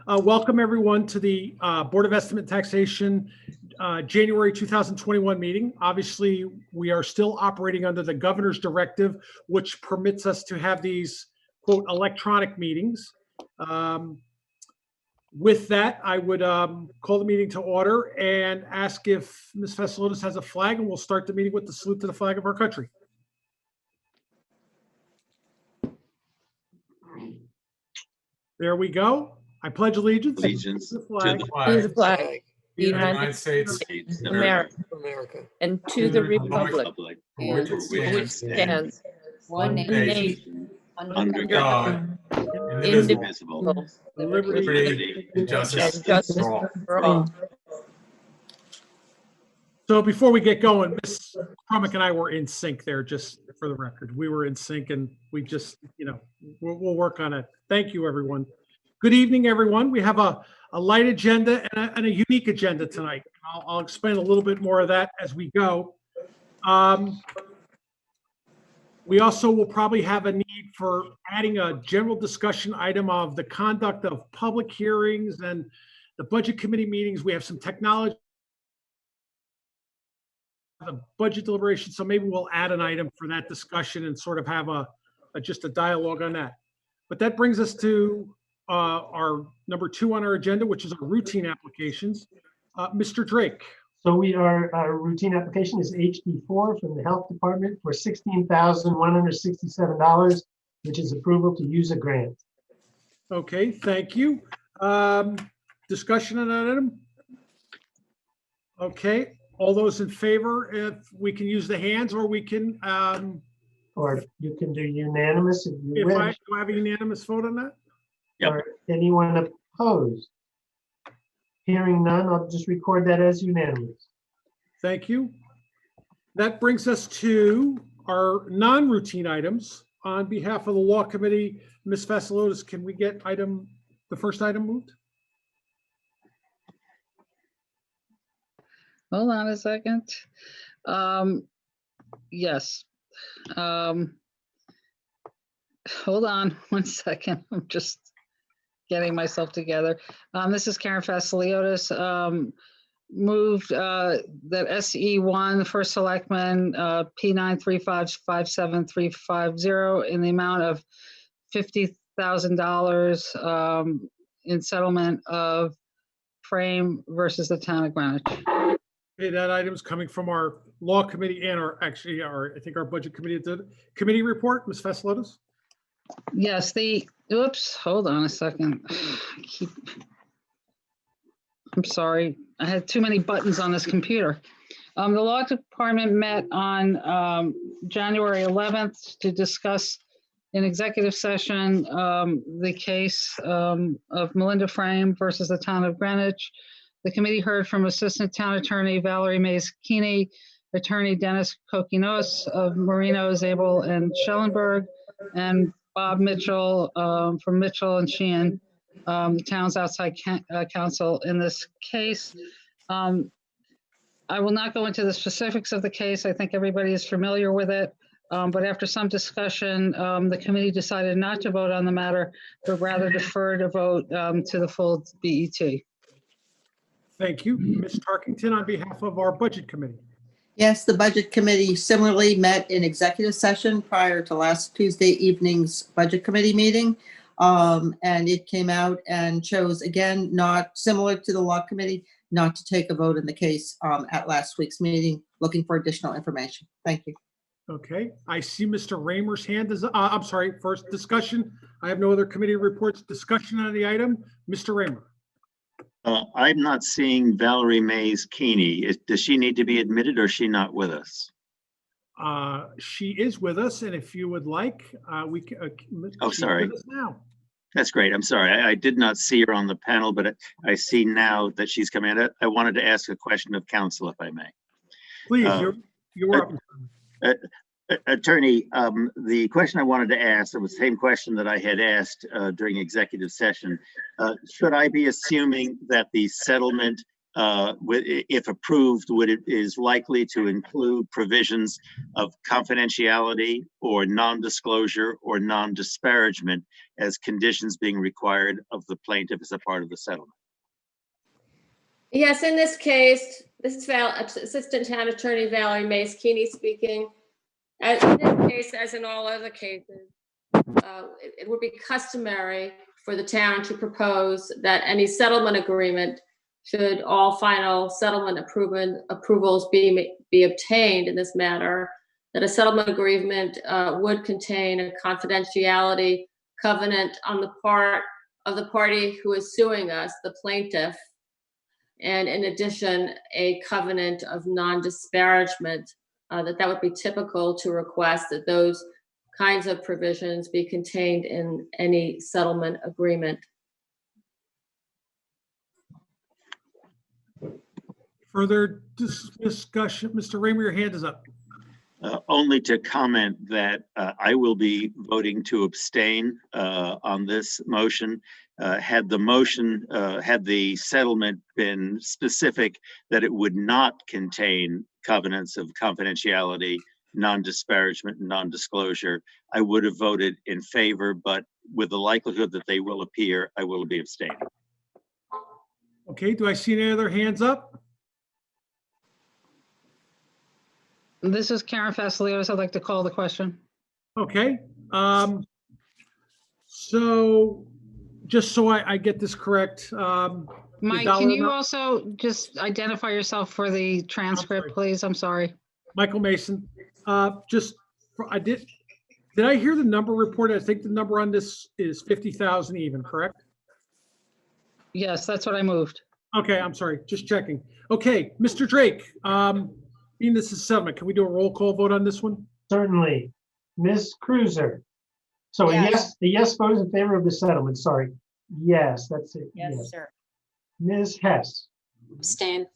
Welcome everyone to the Board of Estimate and Taxation January 2021 meeting. Obviously, we are still operating under the governor's directive, which permits us to have these quote electronic meetings. With that, I would call the meeting to order and ask if Ms. Vassalotis has a flag, and we'll start the meeting with the salute to the flag of our country. There we go. I pledge allegiance to the flag to the flag, the United States of of America, and to the republic for which it stands, one nation, under God, indivisible, with liberty and and justice justice for all. So before we get going, Ms. Crummick and I were in sync there, just for the record. We were in sync and we just, we'll work on it. Thank you, everyone. Good evening, everyone. We have a light agenda and a unique agenda tonight. I'll explain a little bit more of that as we go. We also will probably have a need for adding a general discussion item of the conduct of public hearings and the budget committee meetings. We have some technology, the budget deliberation, so maybe we'll add an item for that discussion and sort of have just a dialogue on that. But that brings us to our number 2 on our agenda, which is our routine applications. Mr. Drake. So our routine application is HD4 from the Health Department for $16,167, which is approval to use a grant. Okay, thank you. Discussion on that item? Okay, all those in favor, if we can use the hands, or we can... or you can do unanimous if you wish. Do I have a unanimous vote on that? Yep. Or anyone opposed? Hearing none, I'll just record that as unanimous. Thank you. That brings us to our non-routine items. On behalf of the Law Committee, Ms. Vassalotis, can we get the first item moved? Hold on a second. Yes. Hold on one second. I'm just getting myself together. This is Karen Vassalotis. Moved that SE1, First Selectman, P9355735 in the amount of $50,000 in settlement of Frame versus the Town of Greenwich. Okay, that item is coming from our Law Committee and I think our Budget Committee report. Ms. Vassalotis? Yes, oops, hold on a second. I'm sorry, I had too many buttons on this computer. The Law Department met on January 11th to discuss in executive session the case of Melinda Frame versus the Town of Greenwich. The committee heard from Assistant Town Attorney Valerie Mays-Keeney, Attorney Dennis Kokinos of Marino, Zabel, and Schellenberg, and Bob Mitchell from Mitchell and Sheehan, the town's outside counsel in this case. I will not go into the specifics of the case. I think everybody is familiar with it. But after some discussion, the committee decided not to vote on the matter, but rather defer to vote to the full BET. Thank you. Ms. Tarkington, on behalf of our Budget Committee. Yes, the Budget Committee similarly met in executive session prior to last Tuesday evening's Budget Committee meeting. And it came out and chose, again, not similar to the Law Committee, not to take a vote in the case at last week's meeting, looking for additional information. Thank you. Okay, I see Mr. Raymer's hand is, I'm sorry, first discussion. I have no other committee reports. Discussion on the item. Mr. Raymer. I'm not seeing Valerie Mays-Keeney. Does she need to be admitted, or is she not with us? She is with us, and if you would like, we can. Sorry. With us now. That's great. I'm sorry. I did not see her on the panel, but I see now that she's coming in. I wanted to ask a question of counsel, if I may. Please, you're up. Attorney, the question I wanted to ask, it was the same question that I had asked during executive session. Should I be assuming that the settlement, if approved, is likely to include provisions of confidentiality or non-disclosure or non-disparagement, as conditions being required of the plaintiff as a part of the settlement. Yes, in this case, this is Assistant Town Attorney Valerie Mace Keeney speaking. In this case, as in all other cases, it would be customary for the town to propose that any settlement agreement, should all final settlement approvals be obtained in this matter, that a settlement agreement would contain a confidentiality covenant on the part of the party who is suing us, the plaintiff, and in addition, a covenant of non-disparagement, that would be typical to request that those kinds of provisions be contained in any settlement agreement. Further discussion? Mr. Raymer, your hand is up. Only to comment that I will be voting to abstain on this motion. Had the settlement been specific that it would not contain covenants of confidentiality, non-disparagement, and non-disclosure, I would have voted in favor, but with the likelihood that they will appear, I will be abstaining. Okay, do I see any other hands up? This is Karen Fasilios. I'd like to call the question. Okay, so just so I get this correct, Mike, dollar can you amount- also just identify yourself for the transcript, sorry. please? I'm sorry. Michael Mason, did I hear the number reported? I think the number on this is 50,000 even, correct? Yes, that's what I moved. Okay, I'm sorry, just checking. Okay, Mr. Drake, being this is settlement, can we do a roll call vote on this one? Certainly. Ms. Cruiser. So a yes vote is in favor of the settlement, sorry. Yes, that's it. Yes, sir. Ms. Hess, Abstain.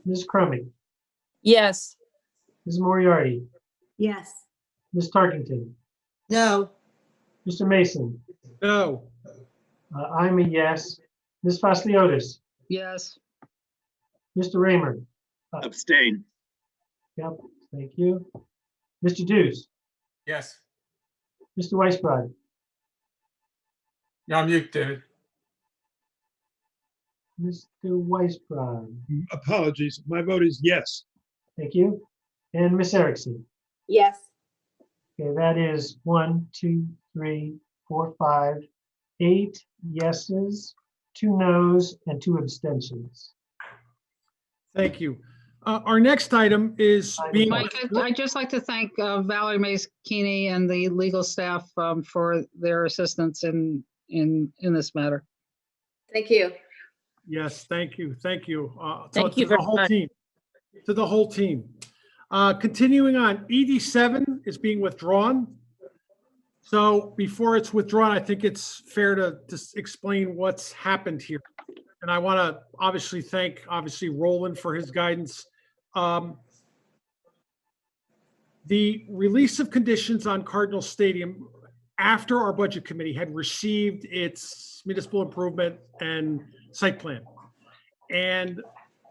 Ms. Crummey, Yes. Ms. Moriarty, Yes. Ms. Tarkington, No, Mr. Mason. No. I'm a yes. Ms. Fasilios, Yes. Mr. Raymer. Abstain. Yep, thank you. Mr. Dews, Yes. Mr. Weisbrod, You're on mute, David. Mr. Weisbrod, Apologies. My vote is yes. thank you. And Ms. Erickson. Yes. Okay, that is 1, 2, 3, 4, 5, 8 yeses, 2 noes, and 2 abstentions. Thank you. Our next item is being. Mike, I'd just like to thank Valerie Mace Keeney and the legal staff for their assistance in this matter. Thank you. Yes, thank you, thank you. Thank you to the very whole much. team. To the whole team. Continuing on, ED7 is being withdrawn. So before it's withdrawn, I think it's fair to just explain what's happened here. And I want to obviously thank, Roland for his guidance. The release of conditions on Cardinal Stadium after our budget committee had received its municipal improvement and site plan. And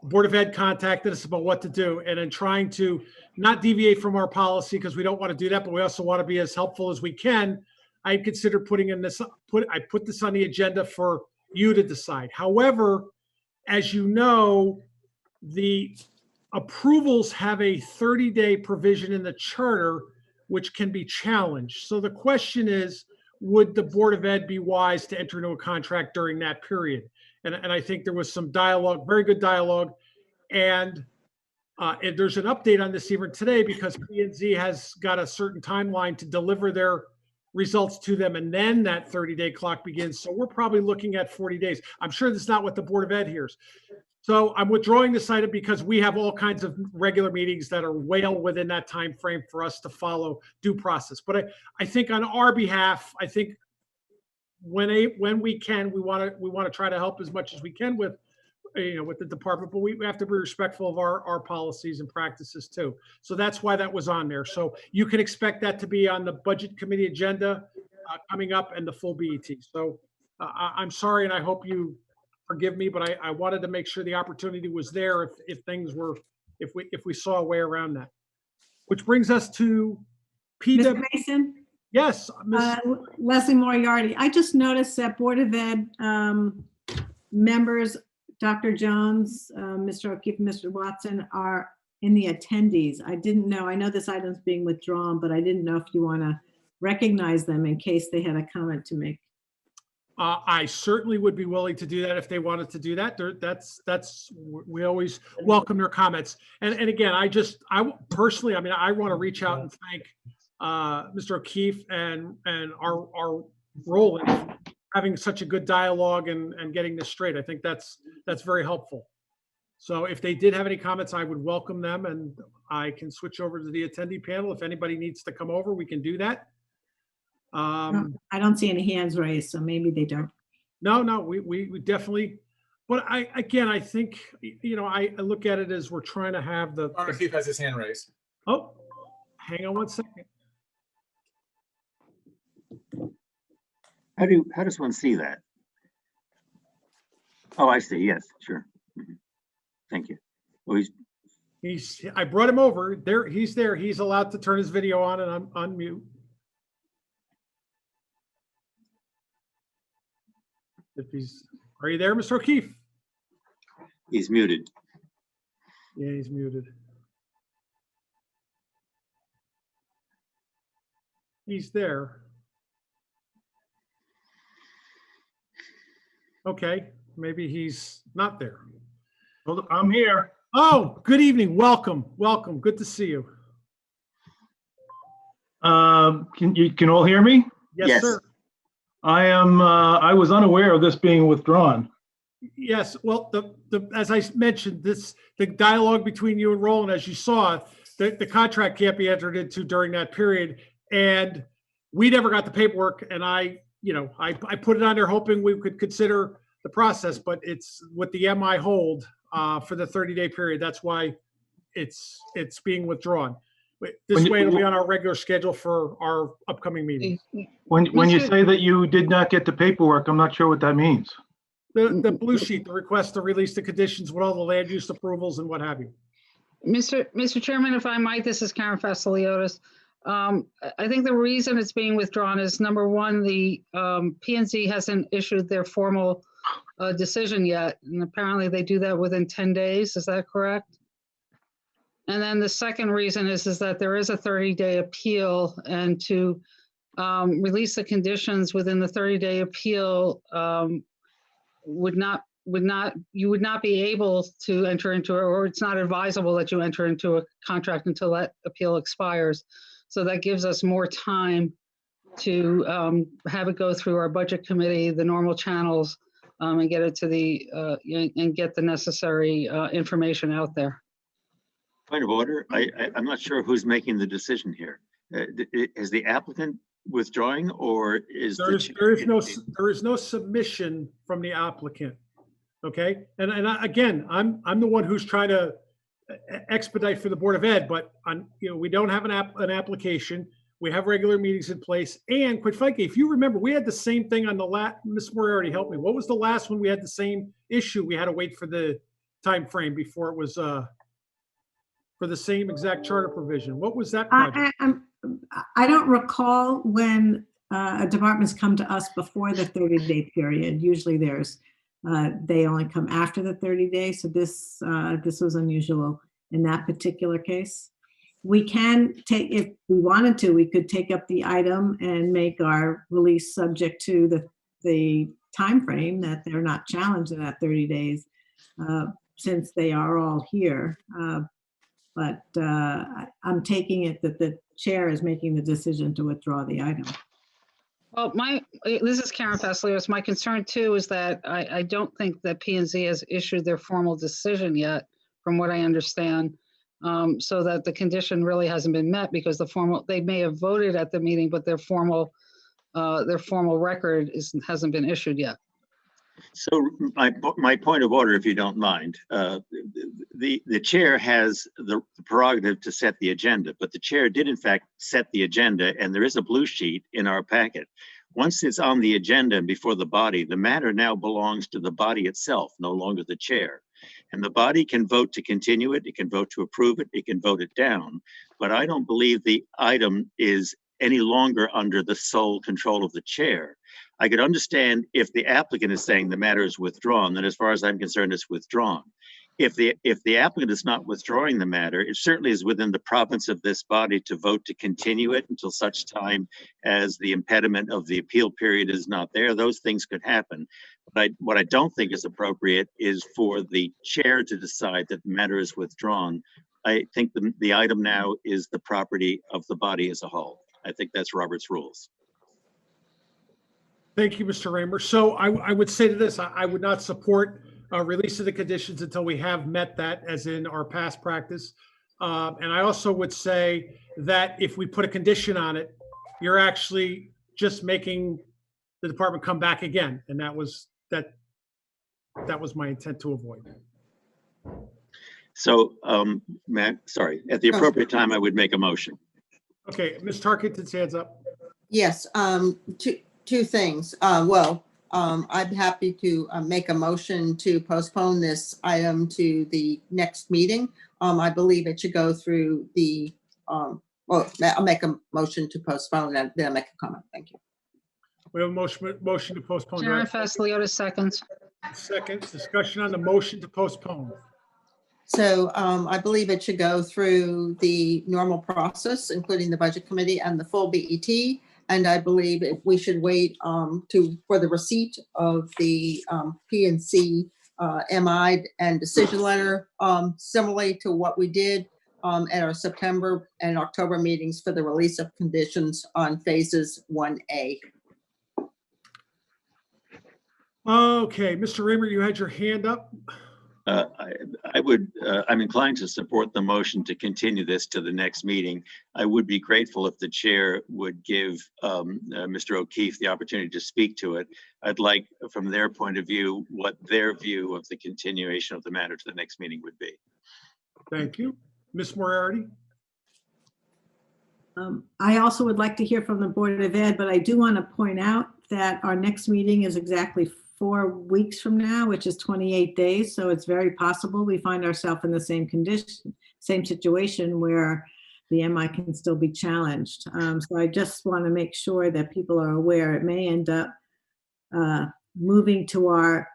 Board of Ed contacted us about what to do. And in trying to not deviate from our policy, because we don't want to do that, but we also want to be as helpful as we can, I considered putting in this, I put this on the agenda for you to decide. However, as you know, the approvals have a 30-day provision in the charter, which can be challenged. So the question is, would the Board of Ed be wise to enter into a contract during that period? And I think there was some dialogue, very good dialogue. And there's an update on this even today because P&Z has got a certain timeline to deliver their results to them. And then that 30-day clock begins. So we're probably looking at 40 days. I'm sure that's not what the Board of Ed hears. So I'm withdrawing this item because we have all kinds of regular meetings that are well within that time frame for us to follow due process. But I think on our behalf, I think when we can, we want to try to help as much as we can with the department, but we have to be respectful of our policies and practices too. So that's why that was on there. So you can expect that to be on the budget committee agenda coming up and the full BET. So I'm sorry, and I hope you forgive me, but I wanted to make sure the opportunity was there if we saw a way around that. Which brings us to Mr. Mason, Yes, Ms. Leslie Moriarty. I just noticed that Board of Ed members, Dr. Jones, Mr. O'Keefe, and Mr. Watson are in the attendees. I didn't know, I know this item's being withdrawn, but I didn't know if you want to recognize them in case they had a comment to make. I certainly would be willing to do that if they wanted to do that. We always welcome their comments. And again, I personally, I mean, I want to reach out and thank Mr. O'Keefe and our role in having such a good dialogue and getting this straight. I think that's very helpful. So if they did have any comments, I would welcome them, and I can switch over to the attendee panel. If anybody needs to come over, we can do that. I don't see any hands raised, so maybe they don't. No, we definitely, but I think, you know, I look at it as we're trying to have Mark Keefe has his hand raised. Oh, hang on one second. How does one see that? Oh, I see. Yes, sure. Mhm. Thank you. Well, I brought him over there. He's there. He's allowed to turn his video on, and I'm on mute. Are you there, Mr. O'Keefe? he's muted. Yeah, he's muted. He's there. Okay, maybe he's not there. Well, I'm here. Oh, good evening. Welcome. Good to see you. Can all hear me? Yes, Yes. sir. I was unaware of this being withdrawn. Yes. Well, as I mentioned, the dialogue between you and Roland, as you saw, the contract can't be entered into during that period, and we never got the paperwork. And I put it on there hoping we could consider the process, but it's with the MI hold for the 30-day period. That's why it's being withdrawn. This way, it'll be on our regular schedule for our upcoming meeting. When you say that you did not get the paperwork, I'm not sure what that means. The blue sheet, the request to release the conditions with all the land use approvals and what have you. Mr. Chairman, if I might, this is Karen Fassiliotis. I think the reason it's being withdrawn is, number one, the P&Z hasn't issued their formal decision yet, and apparently they do that within 10 days. Is that correct? And then the second reason is that there is a 30-day appeal, and to release the conditions within the 30-day appeal you would not be able to enter into, or it's not advisable that you enter into a contract until that appeal expires. So that gives us more time to have it go through our budget committee, the normal channels, and get it to and get the necessary information out there. Point of order. I'm not sure who's making the decision here. Is the applicant withdrawing, or is there is no submission from the applicant? Okay, and again, I'm the one who's trying to expedite for the Board of Ed, but we don't have an application. We have regular meetings in place, and quite frankly, if you remember, we had the same thing on the last. Ms. Moriarty, help me. What was the last one? We had the same issue. We had to wait for the time frame before it was for the same exact charter provision. What was that project? I don't recall when a department's come to us before the 30-day period. Usually they only come after the 30 days. So this was unusual in that particular case. We can take, if we wanted to, we could take up the item and make our release subject to the time frame that they're not challenged in that 30 days, since they are all here. But I'm taking it that the chair is making the decision to withdraw the item. Well, this is Karen Fassiliotis. My concern too is that I don't think that P&Z has issued their formal decision yet, from what I understand. So that the condition really hasn't been met, because they may have voted at the meeting, but their formal record hasn't been issued yet. So my point of order, if you don't mind, the chair has the prerogative to set the agenda, but the chair did in fact set the agenda, and there is a blue sheet in our packet. Once it's on the agenda and before the body, the matter now belongs to the body itself, no longer the chair. And the body can vote to continue it, it can vote to approve it, it can vote it down. But I don't believe the item is any longer under the sole control of the chair. I could understand if the applicant is saying the matter is withdrawn, then as far as I'm concerned, it's withdrawn. If the applicant is not withdrawing the matter, it certainly is within the province of this body to vote to continue it until such time as the impediment of the appeal period is not there. Those things could happen. But what I don't think is appropriate is for the chair to decide that the matter is withdrawn. I think the item now is the property of the body as a whole. I think that's Robert's rules. Thank you, Mr. Raymer. So I would say to this, I would not support release of the conditions until we have met that, as in our past practice. And I also would say that if we put a condition on it, you're actually just making the department come back again. And that was my intent to avoid. So, Matt, sorry, at the appropriate time, I would make a motion. Okay, Ms. Tarkington's hands up. Yes, two things. I'm happy to make a motion to postpone this item to the next meeting. I believe it should go through the, well, I'll make a motion to postpone and then I'll make a comment. Thank you. We have a motion to postpone. Sharon Fasliota seconds. Second, discussion on the motion to postpone. So I believe it should go through the normal process, including the budget committee and the full BET. And I believe we should wait for the receipt of the P&C MI and decision letter, similarly to what we did at our September and October meetings for the release of conditions on phases 1A. Okay, Mr. Raymer, you had your hand up. I'm inclined to support the motion to continue this to the next meeting. I would be grateful if the chair would give Mr. O'Keefe the opportunity to speak to it. I'd like, from their point of view, what their view of the continuation of the matter to the next meeting would be. Thank you. Ms. Moriarty? I also would like to hear from the Board of Ed, but I do want to point out that our next meeting is exactly 4 weeks from now, which is 28 days. So it's very possible we find ourselves in the same condition, same situation where the MI can still be challenged. So I just want to make sure that people are aware it may end up moving to our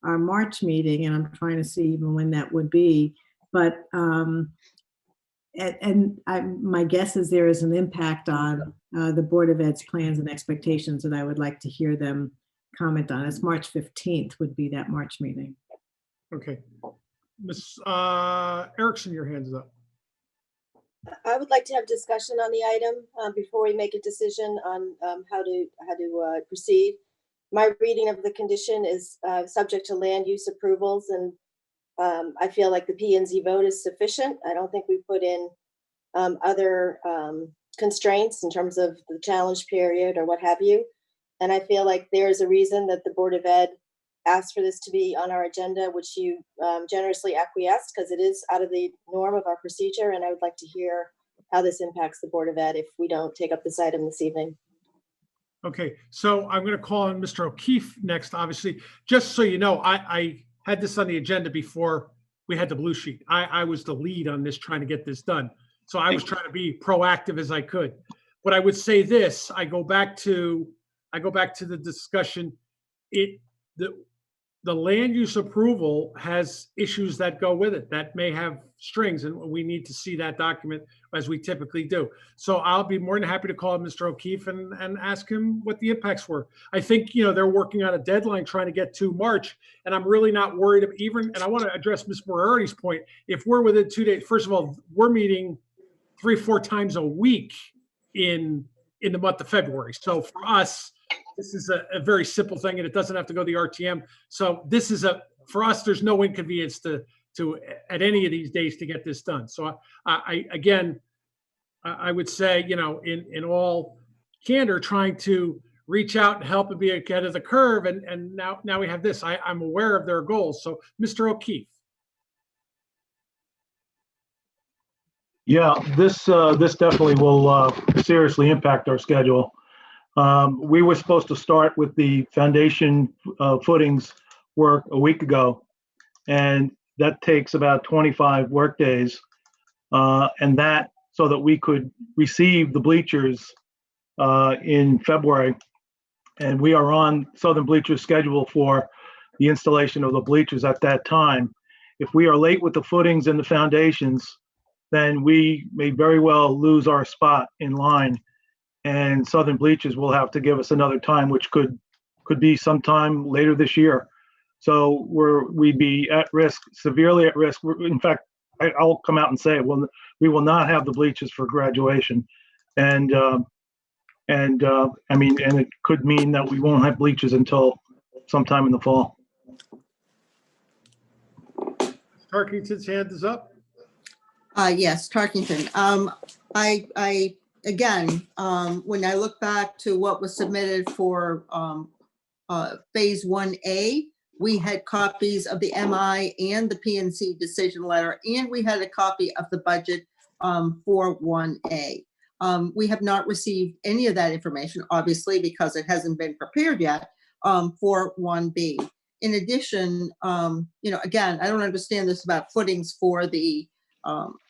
March meeting, and I'm trying to see even when that would be. But my guess is there is an impact on the Board of Ed's plans and expectations, and I would like to hear them comment on. It's March 15th would be that March meeting. Okay. Ms. Erickson, your hand's up. I would like to have discussion on the item before we make a decision on how to proceed. My reading of the condition is subject to land use approvals, and I feel like the P&Z vote is sufficient. I don't think we put in other constraints in terms of the challenge period or what have you. And I feel like there is a reason that the Board of Ed asked for this to be on our agenda, which you generously acquiesced, because it is out of the norm of our procedure. And I would like to hear how this impacts the Board of Ed if we don't take up this item this evening. Okay, so I'm going to call on Mr. O'Keefe next, obviously. Just so you know, I had this on the agenda before we had the blue sheet. I was the lead on this, trying to get this done. So I was trying to be proactive as I could. But I would say this, I go back to the discussion. The land use approval has issues that go with it that may have strings, and we need to see that document as we typically do. So I'll be more than happy to call Mr. O'Keefe and ask him what the impacts were. I think, they're working on a deadline trying to get to March, and I'm really not worried of even, and I want to address Ms. Moriarty's point. If we're within 2 days, first of all, we're meeting 3-4 times a week in the month of February. So for us, this is a very simple thing, and it doesn't have to go to the RTM. So this is for us, there's no inconvenience to at any of these days to get this done. So I would say, in all candor, trying to reach out and help and be ahead of the curve. And now we have this. I'm aware of their goals. So Mr. O'Keefe. Yeah, this definitely will seriously impact our schedule. We were supposed to start with the foundation footings work a week ago, and that takes about 25 work days. And that so that we could receive the bleachers in February. And we are on Southern Bleachers' schedule for the installation of the bleachers at that time. If we are late with the footings and the foundations, then we may very well lose our spot in line, and Southern Bleachers will have to give us another time, which could be sometime later this year. So we'd be at risk, severely at risk. In fact, I'll come out and say it. We will not have the bleachers for graduation, and I mean, and it could mean that we won't have bleachers until sometime in the fall. Tarkington's hand is up. Yes, Tarkington. I again, when I look back to what was submitted for Phase 1A, we had copies of the MI and the PNC decision letter, and we had a copy of the budget for 1A. We have not received any of that information, obviously, because it hasn't been prepared yet for 1B. In addition, again, I don't understand this about footings for the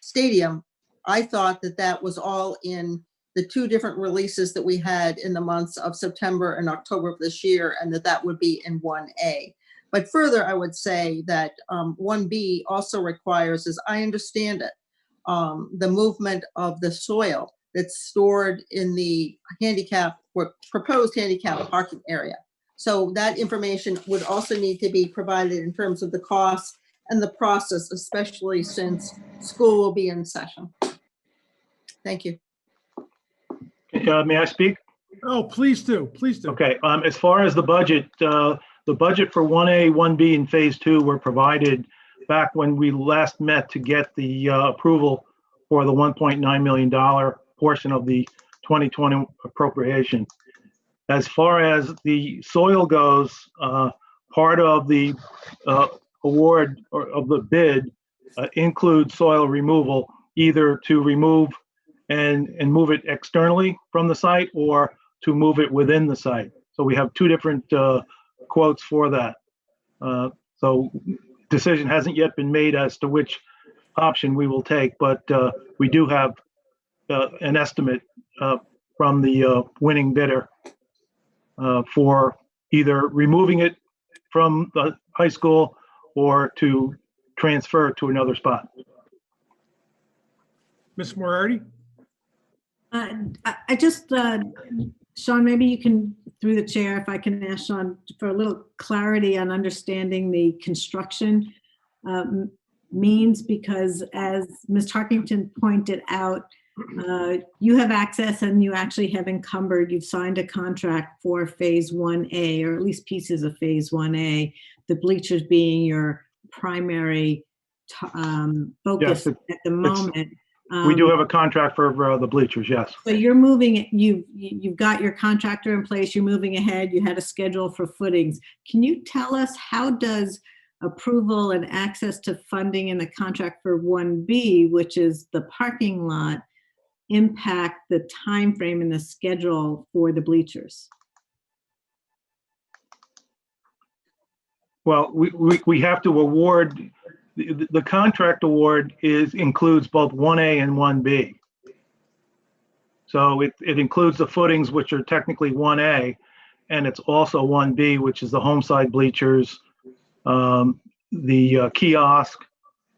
stadium. I thought that was all in the two different releases that we had in the months of September and October of this year, and that would be in 1A. But further, I would say that 1B also requires, as I understand it, the movement of the soil that's stored in the handicap or proposed handicap parking area. So that information would also need to be provided in terms of the cost and the process, especially since school will be in session. Thank you. May I speak? Oh, please do. Please do. Okay. As far as the budget for 1A, 1B, and Phase 2 were provided back when we last met to get the approval for the $1.9 million portion of the 2020 appropriation. As far as the soil goes, part of the award or of the bid includes soil removal, either to remove and move it externally from the site or to move it within the site. So we have two different quotes for that. So decision hasn't yet been made as to which option we will take, but we do have an estimate from the winning bidder for either removing it from the high school or to transfer it to another spot. Ms. Moriarty? I just, Sean, maybe you can, through the chair, if I can ask Sean for a little clarity on understanding the construction means, because as Ms. Tarkington pointed out, you have access and you actually have encumbered, you've signed a contract for Phase 1A, or at least pieces of Phase 1A, the bleachers being your primary focus Yes, at the moment. We do have a contract for the bleachers, yes. So you're moving it, you've got your contractor in place, you're moving ahead, you had a schedule for footings. Can you tell us, how does approval and access to funding in the contract for 1B, which is the parking lot, impact the time frame and the schedule for the bleachers? Well, we have to award, the contract award includes both 1A and 1B. So it includes the footings, which are technically 1A, and it's also 1B, which is the home side bleachers, the kiosk,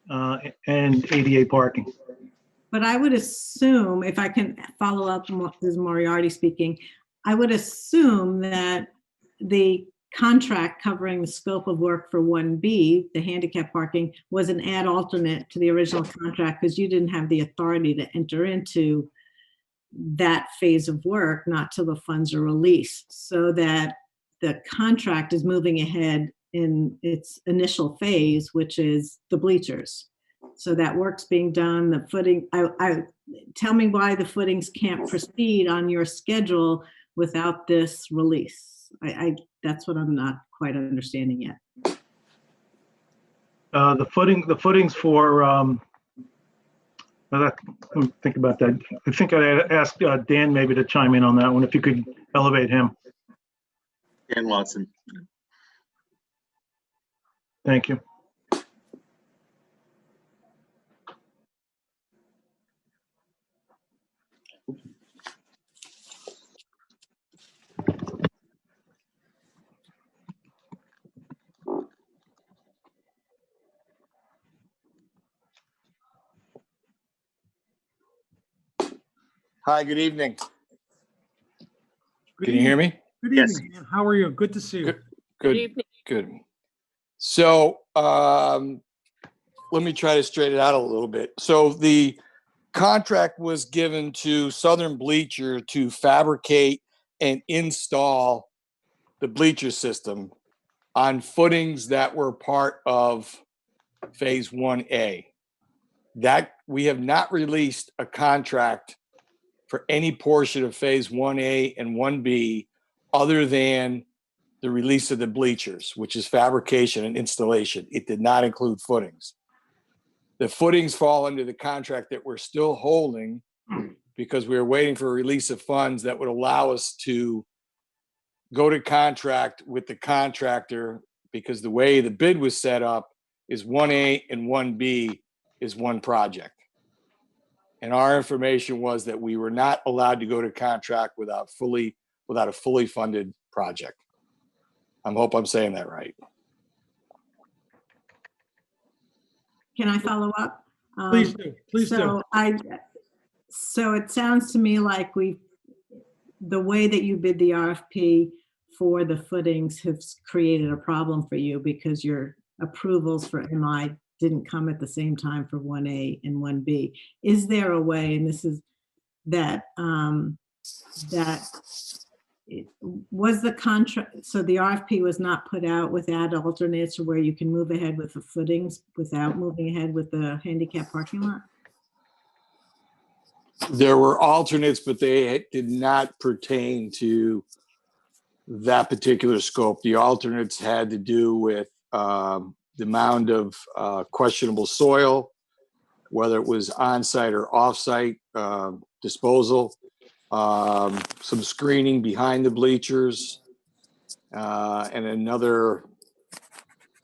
and ADA parking. But I would assume, if I can follow up, this is Moriarty speaking, I would assume that the contract covering the scope of work for 1B, the handicap parking, was an ad alternate to the original contract, because you didn't have the authority to enter into that phase of work, not till the funds are released, so that the contract is moving ahead in its initial phase, which is the bleachers. So that work's being done, the footing, tell me why the footings can't proceed on your schedule without this release. That's what I'm not quite understanding yet. The footings for, let me think about that. I think I'd ask Dan maybe to chime in on that one, if you could elevate him. Dan Watson. Thank you. Hi, good evening. Good Can you hear me? Good Yes. evening, Dan. How are you? Good to see you. Good, good. So, let me try to straighten it out a little bit. So the contract was given to Southern Bleacher to fabricate and install the bleacher system on footings that were part of Phase 1A. That we have not released a contract for any portion of Phase 1A and 1B other than the release of the bleachers, which is fabrication and installation. It did not include footings. The footings fall under the contract that we're still holding because we were waiting for a release of funds that would allow us to go to contract with the contractor, because the way the bid was set up is 1A and 1B is one project. And our information was that we were not allowed to go to contract without a fully funded project. I hope I'm saying that right. Can I follow up? Please do, please do. So it sounds to me like the way that you bid the RFP for the footings has created a problem for you because your approvals for MI didn't come at the same time for 1A and 1B. Is there a way, and this is that, was the contract, so the RFP was not put out with ad alternates where you can move ahead with the footings without moving ahead with the handicap parking lot? There were alternates, but they did not pertain to that particular scope. The alternates had to do with the amount of questionable soil, whether it was on-site or off-site disposal, some screening behind the bleachers, and another,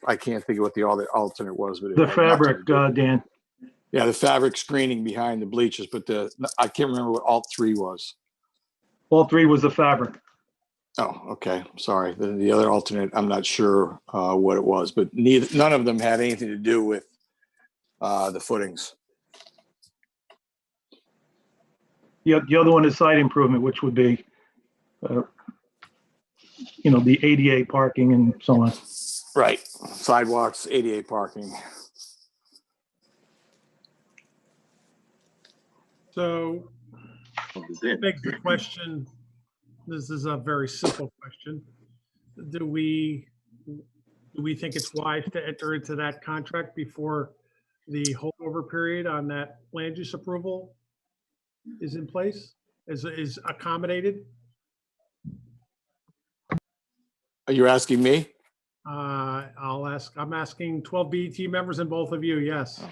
I can't think of what the alternate was, but The fabric, Dan. yeah, the fabric screening behind the bleachers, but I can't remember what alt 3 was. All three was the fabric. Oh, okay. Sorry. The other alternate, I'm not sure what it was, but none of them had anything to do with the footings. The other one is site improvement, which would be, the ADA parking and so on. Right. Sidewalks, ADA parking. So That was it. begs the question, this is a very simple question. Do we think it's wise to enter into that contract before the holdover period on that land use approval is in place, is accommodated? Are you asking me? I'm asking 12 BET members and both of you, yes.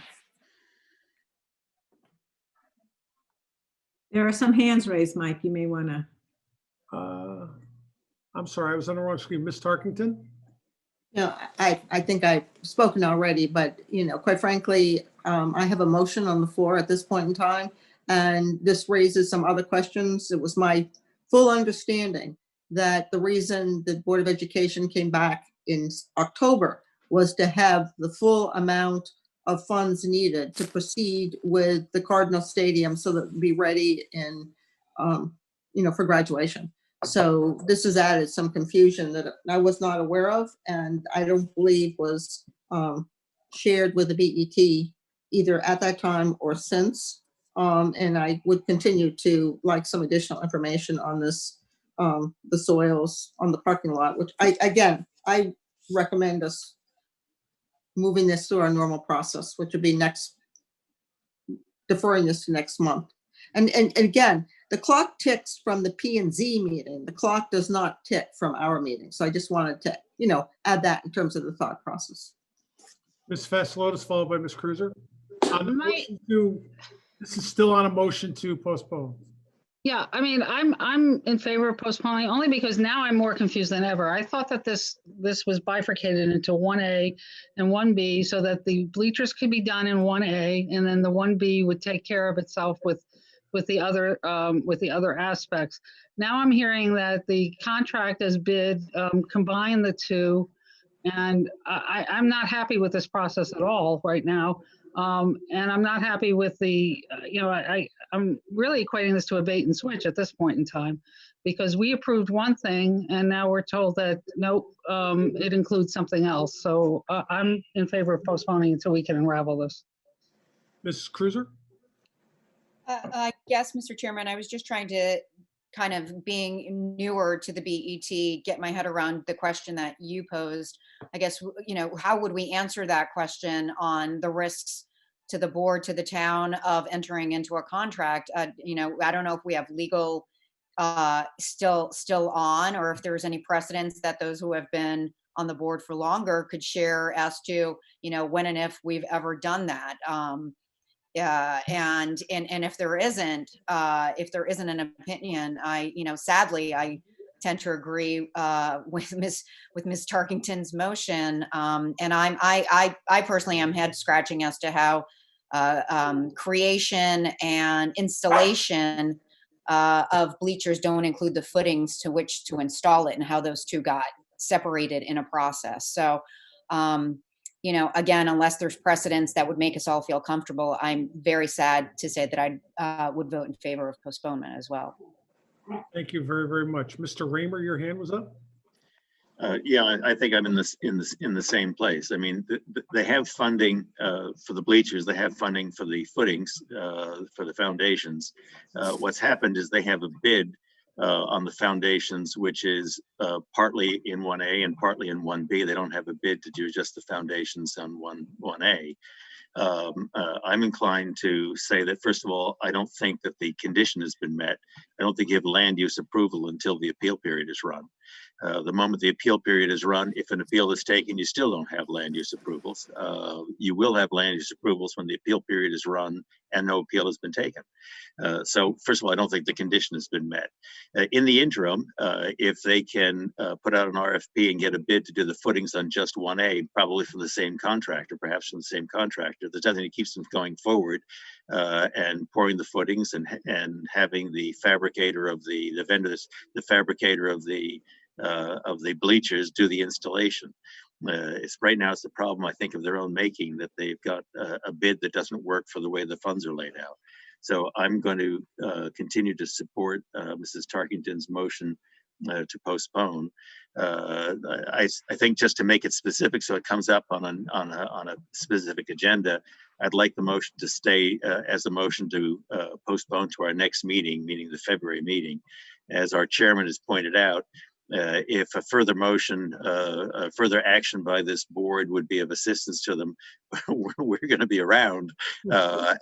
There are some hands raised, Mike. You may want to. I'm sorry, I was on the wrong screen. Ms. Tarkington? I think I've spoken already, but, quite frankly, I have a motion on the floor at this point in time, and this raises some other questions. It was my full understanding that the reason the Board of Education came back in October was to have the full amount of funds needed to proceed with the Cardinal Stadium so that it'd be ready for graduation. So this has added some confusion that I was not aware of, and I don't believe was shared with the BET either at that time or since. And I would continue to like some additional information on this, the soils on the parking lot, which I recommend us moving this through our normal process, which would be deferring this to next month. And again, the clock ticks from the P&Z meeting. The clock does not tick from our meeting. So I just wanted to, add that in terms of the thought process. Ms. Faslotis, followed by Ms. Cruiser. On the My- motion this is still on a motion to postpone. Yeah, I mean, I'm in favor of postponing only because now I'm more confused than ever. I thought that this was bifurcated into 1A and 1B so that the bleachers could be done in 1A and then the 1B would take care of itself with the other aspects. Now I'm hearing that the contract as bid combine the two And I'm not happy with this process at all right now. And I'm not happy with the, I'm really equating this to a bait and switch at this point in time, because we approved one thing and now we're told that, nope, it includes something else. So I'm in favor of postponing until we can unravel this. Mrs. Cruiser? Yes, Mr. Chairman, I was just trying to, kind of being newer to the BET, get my head around the question that you posed. I guess, how would we answer that question on the risks to the board, to the town of entering into a contract? I don't know if we have legal still on, or if there's any precedents that those who have been on the board for longer could share as to, when and if we've ever done that. And if there isn't an opinion, sadly, I tend to agree with Ms. Tarkington's motion. And I personally am head scratching as to how creation and installation of bleachers don't include the footings to which to install it, and how those two got separated in a process. So, again, unless there's precedents that would make us all feel comfortable, I'm very sad to say that I would vote in favor of postponement as well. Thank you very, very much. Mr. Raymer, your hand was up? Yeah, I think I'm in the same place. I mean, they have funding for the bleachers. They have funding for the footings, for the foundations. What's happened is they have a bid on the foundations, which is partly in 1A and partly in 1B. They don't have a bid to do just the foundations on 1A. I'm inclined to say that, first of all, I don't think that the condition has been met. I don't think you have land use approval until the appeal period is run. The moment the appeal period is run, if an appeal is taken, you still don't have land use approvals. You will have land use approvals when the appeal period is run and no appeal has been taken. So first of all, I don't think the condition has been met. In the interim, if they can put out an RFP and get a bid to do the footings on just 1A, probably from the same contractor, perhaps from the same contractor, there's nothing that keeps them going forward and pouring the footings and having the fabricator of the vendors, the fabricator of the bleachers do the installation. It's right now it's the problem, I think, of their own making, that they've got a bid that doesn't work for the way the funds are laid out. So I'm going to continue to support Mrs. Tarkington's motion to postpone. I think, just to make it specific, so it comes up on a specific agenda, I'd like the motion to stay as a motion to postpone to our next meeting, meaning the February meeting. As our chairman has pointed out, if a further motion, further action by this board would be of assistance to them, we're going to be around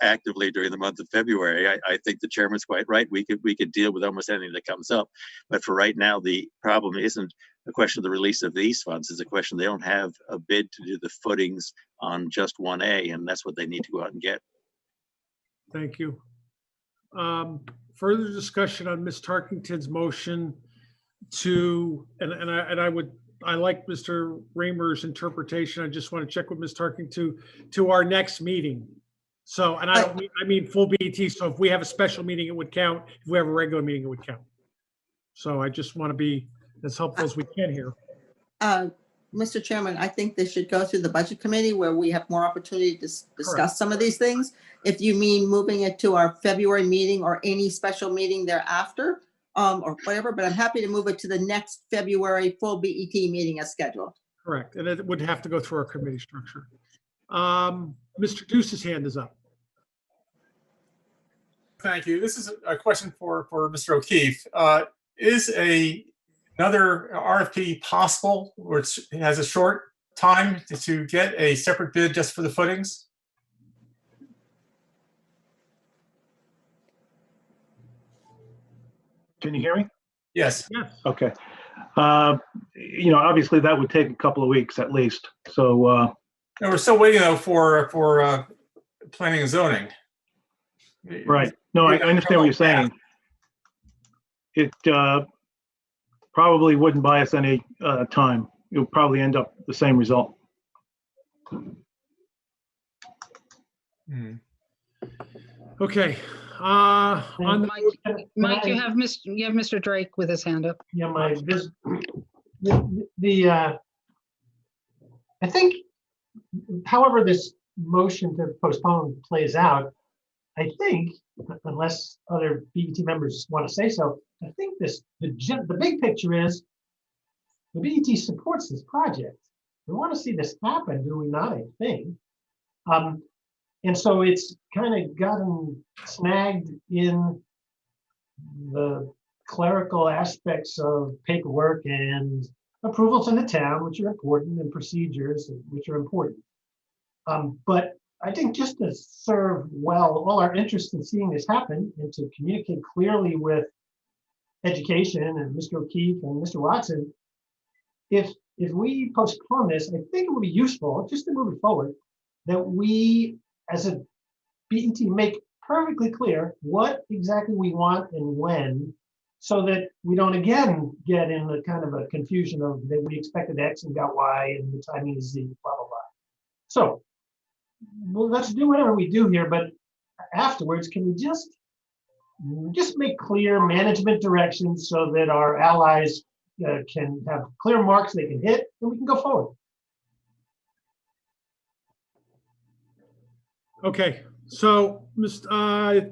actively during the month of February. I think the chairman's quite right. We could deal with almost anything that comes up. But for right now, the problem isn't a question of the release of these funds. It's a question they don't have a bid to do the footings on just 1A, and that's what they need to go out and get. Thank you. Further discussion on Ms. Tarkington's motion to, I like Mr. Raymer's interpretation. I just want to check with Ms. Tarkington to our next meeting. So, and I mean full BET. So if we have a special meeting, it would count. If we have a regular meeting, it would count. So I just want to be as helpful as we can here. Mr. Chairman, I think they should go through the budget committee where we have more opportunity to discuss some of these things. If you mean moving it to our February meeting or any special meeting thereafter, or whatever, but I'm happy to move it to the next February full BET meeting as scheduled. Correct. And it would have to go through our committee structure. Mr. Deuce's hand is up. Thank you. This is a question for Mr. O'Keefe. Is another RFP possible, which has a short time to get a separate bid just for the footings? Can you hear me? Yes. Yes. Okay. Obviously that would take a couple of weeks at least. So No, we're still waiting though for planning and zoning. right. No, I understand what you're saying. It probably wouldn't buy us any time. You'll probably end up the same result. Okay. Mike, you have Mr. Drake with his hand up. Yeah, I think, however this motion to postpone plays out, I think, unless other BET members want to say so, I think the big picture is the BET supports this project. We want to see this happen, do we not? I think. And so it's kind of gotten snagged in the clerical aspects of paperwork and approvals in the town, which are important, and procedures, which are important. But I think just to serve well all our interest in seeing this happen and to communicate clearly with education and Mr. O'Keefe and Mr. Watson, if we postpone this, I think it would be useful, just to move it forward, that we as a BET make perfectly clear what exactly we want and when, so that we don't again get in the kind of a confusion of that we expected X and got Y and the timing is Z, blah, blah, blah. So well, let's do whatever we do here, but afterwards, can we just make clear management directions so that our allies can have clear marks they can hit and we can go forward? Okay, so I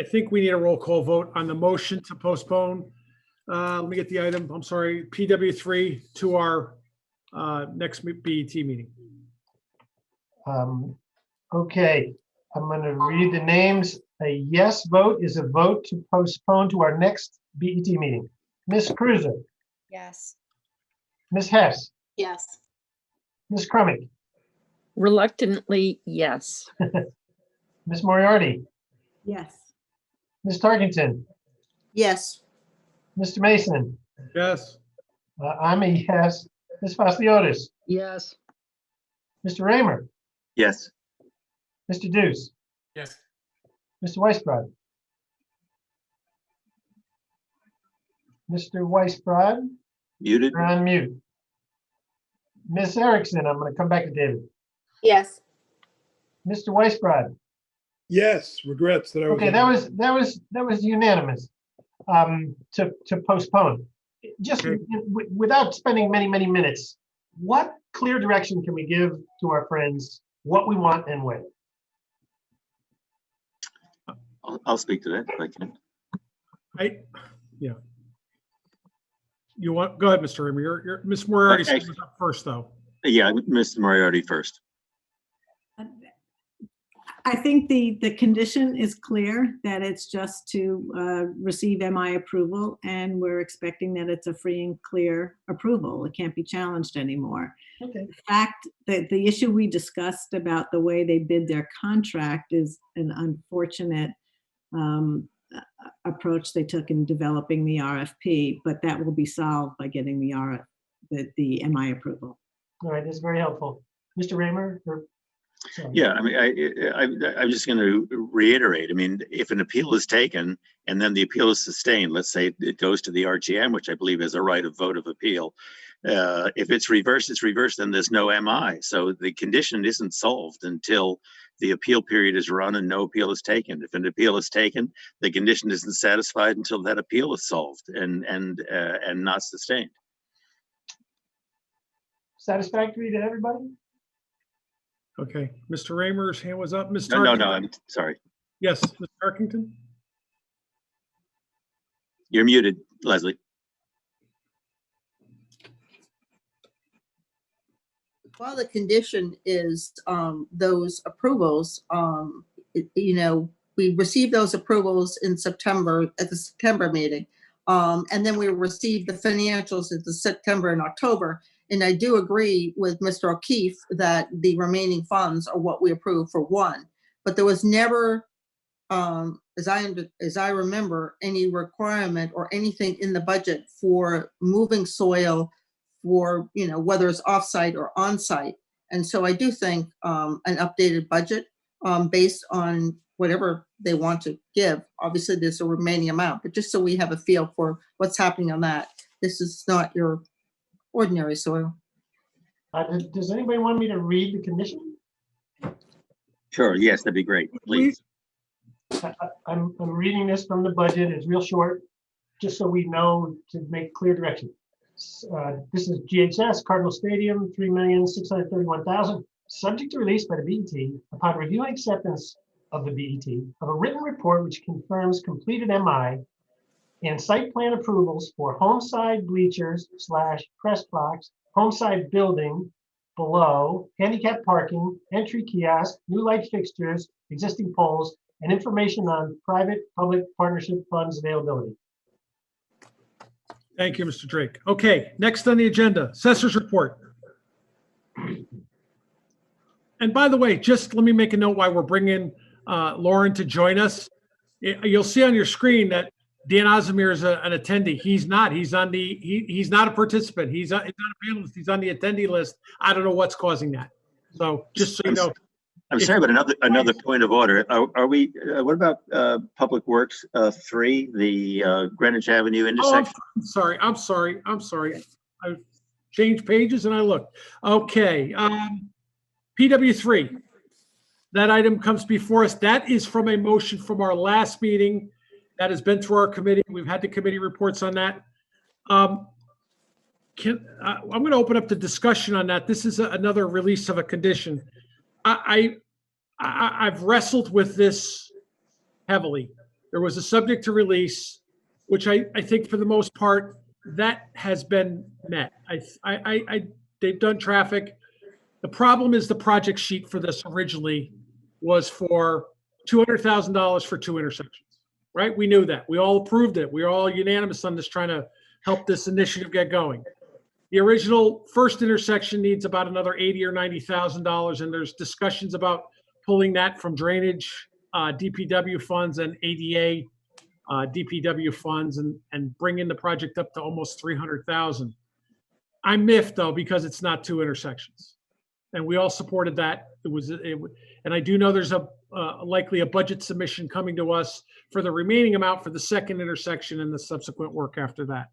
think we need a roll call vote on the motion to postpone. Let me get the item. I'm sorry, PW3 to our next BET meeting. Okay, I'm going to read the names. A yes vote is a vote to postpone to our next BET meeting. Ms. Cruiser, Yes. Ms. Hess, Yes. Ms. Crumick, Reluctantly, yes. Ms. Moriarty, Yes. Ms. Tarkington, Yes. Mr. Mason. Yes. I'm a yes. Ms. Fasciotis, Yes. Mr. Raymer, Yes. Mr. Deuce, Yes. Mr. Weisbrod. Mr. Weisbrod, Muted? you're on mute. Ms. Erickson, I'm going to come back to David. Yes. Mr. Weisbrod. Yes, regrets that I was. Okay, that was unanimous to postpone. Just Okay. without spending many minutes, what clear direction can we give to our friends what we want and when? I'll speak to that if I can. Yeah. You want, go ahead, Mr. Raymer. You're Ms. Moriarty Okay. was up first, though. Yeah, Mr. Moriarty first. I think the condition is clear that it's just to receive MI approval, and we're expecting that it's a free and clear approval. It can't be challenged anymore. Okay. The fact that the issue we discussed about the way they bid their contract is an unfortunate approach they took in developing the RFP, but that will be solved by getting the MI approval. All right, that's very helpful. Mr. Raymer? Sorry. Yeah, I mean, I'm just going to reiterate. I mean, if an appeal is taken and then the appeal is sustained, let's say it goes to the RGM, which I believe is a right of vote of appeal. If it's reversed, then there's no MI. So the condition isn't solved until the appeal period is run and no appeal is taken. If an appeal is taken, the condition isn't satisfied until that appeal is solved and not sustained. Satisfactory to everybody? Okay, Mr. Raymer's hand was up. Ms. No, Tarkington? I'm sorry. Yes, Ms. Tarkington? You're muted, Leslie. While the condition is those approvals, we received those approvals in September at the September meeting. And then we received the financials at the September and October. And I do agree with Mr. O'Keefe that the remaining funds are what we approved for one. But there was never, as I remember, any requirement or anything in the budget for moving soil for, whether it's offsite or onsite. And so I do think an updated budget based on whatever they want to give. Obviously, there's a remaining amount, but just so we have a feel for what's happening on that. This is not your ordinary soil. Does anybody want me to read the condition? Sure, yes, that'd be great, please. I'm reading this from the budget. It's real short, just so we know to make clear direction. This is GHS, Cardinal Stadium, 3,631,000, subject to release by the BET upon review and acceptance of the BET of a written report which confirms completed MI and site plan approvals for home side bleachers / press box, home side building below, handicap parking, entry kiosk, new light fixtures, existing poles, and information on private-public partnership funds availability. Thank you, Mr. Drake. Okay, next on the agenda, assessor's report. And by the way, just let me make a note while we're bringing Lauren to join us. You'll see on your screen that Dan Osimir is an attendee. He's not. He's on the. He's not a participant. He's not a panelist. He's on the attendee list. I don't know what's causing that. So just so you know. I'm sorry, but another point of order. Are we? What about Public Works 3, the Greenwich Avenue intersection? Oh, I'm sorry. I changed pages and I looked. Okay. PW3. That item comes before us. That is from a motion from our last meeting that has been through our committee. We've had the committee reports on that. I'm going to open up the discussion on that. This is another release of a condition. I've wrestled with this heavily. There was a subject to release, which I think for the most part that has been met. They've done traffic. The problem is the project sheet for this originally was for $200,000 for 2 intersections, right? We knew that. We all approved it. We were all unanimous on this, trying to help this initiative get going. The original first intersection needs about another $80,000 or $90,000, and there's discussions about pulling that from drainage, DPW funds and ADA DPW funds, and bringing the project up to almost $300,000. I'm miffed though because it's not 2 intersections, and we all supported that. And I do know there's likely a budget submission coming to us for the remaining amount for the second intersection and the subsequent work after that.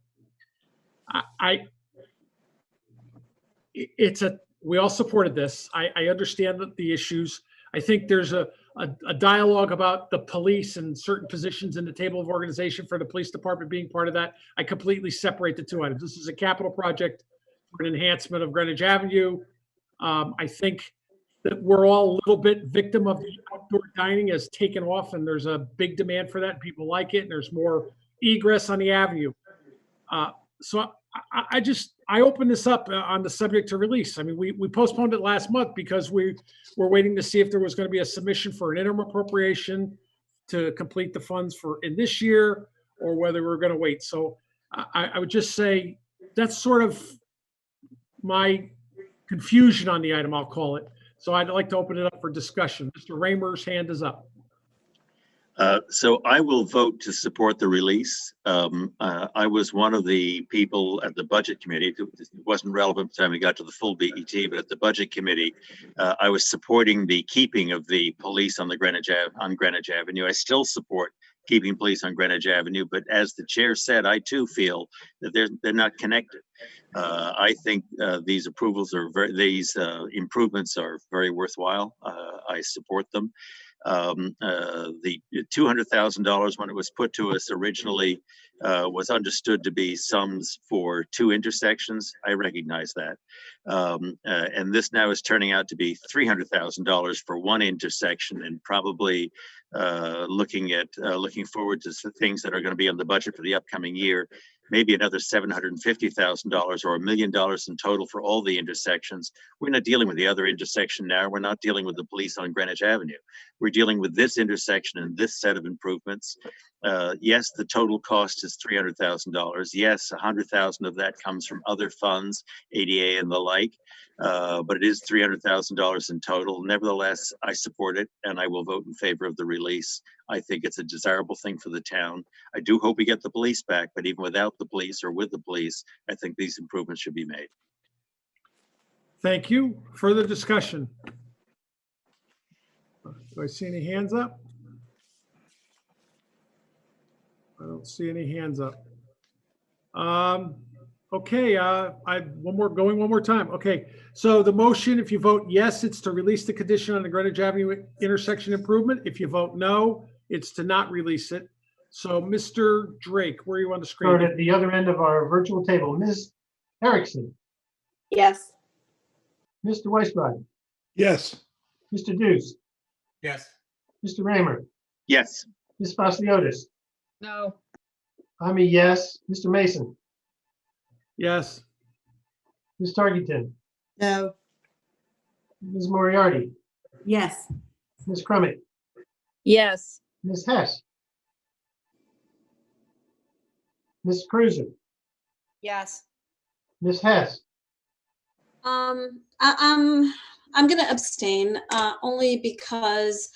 We all supported this. I understand the issues. I think there's a dialogue about the police and certain positions in the table of organization for the police department being part of that. I completely separate the 2 items. This is a capital project for an enhancement of Greenwich Avenue. I think that we're all a little bit victim of the outdoor dining has taken off, and there's a big demand for that, and people like it, and there's more egress on the avenue. So I opened this up on the subject to release. I mean, we postponed it last month because we were waiting to see if there was going to be a submission for an interim appropriation to complete the funds in this year, or whether we were going to wait. So I would just say that's sort of my confusion on the item, I'll call it. So I'd like to open it up for discussion. Mr. Raymer's hand is up. So I will vote to support the release. I was one of the people at the budget committee. It wasn't relevant by the time we got to the full BET, but at the budget committee, I was supporting the keeping of the police on Greenwich Avenue. I still support keeping police on Greenwich Avenue, but as the chair said, I too feel that they're not connected. I think these improvements are very worthwhile. I support them. The $200,000 when it was put to us originally was understood to be sums for 2 intersections. I recognize that. And this now is turning out to be $300,000 for 1 intersection, and probably looking forward to things that are going to be on the budget for the upcoming year. Maybe another $750,000 or $1 million in total for all the intersections. We're not dealing with the other intersection now. We're not dealing with the police on Greenwich Avenue. We're dealing with this intersection and this set of improvements. Yes, the total cost is $300,000. Yes, $100,000 of that comes from other funds, ADA and the like, but it is $300,000 in total. Nevertheless, I support it, and I will vote in favor of the release. I think it's a desirable thing for the town. I do hope we get the police back, but even without the police or with the police, I think these improvements should be made. Thank you. Further discussion? Do I see any hands up? I don't see any hands up. Okay, going one more time. Okay, so the motion, if you vote yes, it's to release the condition on the Greenwich Avenue intersection improvement. If you vote no, it's to not release it. So Mr. Drake, where are you on the screen? At the other end of our virtual table, Ms. Erickson, Yes. Mr. Weisbrod, Yes. Mr. Deuce, Yes. Mr. Raymer, Yes. Ms. Vasiliotis. No. I'm a yes. Mr. Mason, Yes. Ms. Tarkington, No, Ms. Moriarty, Yes. Ms. Crummett, Yes. Ms. Hess, Ms. Cruiser, Yes. Ms. Hess. I'm going to abstain only because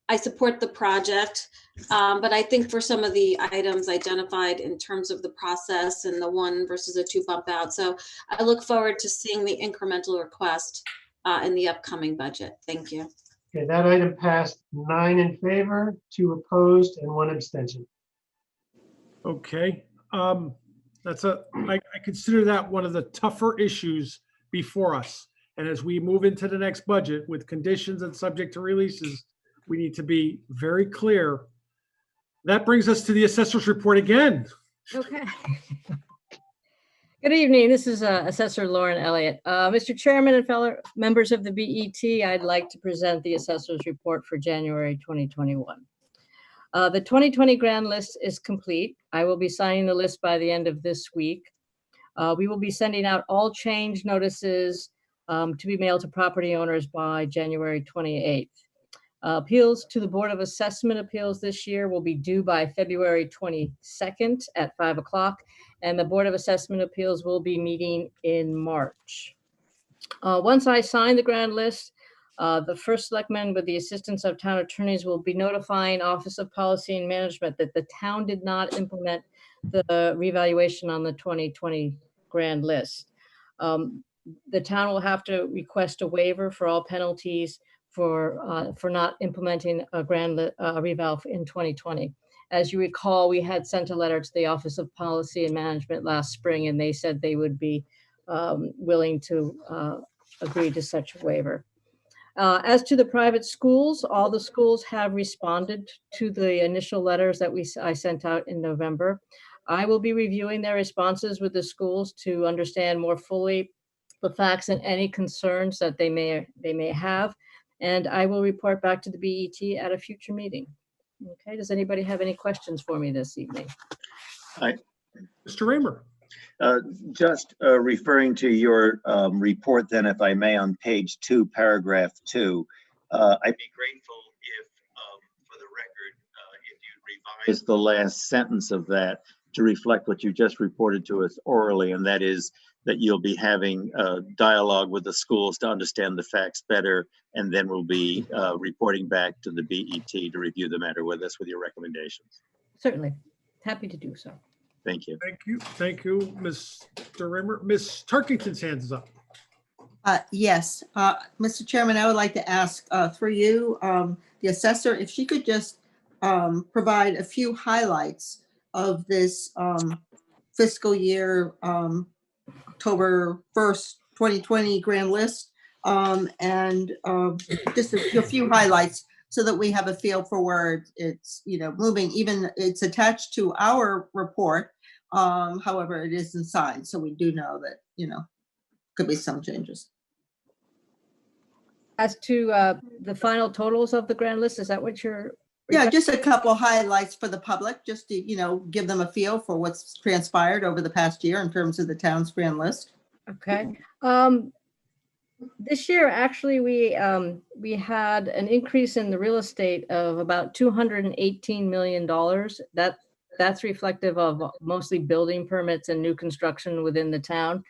I support the project. But I think for some of the items identified in terms of the process and the 1 versus a 2 bump out. So I look forward to seeing the incremental request in the upcoming budget. Thank you. Okay, that item passed 9 in favor, 2 opposed, and 1 abstention. Okay. I consider that one of the tougher issues before us. And as we move into the next budget with conditions and subject to releases, we need to be very clear. That brings us to the assessor's report again. Okay. Good evening. This is Assessor Lauren Elliott. Mr. Chairman and fellow members of the BET, I'd like to present the assessor's report for January 2021. The 2020 grand list is complete. I will be signing the list by the end of this week. We will be sending out all change notices to be mailed to property owners by January 28th. Appeals to the Board of Assessment Appeals this year will be due by February 22nd at 5 o'clock, and the Board of Assessment Appeals will be meeting in March. Once I sign the grand list, the first selectman with the assistance of town attorneys will be notifying Office of Policy and Management that the town did not implement the revaluation on the 2020 grand list. The town will have to request a waiver for all penalties for not implementing a grand reval in 2020. As you recall, we had sent a letter to the Office of Policy and Management last spring, and they said they would be willing to agree to such a waiver. As to the private schools, all the schools have responded to the initial letters that I sent out in November. I will be reviewing their responses with the schools to understand more fully the facts and any concerns that they may have. And I will report back to the BET at a future meeting. Okay, does anybody have any questions for me this evening? Mr. Raymer. Just referring to your report then, if I may, on page 2, paragraph 2, I'd be grateful if, for the record, if you revise the last sentence of that to reflect what you just reported to us orally, and that is that you'll be having dialogue with the schools to understand the facts better, and then we'll be reporting back to the BET to review the matter with us with your recommendations. Certainly, happy to do so. Thank you. Thank you. Thank you, Mr. Raymer. Ms. Tarkington's hands is up. yes, Mr. Chairman, I would like to ask through you, the assessor, if she could just provide a few highlights of this fiscal year October 1st, 2020 grand list, and just a few highlights so that we have a feel for where it's, moving. Even it's attached to our report. However, it isn't signed, so we do know that, could be some changes. As to the final totals of the grand list, is that what you're? Yeah, just a couple highlights for the public, just to, give them a feel for what's transpired over the past year in terms of the town's grand list. Okay. This year, actually, we had an increase in the real estate of about $218 million. That's reflective of mostly building permits and new construction within the town.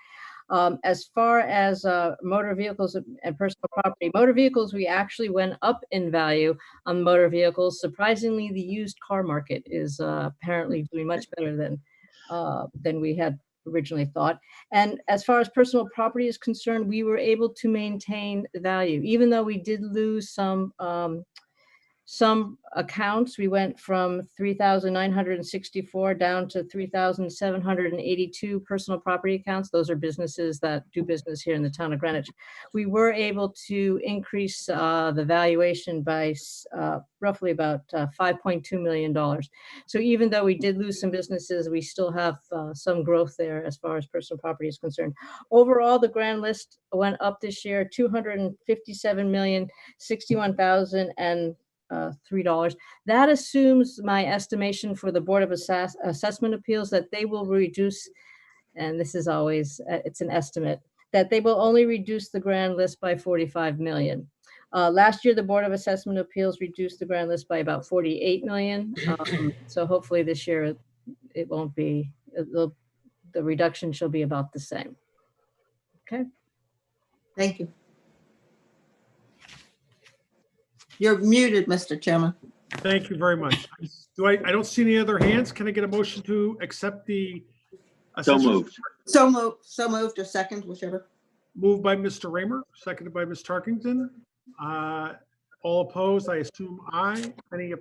As far as motor vehicles and personal property, motor vehicles, we actually went up in value on motor vehicles. Surprisingly, the used car market is apparently doing much better than we had originally thought. And as far as personal property is concerned, we were able to maintain value, even though we did lose some some accounts, we went from 3,964 down to 3,782 personal property accounts. Those are businesses that do business here in the town of Greenwich. We were able to increase the valuation by roughly about $5.2 million. So even though we did lose some businesses, we still have some growth there as far as personal property is concerned. Overall, the grand list went up this year, $257,061,003. That assumes my estimation for the Board of Assessment Appeals that they will reduce, and this is always, it's an estimate, that they will only reduce the grand list by 45 million. Last year, the Board of Assessment Appeals reduced the grand list by about 48 million. So hopefully this year it won't be, the reduction shall be about the same. Okay. Thank you. You're muted, Mr. Chairman. Thank you very much. I don't see any other hands. Can I get a motion to accept the? So assessor's moved. report? So moved, or second, whichever. Moved by Mr. Raymer, seconded by Ms. Tarkington. All opposed, I assume aye. Any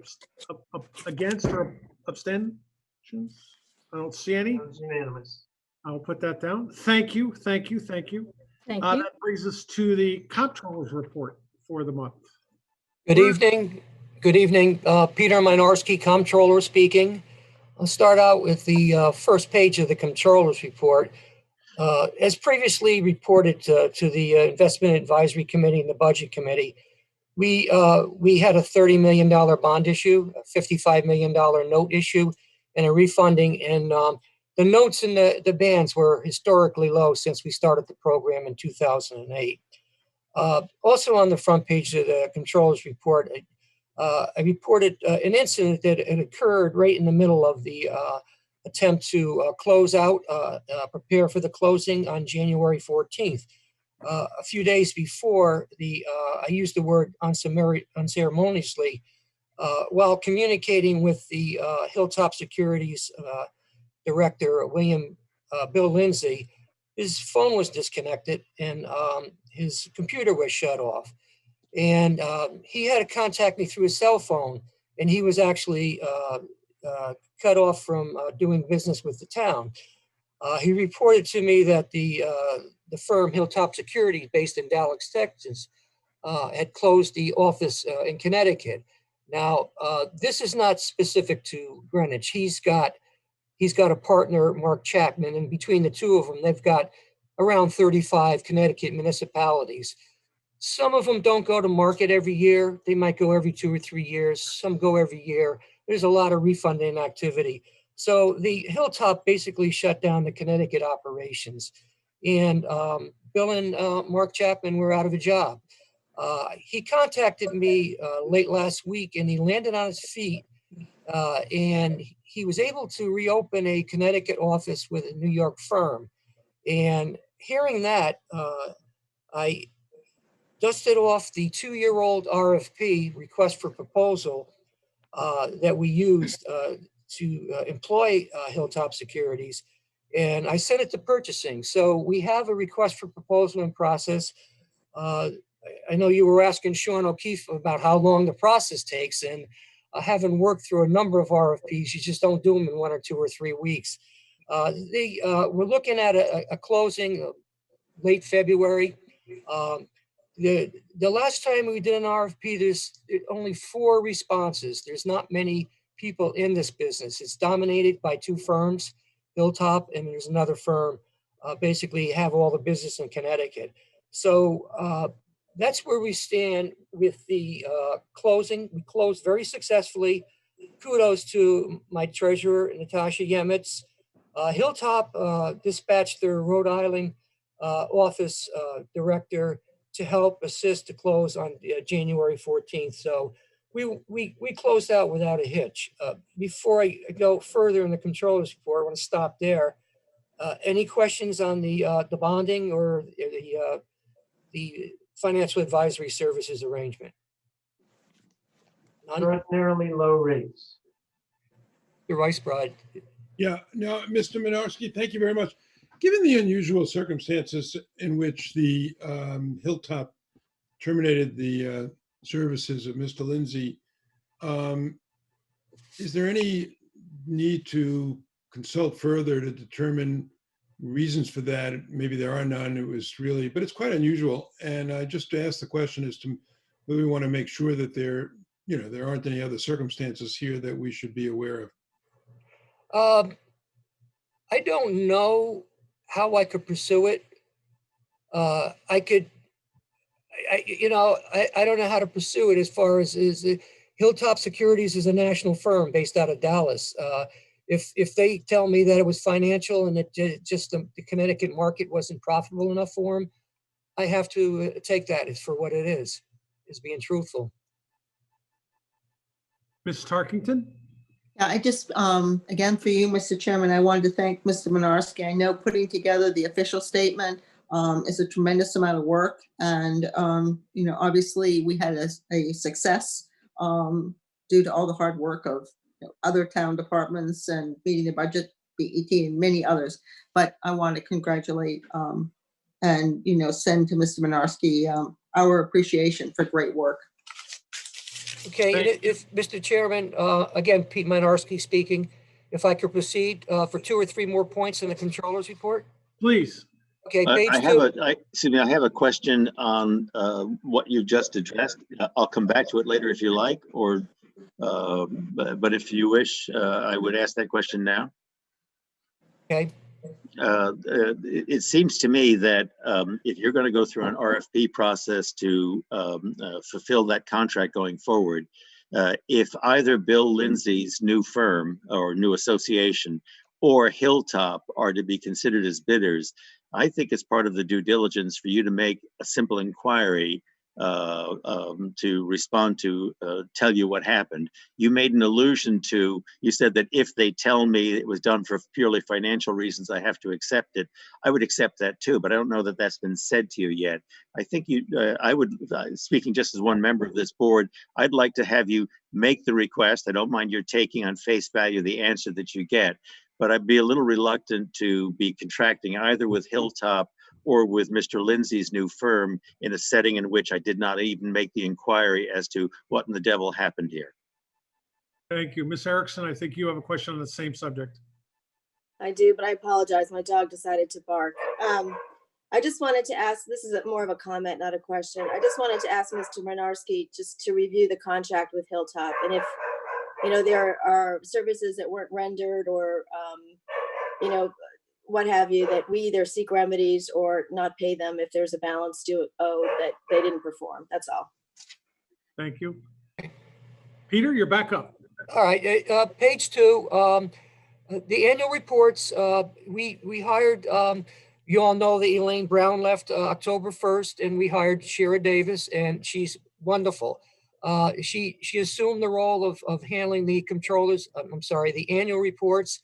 against or abstentions? I don't see any. It's unanimous. I'll put that down. Thank you, thank you, thank you. Thank you. That brings us to the comptroller's report for the month. Good evening. Good evening. Peter Minarski, Comptroller speaking. I'll start out with the first page of the Comptroller's report. As previously reported to the Investment Advisory Committee and the Budget Committee, we had a $30 million bond issue, a $55 million note issue, and a refunding. And the notes and the bands were historically low since we started the program in 2008. Also on the front page of the Comptroller's report, I reported an incident that had occurred right in the middle of the attempt to close out, prepare for the closing on January 14th. A few days before, I used the word unceremoniously, while communicating with the Hilltop Securities Director, Bill Lindsay. His phone was disconnected and his computer was shut off. And he had to contact me through his cell phone, and he was actually cut off from doing business with the town. He reported to me that the firm Hilltop Securities, based in Dallas, Texas, had closed the office in Connecticut. Now, this is not specific to Greenwich. He's got a partner, Mark Chapman, and between the two of them, they've got around 35 Connecticut municipalities. Some of them don't go to market every year. They might go every 2 or 3 years. Some go every year. There's a lot of refunding activity. So the Hilltop basically shut down the Connecticut operations. And Bill and Mark Chapman were out of a job. He contacted me late last week, and he landed on his feet. And he was able to reopen a Connecticut office with a New York firm. And hearing that, I dusted off the 2-year-old RFP, request for proposal, that we used to employ Hilltop Securities, and I sent it to purchasing. So we have a request for proposal in process. I know you were asking Sean O'Keefe about how long the process takes, and having worked through a number of RFPs, you just don't do them in 1 or 2 or 3 weeks. We're looking at a closing late February. The last time we did an RFP, there's only 4 responses. There's not many people in this business. It's dominated by 2 firms, Hilltop, and there's another firm, basically have all the business in Connecticut. So that's where we stand with the closing. We closed very successfully. Kudos to my treasurer, Natasha Yemitz. Hilltop dispatched their Rhode Island office director to help assist to close on January 14th. So we closed out without a hitch. Before I go further in the controller's report, I want to stop there. Any questions on the bonding or the financial advisory services arrangement? None? Extraordinarily low rates. Your Vice Bride. Yeah, no, Mr. Minarski, thank you very much. Given the unusual circumstances in which the Hilltop terminated the services of Mr. Lindsay Is there any need to consult further to determine reasons for that? Maybe there are none. It was really, but it's quite unusual. And just to ask the question as to whether we want to make sure that there aren't any other circumstances here that we should be aware of. I don't know how I could pursue it. I could, I don't know how to pursue it as far as Hilltop Securities is a national firm based out of Dallas. If they tell me that it was financial and that just the Connecticut market wasn't profitable enough for them, I have to take that as for what it is being truthful. Ms. Tarkington? Yeah, I just, again, for you, Mr. Chairman, I wanted to thank Mr. Menarski. I know putting together the official statement is a tremendous amount of work. And, obviously we had a success due to all the hard work of other town departments and meeting the budget, BET, and many others. But I want to congratulate and, send to Mr. Menarski our appreciation for great work. Okay, if Mr. Chairman, again, Pete Menarski speaking, if I could proceed for 2 or 3 more points in the controller's report? Please. Okay, page I 2. I have a question on what you just addressed. I'll come back to it later if you like, or but if you wish, I would ask that question now. Okay. It seems to me that if you're going to go through an RFP process to fulfill that contract going forward, if either Bill Lindsay's new firm or new association or Hilltop are to be considered as bidders, I think it's part of the due diligence for you to make a simple inquiry to respond to, tell you what happened. You made an allusion to, you said that if they tell me it was done for purely financial reasons, I have to accept it. I would accept that too, but I don't know that that's been said to you yet. I think I would, speaking just as one member of this board, I'd like to have you make the request. I don't mind your taking on face value the answer that you get, but I'd be a little reluctant to be contracting either with Hilltop or with Mr. Lindsay's new firm in a setting in which I did not even make the inquiry as to what in the devil happened here. Thank you. Ms. Erickson, I think you have a question on the same subject. I do, but I apologize. My dog decided to bark. I just wanted to ask, this is more of a comment, not a question. I just wanted to ask Mr. Menarski just to review the contract with Hilltop. And if, there are services that weren't rendered or, what have you, that we either seek remedies or not pay them if there's a balance due owed that they didn't perform. That's all. Thank you. Peter, you're back up. All right, page 2, the annual reports, we hired, you all know that Elaine Brown left October 1st, and we hired Shira Davis, and she's wonderful. She assumed the role of handling the controllers, the annual reports,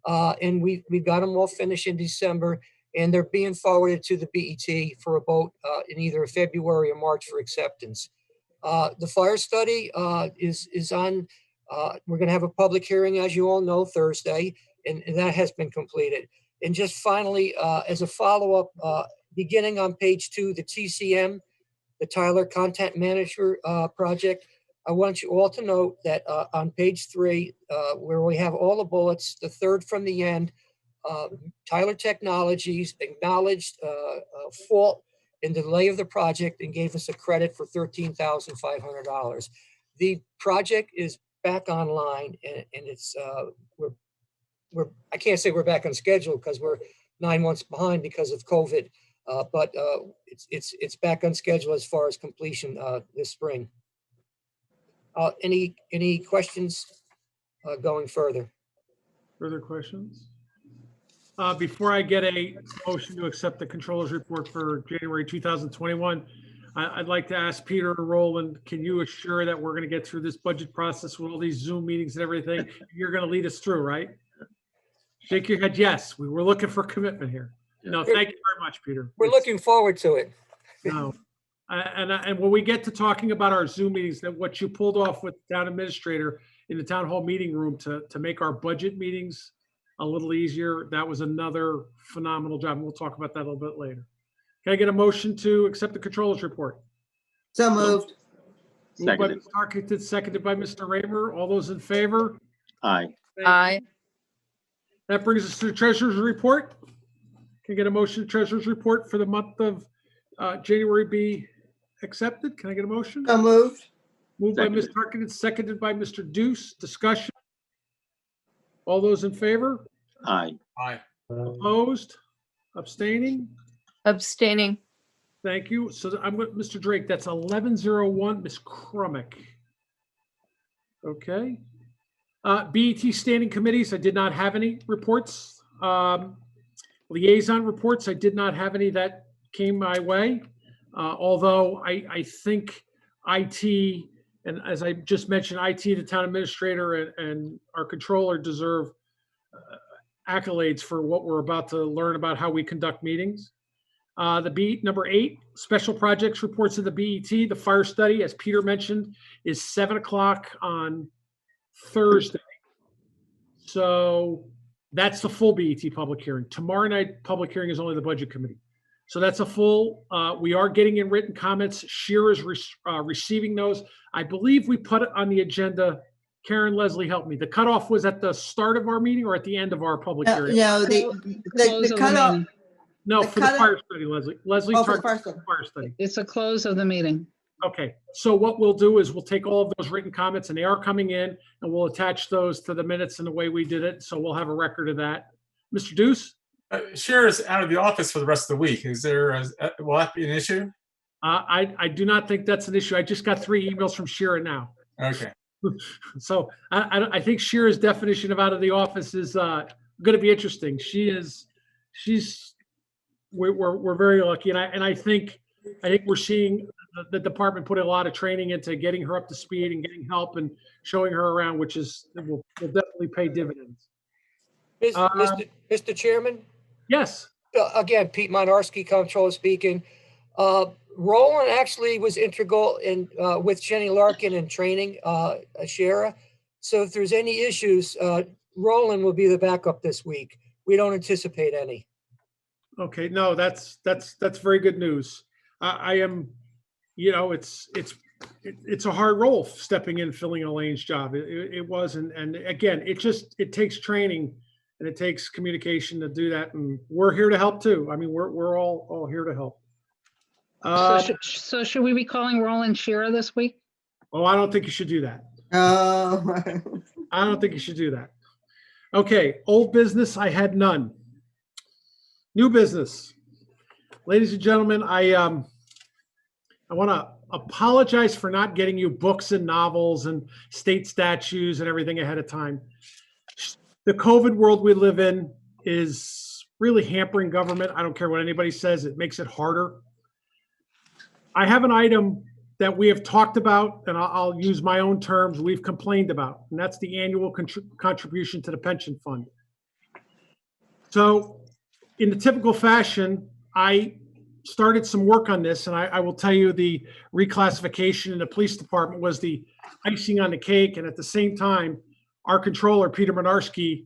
and we got them all finished in December, and they're being forwarded to the BET for a vote in either February or March for acceptance. The fire study is on. We're going to have a public hearing, as you all know, Thursday, and that has been completed. And just finally, as a follow-up, beginning on page 2, the TCM, the Tyler Content Manager project, I want you all to note that on page 3, where we have all the bullets, the third from the end, Tyler Technologies acknowledged fault in the delay of the project and gave us a credit for $13,500. The project is back online, and it's I can't say we're back on schedule because we're 9 months behind because of COVID, but it's back on schedule as far as completion this spring. Any questions going further? Further questions? Before I get a motion to accept the controller's report for January 2021, I'd like to ask Peter or Roland, can you assure that we're going to get through this budget process with all these Zoom meetings and everything? You're going to lead us through, right? Shake your head. Yes, we were looking for commitment here. No, thank you very much, Peter. We're looking forward to it. No. And when we get to talking about our Zoom meetings, that what you pulled off with the town administrator in the town hall meeting room to make our budget meetings a little easier, that was another phenomenal job. And we'll talk about that a little bit later. Can I get a motion to accept the controller's report? So moved. Moved by Seconded. Ms. Tarkington, seconded by Mr. Raymer. All those in favor? Aye. Aye. That brings us to the treasurer's report. Can I get a motion, treasurer's report for the month of January be accepted? Can I get a motion? So moved. Moved by Ms. Seconded. Tarkington, seconded by Mr. Deuce. Discussion. All those in favor? Aye. Aye. Opposed? Abstaining? Abstaining. Thank you. So I'm with Mr. Drake. That's 1101, Ms. Crumick. Okay. BET standing committees, I did not have any reports. Liaison reports, I did not have any that came my way. Although I think IT, and as I just mentioned, IT, the town administrator and our controller deserve accolades for what we're about to learn about how we conduct meetings. Number 8, special projects reports of the BET. The fire study, as Peter mentioned, is 7 o'clock on Thursday. So that's the full BET public hearing. Tomorrow night, public hearing is only the budget committee. So that's a full, we are getting in written comments. Shear is receiving those. I believe we put it on the agenda. Karen, Leslie, help me. The cutoff was at the start of our meeting or at the end of our public hearing? No, Close the of cutoff, meeting. No, the for the cutoff- fire study, Leslie. Leslie, Oh, for the Tark- fire study. fire study. It's a close of the meeting. Okay, so what we'll do is we'll take all of those written comments, and they are coming in, and we'll attach those to the minutes in the way we did it, so we'll have a record of that. Mr. Deuce? Cher is out of the office for the rest of the week. Is there, will that be an issue? I do not think that's an issue. I just got 3 emails from Shira now. Okay. So I think Shira's definition of out of the office is going to be interesting. We're very lucky, and I think we're seeing the department put a lot of training into getting her up to speed and getting help and showing her around, which will definitely pay dividends. Mr. Chairman? Yes. Again, Pete Monarski, Comptroller speaking. Roland actually was integral in with Jenny Larkin in training Shara. So if there's any issues, Roland will be the backup this week. We don't anticipate any. Okay, no, that's very good news. I am, it's a hard role stepping in, filling Elaine's job. It was, and again, it takes training and it takes communication to do that. And we're here to help too. I mean, we're all here to help. So should we be calling Roland Shearer this week? Oh, I don't think you should do that. Oh. I don't think you should do that. Okay, old business, I had none. New business. Ladies and gentlemen, I want to apologize for not getting you books and novels and state statutes and everything ahead of time. The COVID world we live in is really hampering government. I don't care what anybody says, it makes it harder. I have an item that we have talked about, and I'll use my own terms, we've complained about, and that's the annual contribution to the pension fund. So in the typical fashion, I started some work on this, and I will tell you the reclassification in the police department was the icing on the cake. And at the same time, our controller, Peter Monarski,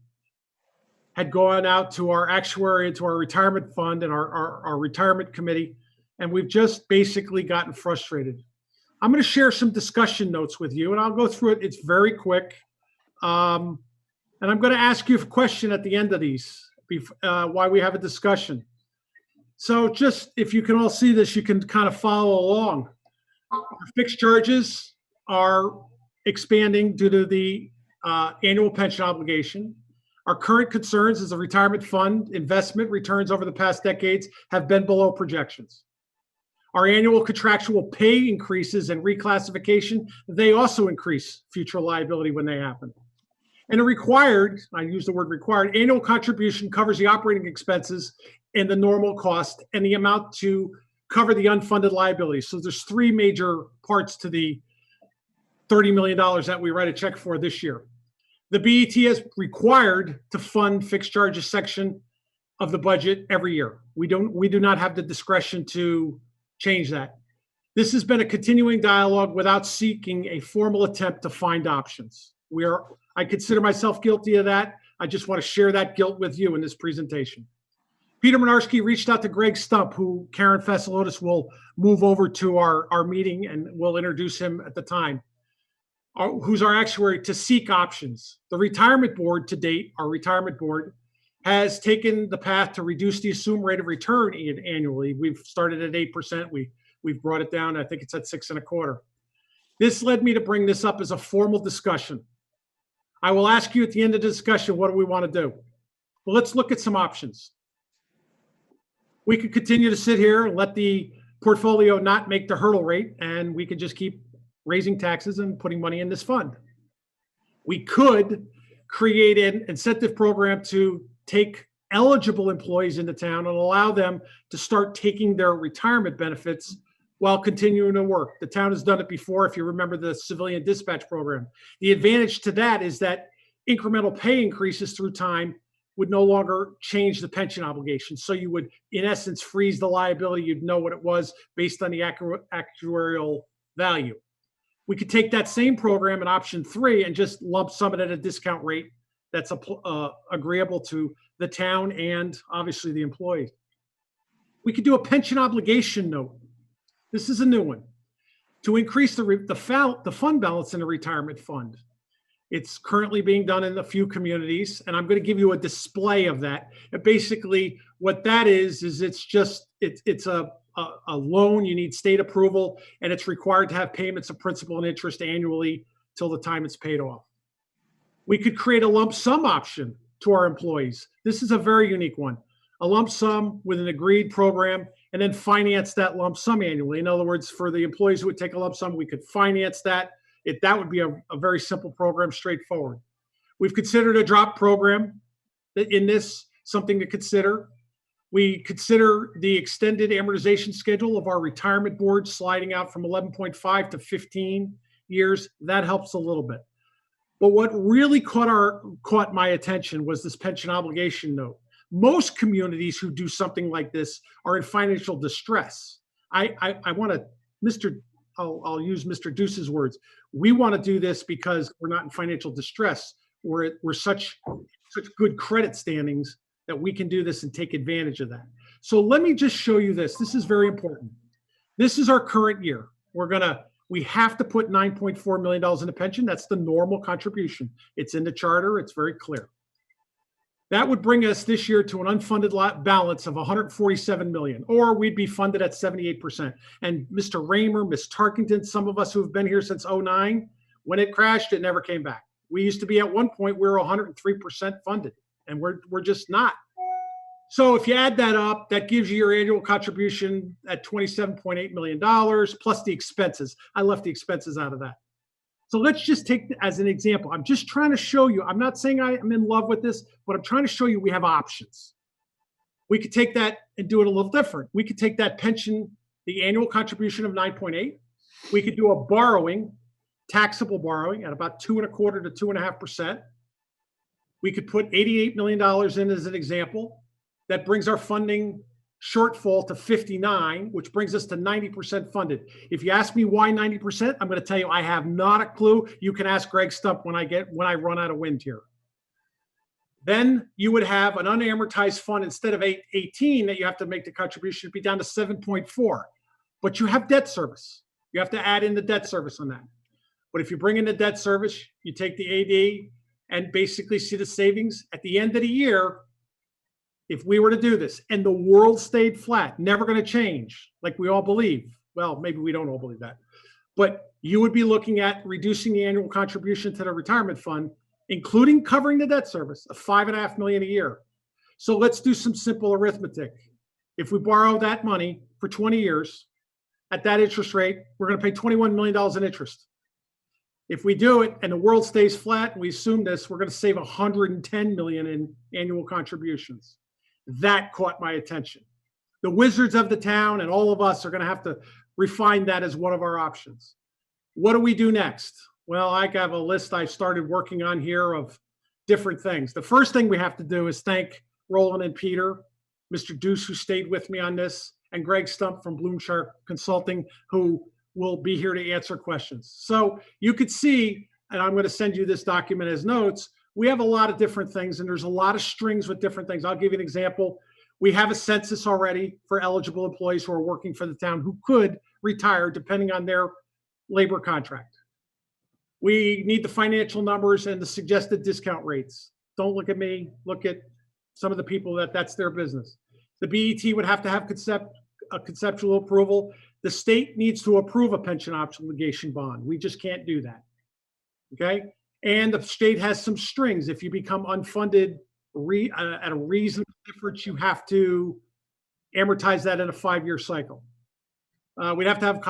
had gone out to our actuary, to our retirement fund and our retirement committee, and we've just basically gotten frustrated. I'm going to share some discussion notes with you, and I'll go through it. It's very quick. And I'm going to ask you a question at the end of these, why we have a discussion. So just, if you can all see this, you can kind of follow along. Our fixed charges are expanding due to the annual pension obligation. Our current concerns as a retirement fund investment returns over the past decades have been below projections. Our annual contractual pay increases and reclassification, they also increase future liability when they happen. And a required, I use the word required, annual contribution covers the operating expenses and the normal cost and the amount to cover the unfunded liabilities. So there's 3 major parts to the $30 million that we write a check for this year. The BET is required to fund fixed charges section of the budget every year. We do not have the discretion to change that. This has been a continuing dialogue without seeking a formal attempt to find options. I consider myself guilty of that. I just want to share that guilt with you in this presentation. Peter Minarski reached out to Greg Stump, who Karen Fasalotis will move over to our meeting, and we'll introduce him at the time, who's our actuary, to seek options. The retirement board to date, our retirement board, has taken the path to reduce the assumed rate of return annually. We've started at 8%. We've brought it down. I think it's at 6.25%. This led me to bring this up as a formal discussion. I will ask you at the end of the discussion, what do we want to do? Well, let's look at some options. We could continue to sit here and let the portfolio not make the hurdle rate, and we could just keep raising taxes and putting money in this fund. We could create an incentive program to take eligible employees into town and allow them to start taking their retirement benefits while continuing to work. The town has done it before, if you remember the civilian dispatch program. The advantage to that is that incremental pay increases through time would no longer change the pension obligation. So you would, in essence, freeze the liability. You'd know what it was based on the actuarial value. We could take that same program in option 3 and just lump sum it at a discount rate that's agreeable to the town and obviously the employee. We could do a pension obligation note. This is a new one to increase the fund balance in a retirement fund. It's currently being done in a few communities, and I'm going to give you a display of that. And basically, what that is it's a loan. You need state approval, and it's required to have payments of principal and interest annually till the time it's paid off. We could create a lump sum option to our employees. This is a very unique one. A lump sum with an agreed program, and then finance that lump sum annually. In other words, for the employees who would take a lump sum, we could finance that. That would be a very simple program, straightforward. We've considered a drop program in this, something to consider. We consider the extended amortization schedule of our retirement board sliding out from 11.5 to 15 years. That helps a little bit. But what really caught my attention was this pension obligation note. Most communities who do something like this are in financial distress. I want to, I'll use Mr. Deuce's words. We want to do this because we're not in financial distress. We're such good credit standings that we can do this and take advantage of that. So let me just show you this. This is very important. This is our current year. We have to put $9.4 million in a pension. That's the normal contribution. It's in the charter. It's very clear. That would bring us this year to an unfunded balance of $147 million, or we'd be funded at 78%. And Mr. Raymer, Ms. Tarkington, some of us who have been here since 2009, when it crashed, it never came back. We used to be at one point, we were 103% funded, and we're just not. So if you add that up, that gives you your annual contribution at $27.8 million plus the expenses. I left the expenses out of that. So let's just take as an example. I'm just trying to show you, I'm not saying I'm in love with this, but I'm trying to show you we have options. We could take that and do it a little different. We could take that pension, the annual contribution of 9.8. We could do a borrowing, taxable borrowing at about 2.25% to 2.5%. We could put $88 million in as an example. That brings our funding shortfall to 59, which brings us to 90% funded. If you ask me why 90%, I'm going to tell you I have not a clue. You can ask Greg Stump when I run out of wind here. Then you would have an unamortized fund instead of 18 that you have to make the contribution, it'd be down to 7.4. But you have debt service. You have to add in the debt service on that. But if you bring in the debt service, you take the AD and basically see the savings at the end of the year. If we were to do this and the world stayed flat, never going to change, like we all believe. Well, maybe we don't all believe that. But you would be looking at reducing the annual contribution to the retirement fund, including covering the debt service, of $5.5 million a year. So let's do some simple arithmetic. If we borrow that money for 20 years at that interest rate, we're going to pay $21 million in interest. If we do it and the world stays flat, and we assume this, we're going to save $110 million in annual contributions. That caught my attention. The wizards of the town and all of us are going to have to refine that as one of our options. What do we do next? Well, I have a list I've started working on here of different things. The first thing we have to do is thank Roland and Peter, Mr. Deuce, who stayed with me on this, and Greg Stump from Bloomshire Consulting, who will be here to answer questions. So you could see, and I'm going to send you this document as notes, we have a lot of different things, and there's a lot of strings with different things. I'll give you an example. We have a census already for eligible employees who are working for the town who could retire depending on their labor contract. We need the financial numbers and the suggested discount rates. Don't look at me, look at some of the people that's their business. The BET would have to have a conceptual approval. The state needs to approve a pension obligation bond. We just can't do that. Okay? And the state has some strings. If you become unfunded at a reasonable difference, you have to amortize that in a 5-year cycle. We'd have to have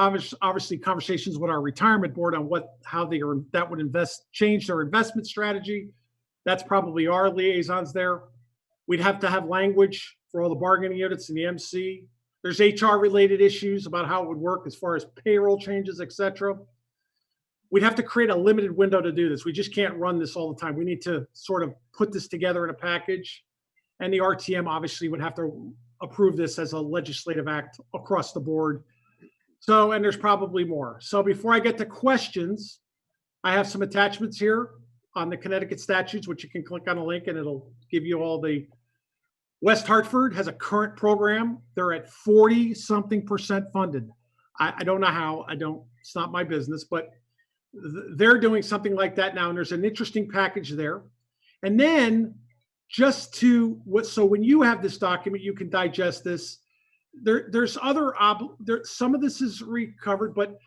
obviously conversations with our retirement board on how that would change their investment strategy. That's probably our liaisons there. We'd have to have language for all the bargaining units in the MC. There's HR related issues about how it would work as far as payroll changes, et cetera. We'd have to create a limited window to do this. We just can't run this all the time. We need to sort of put this together in a package. And the RTM obviously would have to approve this as a legislative act across the board. So, and there's probably more. So before I get to questions, I have some attachments here on the Connecticut statutes, which you can click on a link and it'll give you all the. West Hartford has a current program. They're at 40-something% funded. I don't know how, it's not my business, but they're doing something like that now. And there's an interesting package there. And then so when you have this document, you can digest this. There's some of this is recovered, but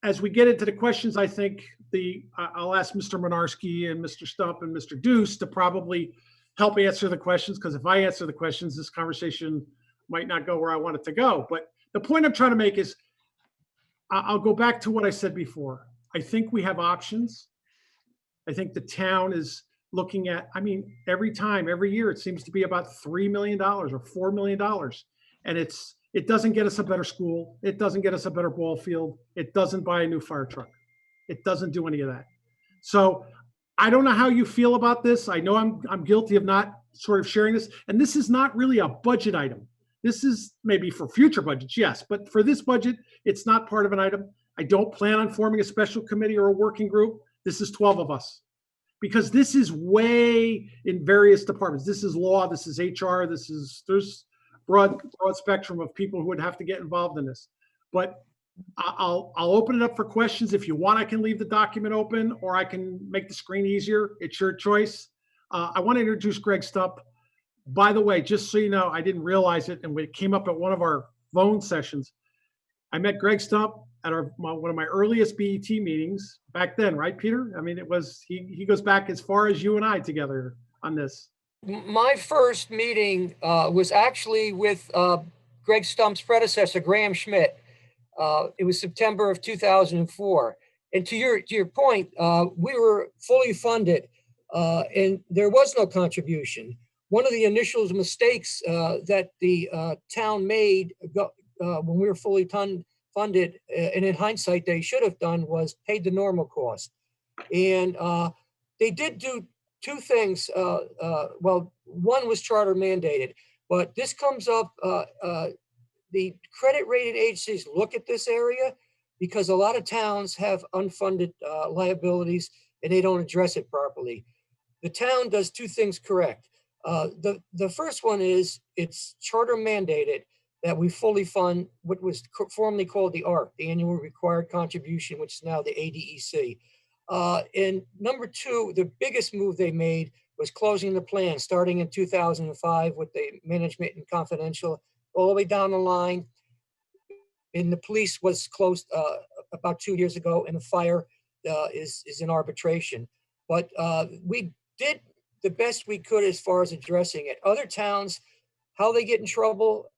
as we get into the questions, I think I'll ask Mr. Mynarski and Mr. Stump and Mr. Deuce to probably help answer the questions, because if I answer the questions, this conversation might not go where I want it to go. But the point I'm trying to make is, I'll go back to what I said before. I think we have options. I think the town is looking at, every year, it seems to be about $3 million or $4 million. And it doesn't get us a better school. It doesn't get us a better ball field. It doesn't buy a new fire truck. It doesn't do any of that. So I don't know how you feel about this. I know I'm guilty of not sort of sharing this. And this is not really a budget item. This is maybe for future budgets, yes. But for this budget, it's not part of an item. I don't plan on forming a special committee or a working group. This is 12 of us. Because this is way in various departments. This is law, this is HR, there's broad spectrum of people who would have to get involved in this. But I'll open it up for questions. If you want, I can leave the document open or I can make the screen easier. It's your choice. I want to introduce Greg Stump. By the way, just so you know, I didn't realize it, and it came up at one of our phone sessions. I met Greg Stump at one of my earliest BET meetings back then, right, Peter? He goes back as far as you and I together on this. My first meeting was actually with Greg Stump's predecessor, Graham Schmidt. It was September of 2004. And to your point, we were fully funded and there was no contribution. One of the initial mistakes that the town made when we were fully funded, and in hindsight, they should have done, was paid the normal cost. And they did do two things. Well, one was charter mandated, but this comes up, the credit rated agencies look at this area because a lot of towns have unfunded liabilities and they don't address it properly. The town does two things correct. The first one is it's charter mandated that we fully fund what was formerly called the ARC, the Annual Required Contribution, which is now the ADEC. And number two, the biggest move they made was closing the plan, starting in 2005 with the management and confidential, all the way down the line. And the police was closed about 2 years ago, and the fire is in arbitration. But we did the best we could as far as addressing it. Other towns, how they get in trouble,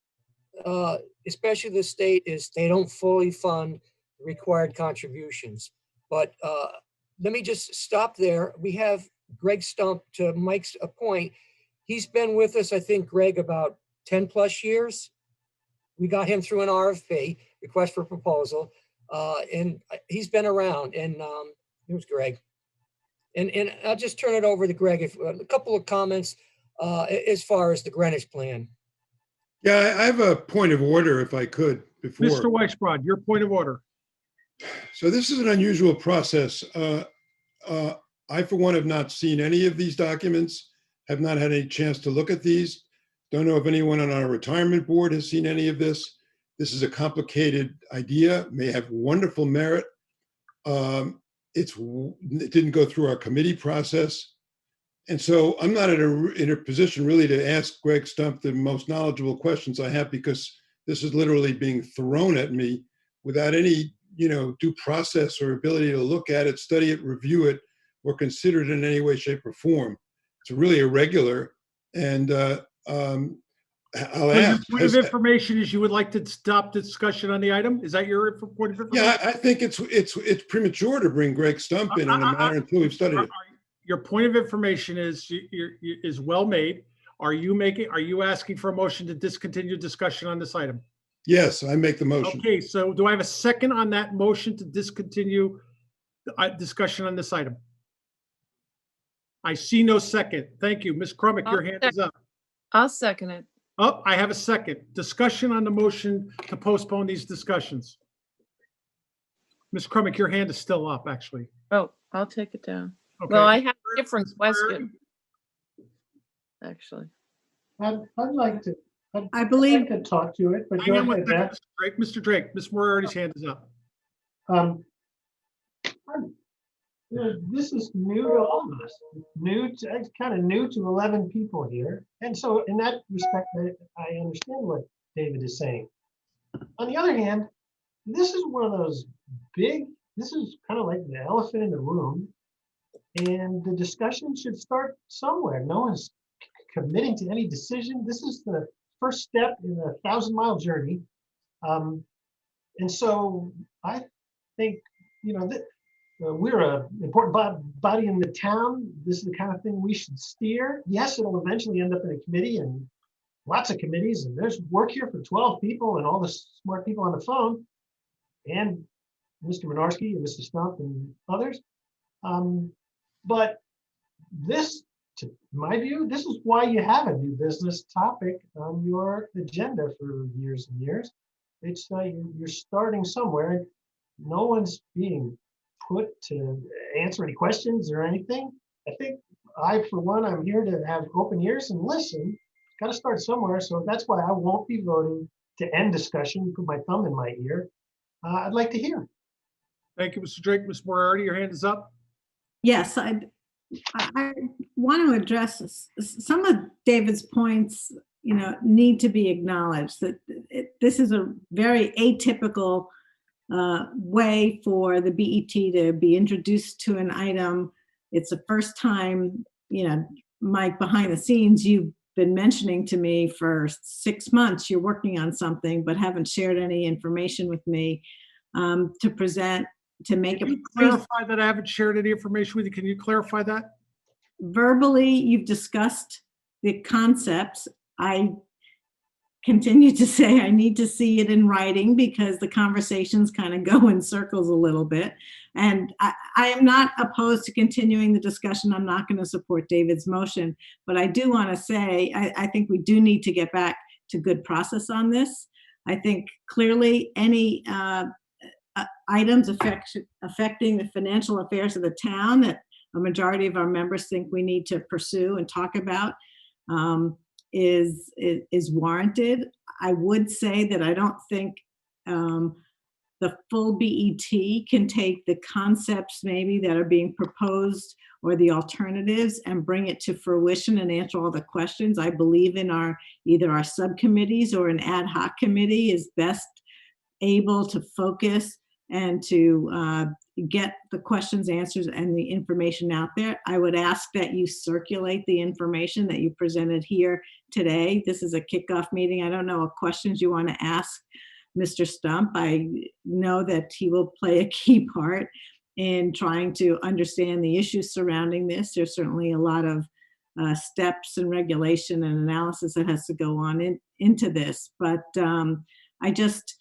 especially the state, is they don't fully fund required contributions. But let me just stop there. We have Greg Stump, to Mike's point. He's been with us, I think, Greg, about 10 plus years. We got him through an RFP, request for proposal, and he's been around. And here's Greg. And I'll just turn it over to Greg. A couple of comments as far as the Greenwich plan. Yeah, I have a point of order, if I could, before. Mr. Weisbrod, your point of order. So this is an unusual process. I, for one, have not seen any of these documents, have not had any chance to look at these. Don't know if anyone on our retirement board has seen any of this. This is a complicated idea, may have wonderful merit. It didn't go through our committee process. And so I'm not in a position really to ask Greg Stump the most knowledgeable questions I have, because this is literally being thrown at me without any, due process or ability to look at it, study it, review it, or consider it in any way, shape, or form. It's really irregular. And I'll So your ask. point of information is you would like to stop discussion on the item? Is that your point of information? Yeah, I think it's premature to bring Greg Stump in on a matter until we've studied it. Your point of information is well made. Are you asking for a motion to discontinue discussion on this item? Yes, I make the motion. Okay, so do I have a second on that motion to discontinue discussion on this item? I see no second. Thank you. Ms. Crumick, your hand is up. I'll second it. Oh, I have a second. Discussion on the motion to postpone these discussions. Ms. Crumick, your hand is still up, actually. Oh, I'll take it down. Okay. Well, I have a different question, actually. I'd like to. I believe- I'd like to talk to it, but Hang go on one ahead, second, Beth. Mr. Drake, Ms. Moriarty's hand is up. This is new to all of us. It's kind of new to 11 people here. And so in that respect, I understand what David is saying. On the other hand, this is one of those this is kind of like the elephant in the room. And the discussion should start somewhere. No one's committing to any decision. This is the first step in a 1,000-mile journey. And so I think, we're an important body in the town. This is the kind of thing we should steer. Yes, it'll eventually end up in a committee and lots of committees. And there's work here for 12 people and all the smart people on the phone. And Mr. Minarski and Mr. Stump and others. But this, to my view, this is why you have a new business topic on your agenda for years and years. It's you're starting somewhere. No one's being put to answer any questions or anything. I think for one, I'm here to have open ears and listen. Got to start somewhere. So that's why I won't be voting to end discussion, put my thumb in my ear. I'd like to hear. Thank you, Mr. Drake. Ms. Moriarty, your hand is up. Yes, I want to address some of David's points, need to be acknowledged that this is a very atypical way for the BET to be introduced to an item. It's the first time, Mike, behind the scenes, you've been mentioning to me for 6 months you're working on something, but haven't shared any information with me to present, to make Can you clarify that I haven't shared any information with you? Can you clarify that? Verbally, you've discussed the concepts. I continue to say I need to see it in writing because the conversations kind of go in circles a little bit. And I am not opposed to continuing the discussion. I'm not going to support David's motion, but I do want to say, I think we do need to get back to good process on this. I think clearly any items affecting the financial affairs of the town that a majority of our members think we need to pursue and talk about is warranted. I would say that I don't think the full BET can take the concepts maybe that are being proposed or the alternatives and bring it to fruition and answer all the questions. I believe in either our subcommittees or an ad hoc committee is best able to focus and to get the questions, answers, and the information out there. I would ask that you circulate the information that you presented here today. This is a kickoff meeting. I don't know what questions you want to ask Mr. Stump. I know that he will play a key part in trying to understand the issues surrounding this. There's certainly a lot of steps and regulation and analysis that has to go on into this. But I just,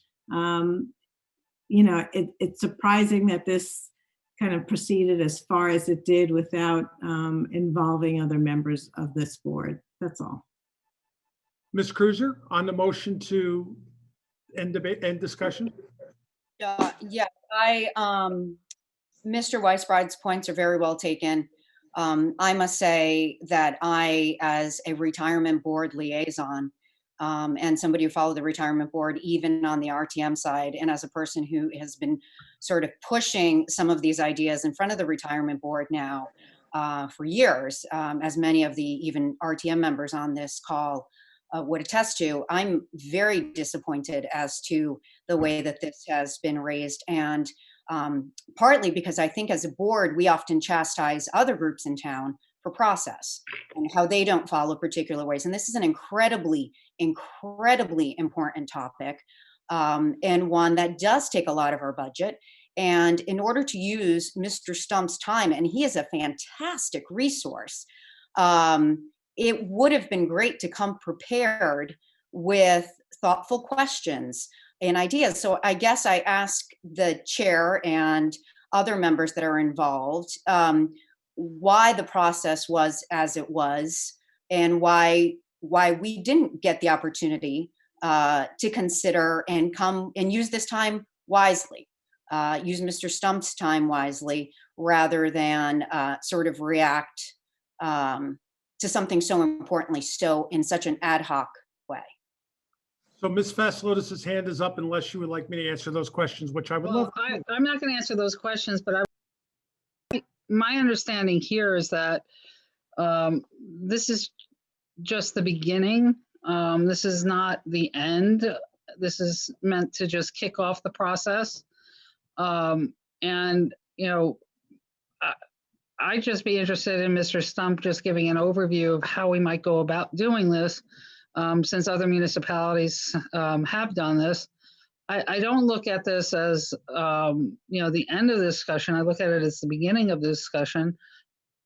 it's surprising that this kind of proceeded as far as it did without involving other members of this board. That's all. Ms. Cruiser, on the motion to end debate, end discussion? Yeah, Mr. Weisbrod's points are very well taken. I must say that I, as a retirement board liaison, and somebody who followed the retirement board, even on the RTM side, and as a person who has been sort of pushing some of these ideas in front of the retirement board now for years, as many of the even RTM members on this call would attest to, I'm very disappointed as to the way that this has been raised. And partly because I think as a board, we often chastise other groups in town for process and how they don't follow particular ways. And this is an incredibly important topic, and one that does take a lot of our budget. And in order to use Mr. Stump's time, and he is a fantastic resource, it would have been great to come prepared with thoughtful questions and ideas. So I guess I ask the chair and other members that are involved why the process was as it was, and why we didn't get the opportunity to consider and come and use this time wisely, use Mr. Stump's time wisely, rather than sort of react to something so importantly in such an ad hoc way. So Ms. Faslotis's hand is up unless you would like me to answer those questions, which I would love. I'm not going to answer those questions, but my understanding here is that this is just the beginning. This is not the end. This is meant to just kick off the process. And, you know, I'd just be interested in Mr. Stump just giving an overview of how we might go about doing this, since other municipalities have done this. I don't look at this as, you know, the end of the discussion. I look at it as the beginning of the discussion.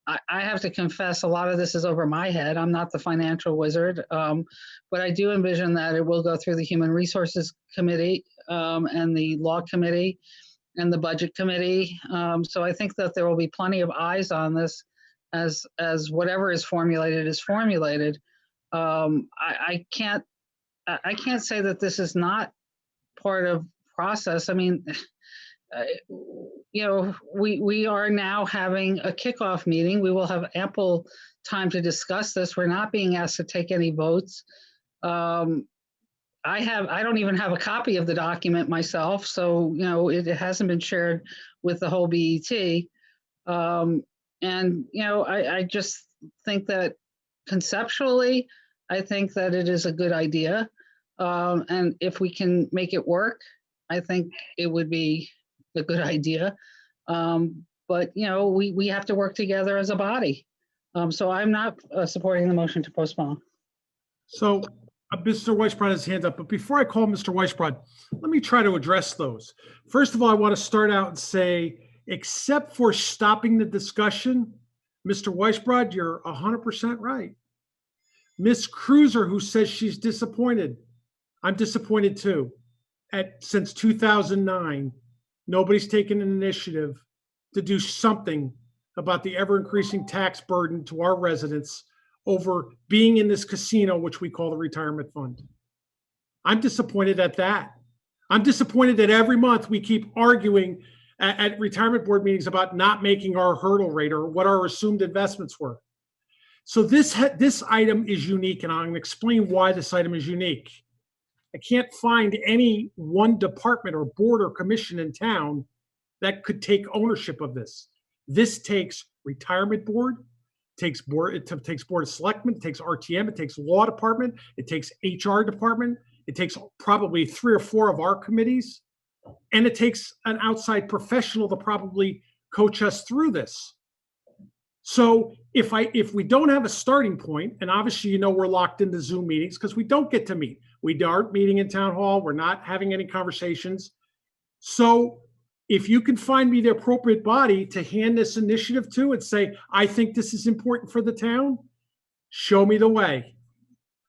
I have to confess, a lot of this is over my head. I'm not the financial wizard, but I do envision that it will go through the Human Resources Committee and the Law Committee and the Budget Committee. So I think that there will be plenty of eyes on this as whatever is formulated is formulated. I can't say that this is not part of process. I mean, you know, we are now having a kickoff meeting. We will have ample time to discuss this. We're not being asked to take any votes. I don't even have a copy of the document myself, so you know it hasn't been shared with the whole BET. And you know, I just think that conceptually, I think that it is a good idea. And if we can make it work, I think it would be a good idea. But, you know, we have to work together as a body. So I'm not supporting the motion to postpone. So Mr. Weisbrod has his hand up, but before I call Mr. Weisbrod, let me try to address those. First of all, I want to start out and say, except for stopping the discussion, Mr. Weisbrod, you're 100% right. Miss Cruiser, who says she's disappointed, I'm disappointed too. Since 2009, nobody's taken an initiative to do something about the ever-increasing tax burden to our residents over being in this casino, which we call the retirement fund. I'm disappointed at that. I'm disappointed that every month we keep arguing at retirement board meetings about not making our hurdle rate or what our assumed investments were. So this item is unique, and I'm going to explain why this item is unique. I can't find any one department or board or commission in town that could take ownership of this. This takes retirement board, it takes board of selectmen, it takes RTM, it takes law department, it takes HR department, it takes probably 3 or 4 of our committees, and it takes an outside professional to probably coach us through this. So if we don't have a starting point, and obviously, you know, we're locked into Zoom meetings because we don't get to meet. We aren't meeting in town hall. We're not having any conversations. So if you can find me the appropriate body to hand this initiative to and say, I think this is important for the town, show me the way.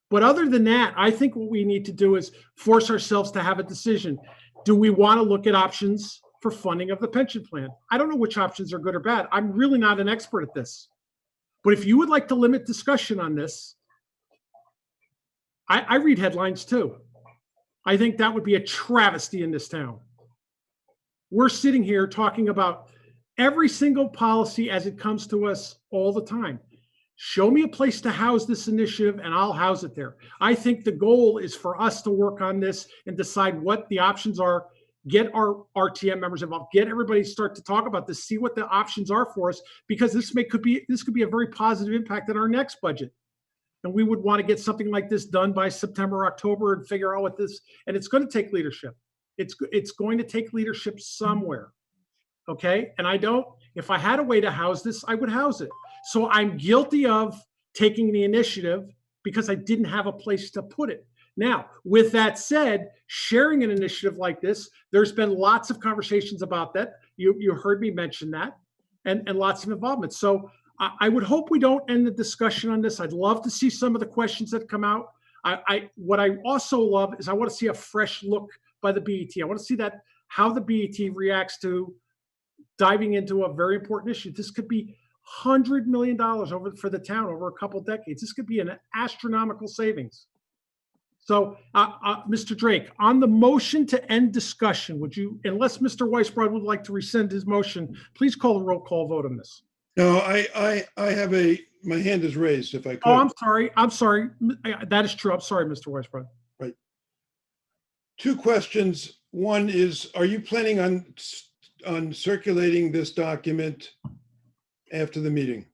But other than that, I think what we need to do is force ourselves to have a decision. Do we want to look at options for funding of the pension plan? I don't know which options are good or bad. I'm really not an expert at this. But if you would like to limit discussion on this, I read headlines too. I think that would be a travesty in this town. We're sitting here talking about every single policy as it comes to us all the time. Show me a place to house this initiative and I'll house it there. I think the goal is for us to work on this and decide what the options are, get our RTM members involved, get everybody to start to talk about this, see what the options are for us, because this could be a very positive impact in our next budget. And we would want to get something like this done by September, October, and figure out what this, and it's going to take leadership. It's going to take leadership somewhere. Okay. And if I had a way to house this, I would house it. So I'm guilty of taking the initiative because I didn't have a place to put it. Now, with that said, sharing an initiative like this, there's been lots of conversations about that. You heard me mention that, and lots of involvement. So I would hope we don't end the discussion on this. I'd love to see some of the questions that come out. What I also love is I want to see a fresh look by the BET. I want to see how the BET reacts to diving into a very important issue. This could be $100 million for the town over a couple decades. This could be an astronomical savings. So, Mr. Drake, on the motion to end discussion, would you, unless Mr. Weisbrod would like to rescind his motion, please call a roll call vote on this. No, I have my hand is raised if I could. Oh, I'm sorry. That is true. I'm sorry, Mr. Weisbrod. Right. Two questions. One is, are you planning on circulating this document after the meeting?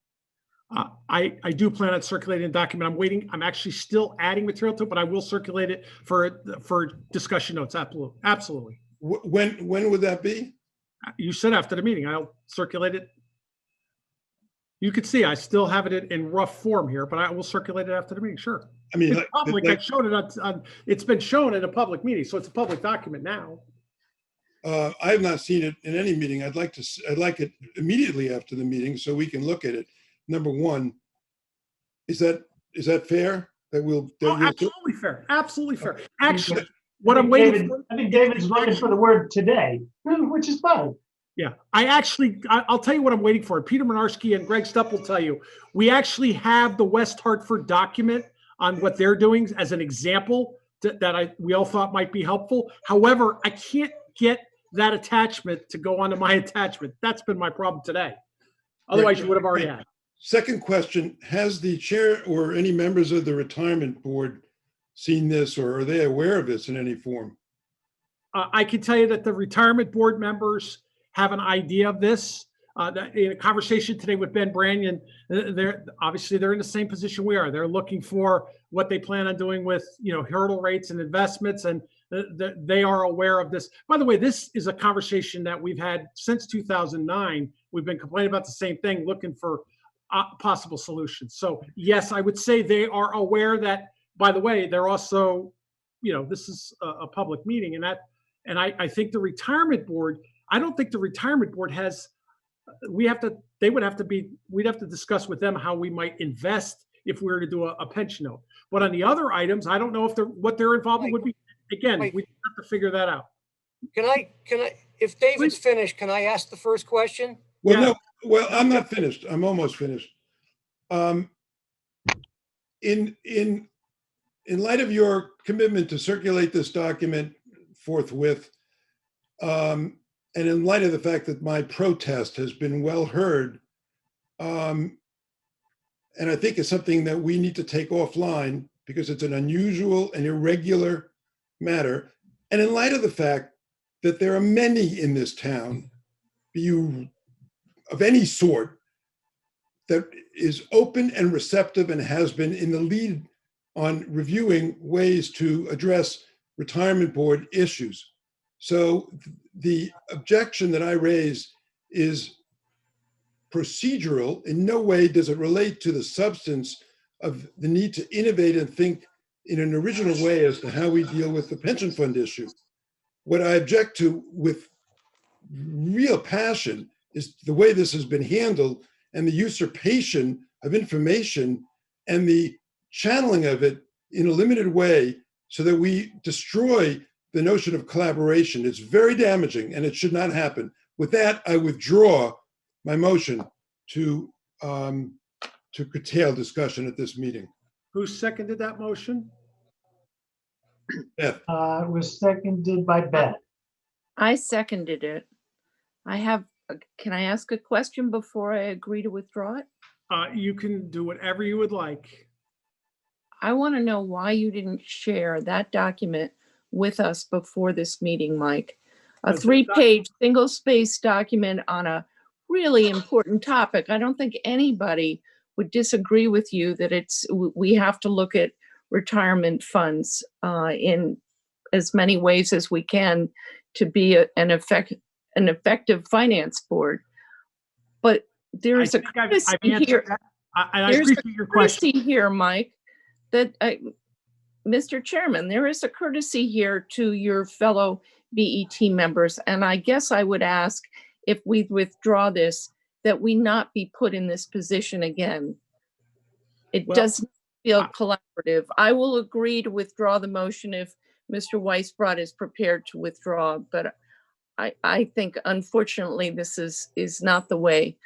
I do plan on circulating the document. I'm waiting. I'm actually still adding material to it, but I will circulate it for discussion notes. Absolutely. When would that be? You said after the meeting. I'll circulate it. You could see I still have it in rough form here, but I will circulate it after the meeting. Sure. I mean, it's public. I've shown it on. It's been shown at a public meeting, so it's a public document now. I have not seen it in any meeting. I'd like it immediately after the meeting so we can look at it. Number one, is that fair? Absolutely fair. Absolutely fair. Actually, what I'm waiting for. I think David's looking for the word today, which is fine. Yeah, I'll tell you what I'm waiting for. Peter Minarski and Greg Stupp will tell you. We actually have the West Hartford document on what they're doing as an example that we all thought might be helpful. However, I can't get that attachment to go onto my attachment. That's been my problem today. Otherwise, you would have already had. Second question, has the chair or any members of the retirement board seen this, or are they aware of this in any form? I can tell you that the retirement board members have an idea of this. In a conversation today with Ben Branyan, they're in the same position we are. They're looking for what they plan on doing with hurdle rates and investments, and they are aware of this. By the way, this is a conversation that we've had since 2009. We've been complaining about the same thing, looking for possible solutions. So yes, I would say they are aware that. By the way, they're also, this is a public meeting, and I think the retirement board. I don't think the retirement board has. We'd have to discuss with them how we might invest if we were to do a pension note. But on the other items, I don't know what their involvement would be. Again, we have to figure that out. Can I, if David's finished, can I ask the first question? Well, no, I'm not finished. I'm almost finished. In light of your commitment to circulate this document forthwith, and in light of the fact that my protest has been well heard, and I think it's something that we need to take offline because it's an unusual and irregular matter, and in light of the fact that there are many in this town, of any sort, that is open and receptive and has been in the lead on reviewing ways to address retirement board issues. So the objection that I raise is procedural. In no way does it relate to the substance of the need to innovate and think in an original way as to how we deal with the pension fund issue. What I object to with real passion is the way this has been handled and the usurpation of information and the channeling of it in a limited way so that we destroy the notion of collaboration. It's very damaging and it should not happen. With that, I withdraw my motion to curtail discussion at this meeting. Who seconded that motion? Beth. It was seconded by Beth. I seconded it. I have Can I ask a question before I agree to withdraw it? You can do whatever you would like. I want to know why you didn't share that document with us before this meeting, Mike. A Because the doc- 3-page, single-space document on a really important topic. I don't think anybody would disagree with you that we have to look at retirement funds in as many ways as we can to be an effective finance board. But there's a think I've courtesy answered here. that. I There's a appreciate your question. courtesy here, Mike, that Mr. Chairman, there is a courtesy here to your fellow BET members, and I guess I would ask if we withdraw this, that we not be put in this position again. It Well, doesn't feel collaborative. I will agree to withdraw the motion if Mr. Weisbrot is prepared to withdraw, but I think unfortunately this is not the way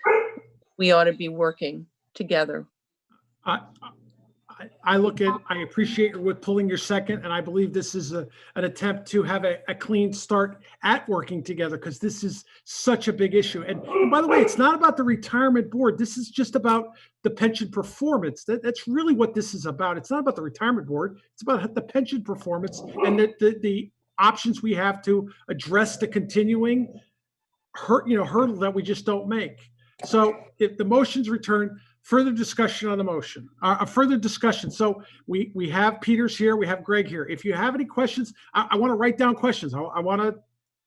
we ought to be working together. I appreciate your with pulling your second, and I believe this is an attempt to have a clean start at working together, because this is such a big issue. And by the way, it's not about the retirement board. This is just about the pension performance. That's really what this is about. It's not about the retirement board. It's about the pension performance and the options we have to address the continuing hurdle that we just don't make. So if the motion's returned, further discussion on the motion, further discussion. So we have Peter's here, we have Greg here. If you have any questions, I want to write down questions. I want to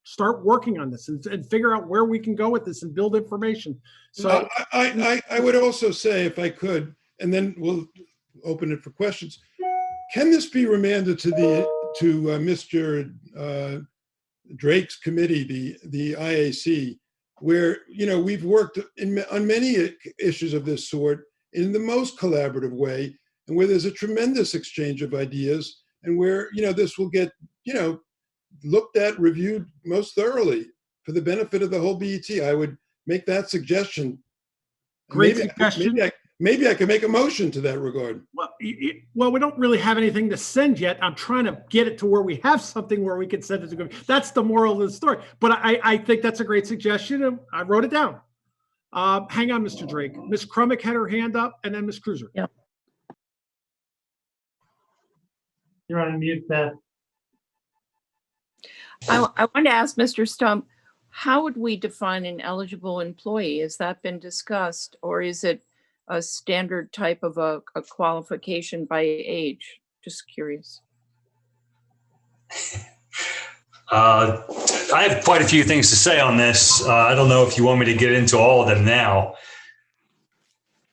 start working on this and figure out where we can go with this and build information. So I would also say, if I could, and then we'll open it for questions. Can this be remanded to Mr. Drake's committee, the IAC, where we've worked on many issues of this sort in the most collaborative way, and where there's a tremendous exchange of ideas, and where this will get looked at, reviewed most thoroughly for the benefit of the whole BET. I would make that suggestion. Great suggestion. Maybe I can make a motion to that regard. Well, we don't really have anything to send yet. I'm trying to get it to where we have something where we can send it to. That's the moral of the story. But I think that's a great suggestion, and I wrote it down. Hang on, Mr. Drake. Ms. Crumick had her hand up, and then Ms. Cruiser. Yeah. You're on mute, Beth. I want to ask Mr. Stump, how would we define an eligible employee? Has that been discussed, or is it a standard type of a qualification by age? Just curious. I have quite a few things to say on this. I don't know if you want me to get into all of them now.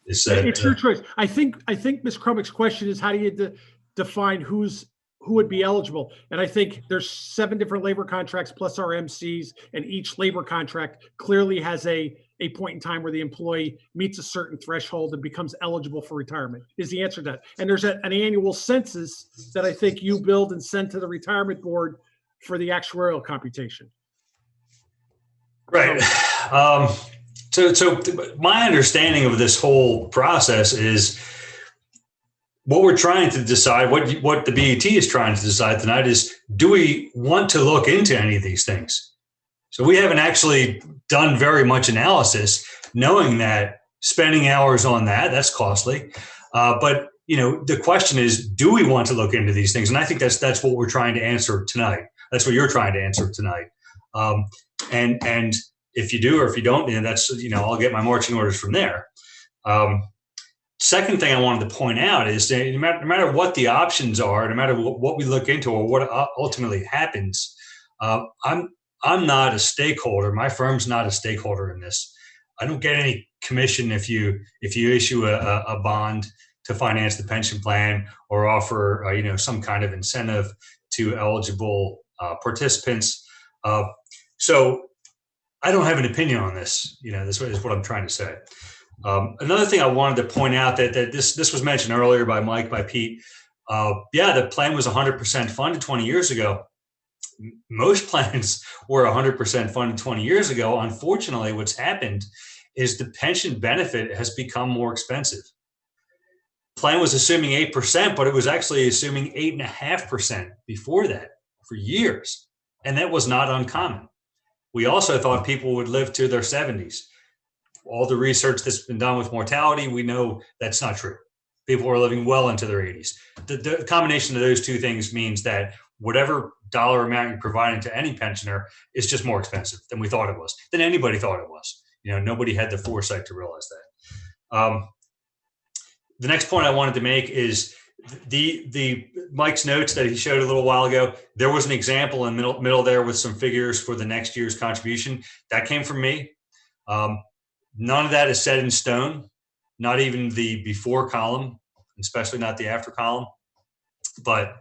It's your choice. I think Ms. Crumick's question is, how do you define who would be eligible? And I think there's 7 different labor contracts plus our MCs, and each labor contract clearly has a point in time where the employee meets a certain threshold and becomes eligible for retirement, is the answer to that. And there's an annual census that I think you build and send to the retirement board for the actuarial computation. Right. So my understanding of this whole process is what we're trying to decide, what the BET is trying to decide tonight is, do we want to look into any of these things? So we haven't actually done very much analysis, knowing that spending hours on that's costly. But the question is, do we want to look into these things? And I think that's what we're trying to answer tonight. That's what you're trying to answer tonight. And if you do or if you don't, then that's I'll get my marching orders from there. Second thing I wanted to point out is that no matter what the options are, no matter what we look into or what ultimately happens, I'm not a stakeholder. My firm's not a stakeholder in this. I don't get any commission if you issue a bond to finance the pension plan or offer some kind of incentive to eligible participants. So I don't have an opinion on this. This is what I'm trying to say. Another thing I wanted to point out that this was mentioned earlier by Mike, by Pete. The plan was 100% funded 20 years ago. Most plans were 100% funded 20 years ago. Unfortunately, what's happened is the pension benefit has become more expensive. Plan was assuming 8%, but it was actually assuming 8.5% before that for years. And that was not uncommon. We also thought people would live to their 70s. All the research that's been done with mortality, we know that's not true. People are living well into their 80s. The combination of those two things means that whatever dollar amount you're providing to any pensioner is just more expensive than we thought it was, than anybody thought it was. Nobody had the foresight to realize that. The next point I wanted to make is the Mike's notes that he showed a little while ago. There was an example in middle there with some figures for the next year's contribution. That came from me. None of that is set in stone, not even the before column, especially not the after column. But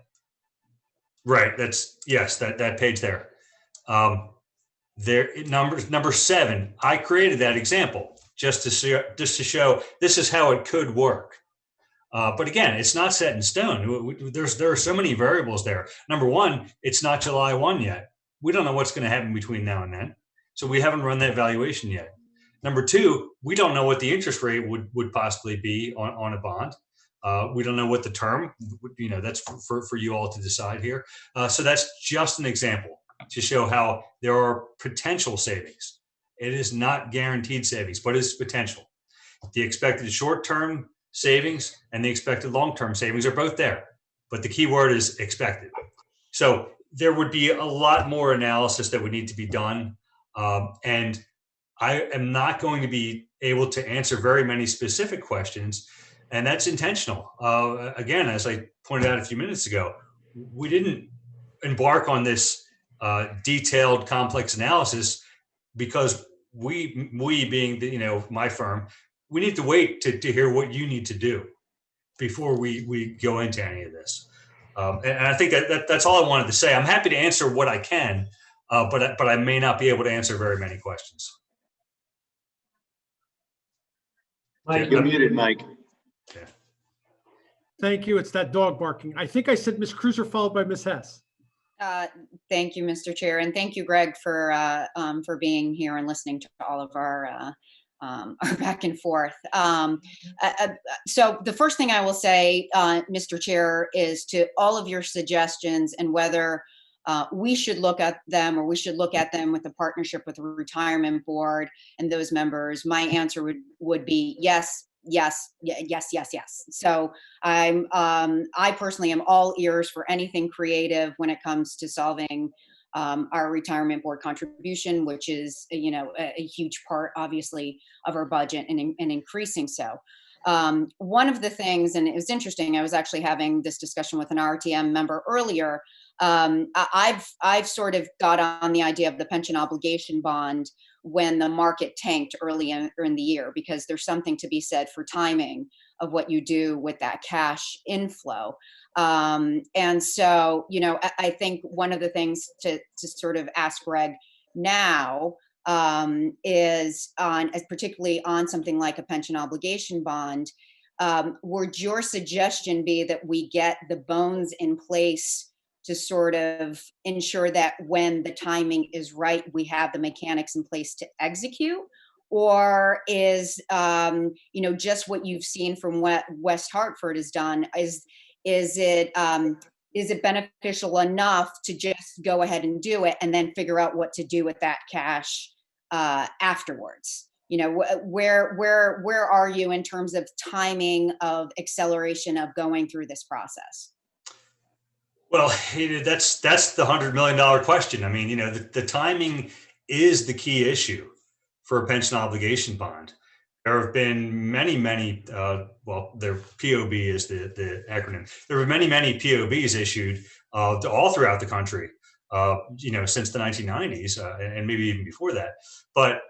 right, that page there. Number 7, I created that example just to show this is how it could work. But again, it's not set in stone. There are so many variables there. Number 1, it's not July 1 yet. We don't know what's going to happen between now and then. So we haven't run that valuation yet. Number 2, we don't know what the interest rate would possibly be on a bond. We don't know what the term, that's for you all to decide here. So that's just an example to show how there are potential savings. It is not guaranteed savings, but it's potential. The expected short-term savings and the expected long-term savings are both there, but the key word is expected. So there would be a lot more analysis that would need to be done. And I am not going to be able to answer very many specific questions, and that's intentional. Again, as I pointed out a few minutes ago, we didn't embark on this detailed, complex analysis because we being my firm, we need to wait to hear what you need to do before we go into any of this. And I think that's all I wanted to say. I'm happy to answer what I can, but I may not be able to answer very many questions. Mike, You're muted, Mike. Thank you. It's that dog barking. I think I said Ms. Cruiser followed by Ms. Hess. Thank you, Mr. Chair, and thank you, Greg, for being here and listening to all of our back and forth. So the first thing I will say, Mr. Chair, is to all of your suggestions and whether we should look at them or we should look at them with a partnership with the retirement board and those members. My answer would be yes. Yes. So I personally am all ears for anything creative when it comes to solving our retirement board contribution, which is, a huge part, obviously, of our budget and increasing so. One of the things, and it was interesting, I was actually having this discussion with an RTM member earlier. I've sort of got on the idea of the pension obligation bond when the market tanked early in the year, because there's something to be said for timing of what you do with that cash inflow. And so, I think one of the things to sort of ask Greg now is particularly on something like a pension obligation bond, would your suggestion be that we get the bones in place to sort of ensure that when the timing is right, we have the mechanics in place to execute? Or is, just what you've seen from what West Hartford has done, is it beneficial enough to just go ahead and do it and then figure out what to do with that cash afterwards? Where are you in terms of timing of acceleration of going through this process? Well, that's the $100 million question. I mean, the timing is the key issue for a pension obligation bond. There have been many, their POB is the acronym. There have been many POBs issued all throughout the country, since the 1990s and maybe even before that. But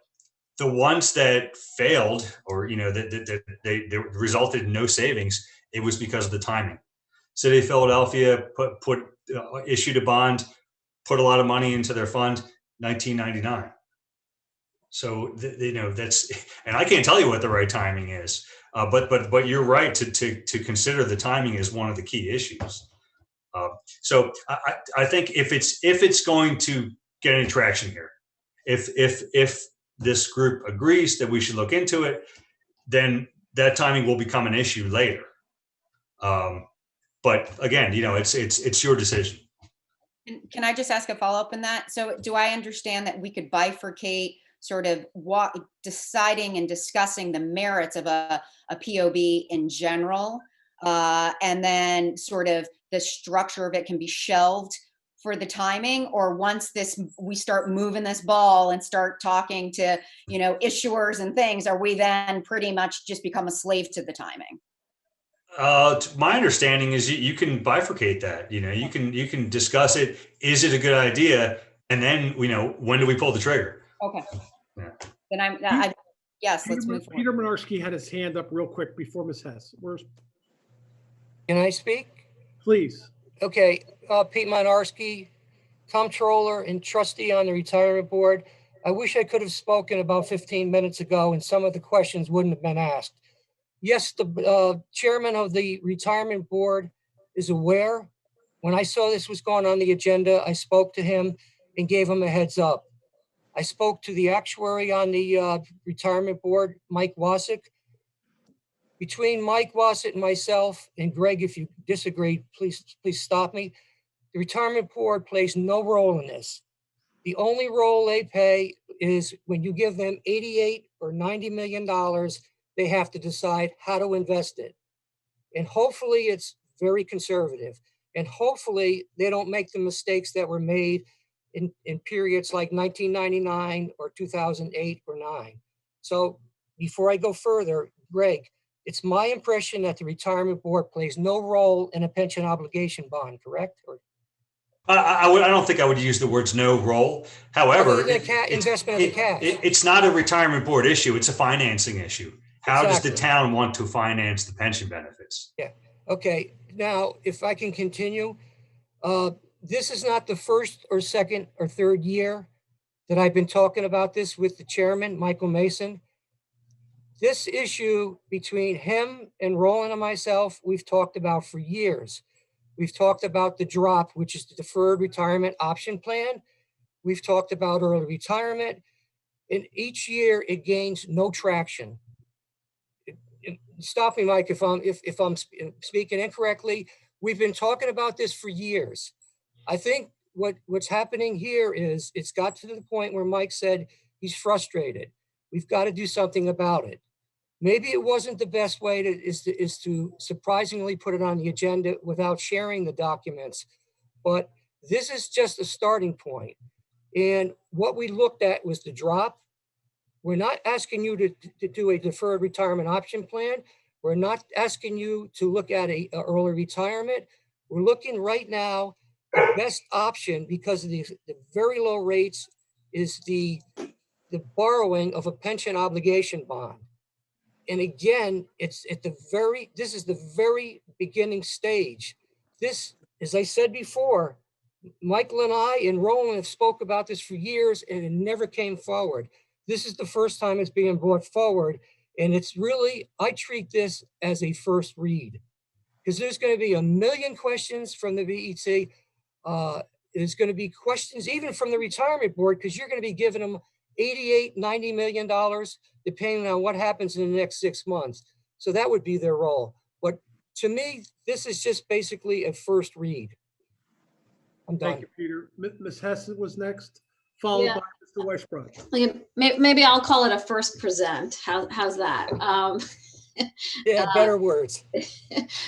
the ones that failed or, that they resulted in no savings, it was because of the timing. City of Philadelphia issued a bond, put a lot of money into their fund, 1999. So that's, and I can't tell you what the right timing is, but you're right to consider the timing as one of the key issues. So I think if it's going to get any traction here, if this group agrees that we should look into it, then that timing will become an issue later. But again, it's your decision. Can I just ask a follow-up on that? So do I understand that we could bifurcate sort of what deciding and discussing the merits of a POB in general, and then sort of the structure of it can be shelved for the timing, or once we start moving this ball and start talking to, issuers and things, are we then pretty much just become a slave to the timing? My understanding is you can bifurcate that. You can discuss it. Is it a good idea? And then when do we pull the trigger? Okay. Yeah. Then yes, let's move forward. Peter Minarski had his hand up real quick before Ms. Hess. Can I speak? Please. Okay, Pete Minarski, comptroller and trustee on the retirement board. I wish I could have spoken about 15 minutes ago and some of the questions wouldn't have been asked. Yes, the chairman of the retirement board is aware. When I saw this was going on the agenda, I spoke to him and gave him a heads up. I spoke to the actuary on the retirement board, Mike Wasik. Between Mike Wasik and myself, and Greg, if you disagree, please stop me. The retirement board plays no role in this. The only role they play is when you give them $88 or $90 million, they have to decide how to invest it. And hopefully it's very conservative. And hopefully they don't make the mistakes that were made in periods like 1999 or 2008 or 9. So before I go further, Greg, it's my impression that the retirement board plays no role in a pension obligation bond, correct? I don't think I would use the words no role. However, investment of the cash. It's not a retirement board issue. It's a financing issue. How does the town want to finance the pension benefits? Yeah. Okay. Now, if I can continue, this is not the first or second or third year that I've been talking about this with the chairman, Michael Mason. This issue between him and Roland and myself, we've talked about for years. We've talked about the DROP, which is the Deferred Retirement Option Plan. We've talked about early retirement. And each year it gains no traction. Stop me, Mike, if I'm speaking incorrectly. We've been talking about this for years. I think what's happening here is it's got to the point where Mike said he's frustrated. We've got to do something about it. Maybe it wasn't the best way is to surprisingly put it on the agenda without sharing the documents, but this is just a starting point. And what we looked at was the DROP. We're not asking you to do a deferred retirement option plan. We're not asking you to look at a early retirement. We're looking right now, the best option because of the very low rates is the borrowing of a pension obligation bond. And again, this is the very beginning stage. This, as I said before, Michael and I and Roland have spoke about this for years and it never came forward. This is the first time it's being brought forward. And it's really, I treat this as a first read because there's going to be a million questions from the VET. There's going to be questions even from the retirement board because you're going to be giving them $88, $90 million, depending on what happens in the next 6 months. So that would be their role. But to me, this is just basically a first read. I'm done. Thank you, Peter. Ms. Hess was next, followed by Mr. Weisbrot. Maybe I'll call it a first present. How's that? Yeah, better words.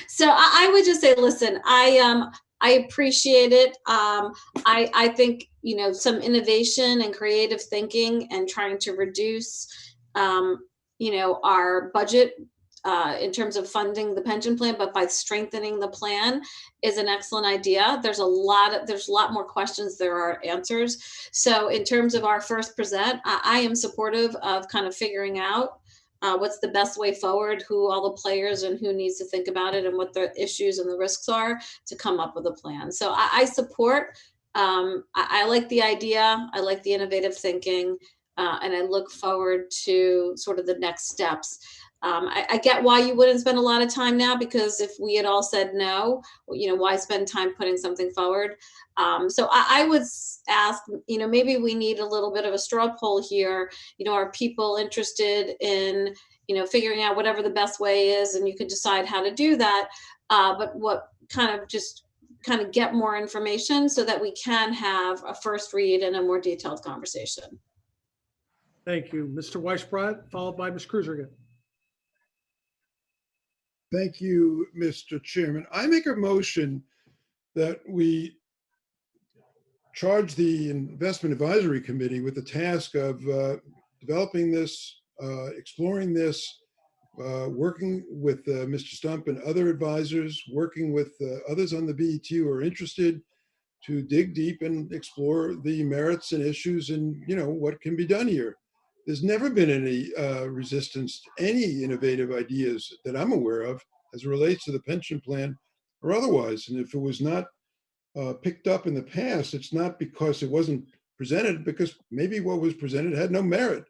So I would just say, listen, I appreciate it. I think, some innovation and creative thinking and trying to reduce, our budget in terms of funding the pension plan, but by strengthening the plan is an excellent idea. There's a lot more questions there are answers. So in terms of our first present, I am supportive of kind of figuring out what's the best way forward, who all the players and who needs to think about it and what the issues and the risks are to come up with a plan. So I support, I like the idea. I like the innovative thinking and I look forward to sort of the next steps. I get why you wouldn't spend a lot of time now, because if we had all said no, why spend time putting something forward? So I would ask, maybe we need a little bit of a straw poll here. Are people interested in, figuring out whatever the best way is, and you can decide how to do that. But what kind of just kind of get more information so that we can have a first read and a more detailed conversation. Thank you. Mr. Weisbrot, followed by Ms. Cruiser again. Thank you, Mr. Chairman. I make a motion that we charge the Investment Advisory Committee with the task of developing this, exploring this, working with Mr. Stump and other advisors, working with others on the BET who are interested to dig deep and explore the merits and issues and, you know, what can be done here. There's never been any resistance to any innovative ideas that I'm aware of as it relates to the pension plan or otherwise. And if it was not picked up in the past, it's not because it wasn't presented, because maybe what was presented had no merit.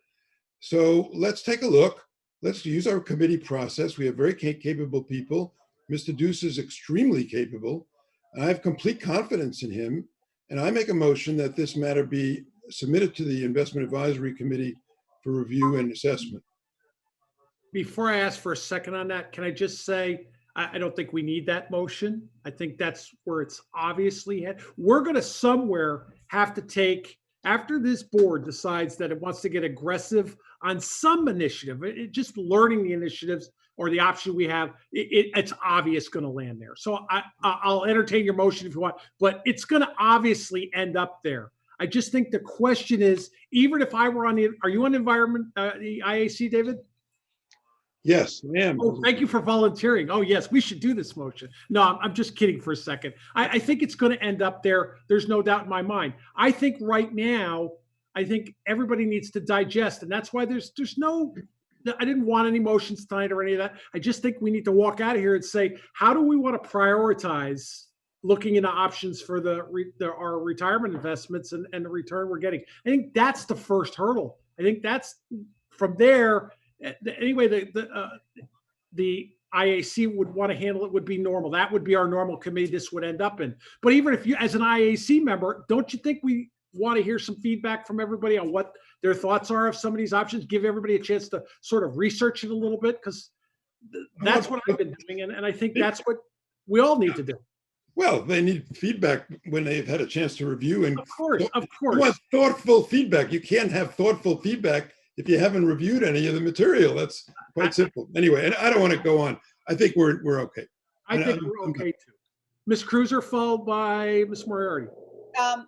So let's take a look. Let's use our committee process. We have very capable people. Mr. Deuce is extremely capable. I have complete confidence in him. And I make a motion that this matter be submitted to the Investment Advisory Committee for review and assessment. Before I ask for a second on that, can I just say, I don't think we need that motion. I think that's where it's obviously head. We're going to somewhere have to take, after this board decides that it wants to get aggressive on some initiative, just learning the initiatives or the option we have, it's obvious going to land there. So I'll entertain your motion if you want, but it's going to obviously end up there. I just think the question is, even if I were on the, are you on environment, the IAC, David? Yes, ma'am. Oh, thank you for volunteering. Oh, yes, we should do this motion. No, I'm just kidding for a second. I think it's going to end up there. There's no doubt in my mind. I think right now, I think everybody needs to digest, and that's why there's no, I didn't want any motions tonight or any of that. I just think we need to walk out of here and say, how do we want to prioritize looking into options for our retirement investments and the return we're getting? I think that's the first hurdle. I think that's from there. Anyway, the IAC would want to handle it would be normal. That would be our normal committee this would end up in. But even if you, as an IAC member, don't you think we want to hear some feedback from everybody on what their thoughts are of some of these options? Give everybody a chance to sort of research it a little bit, because that's what I've been doing. And I think that's what we all need to do. Well, they need feedback when they've had a chance to review. And of course. You want thoughtful feedback. You can't have thoughtful feedback if you haven't reviewed any of the material. That's quite simple. Anyway, and I don't want to go on. I think we're okay. I think we're okay too. Ms. Cruiser, followed by Ms. Moriarty.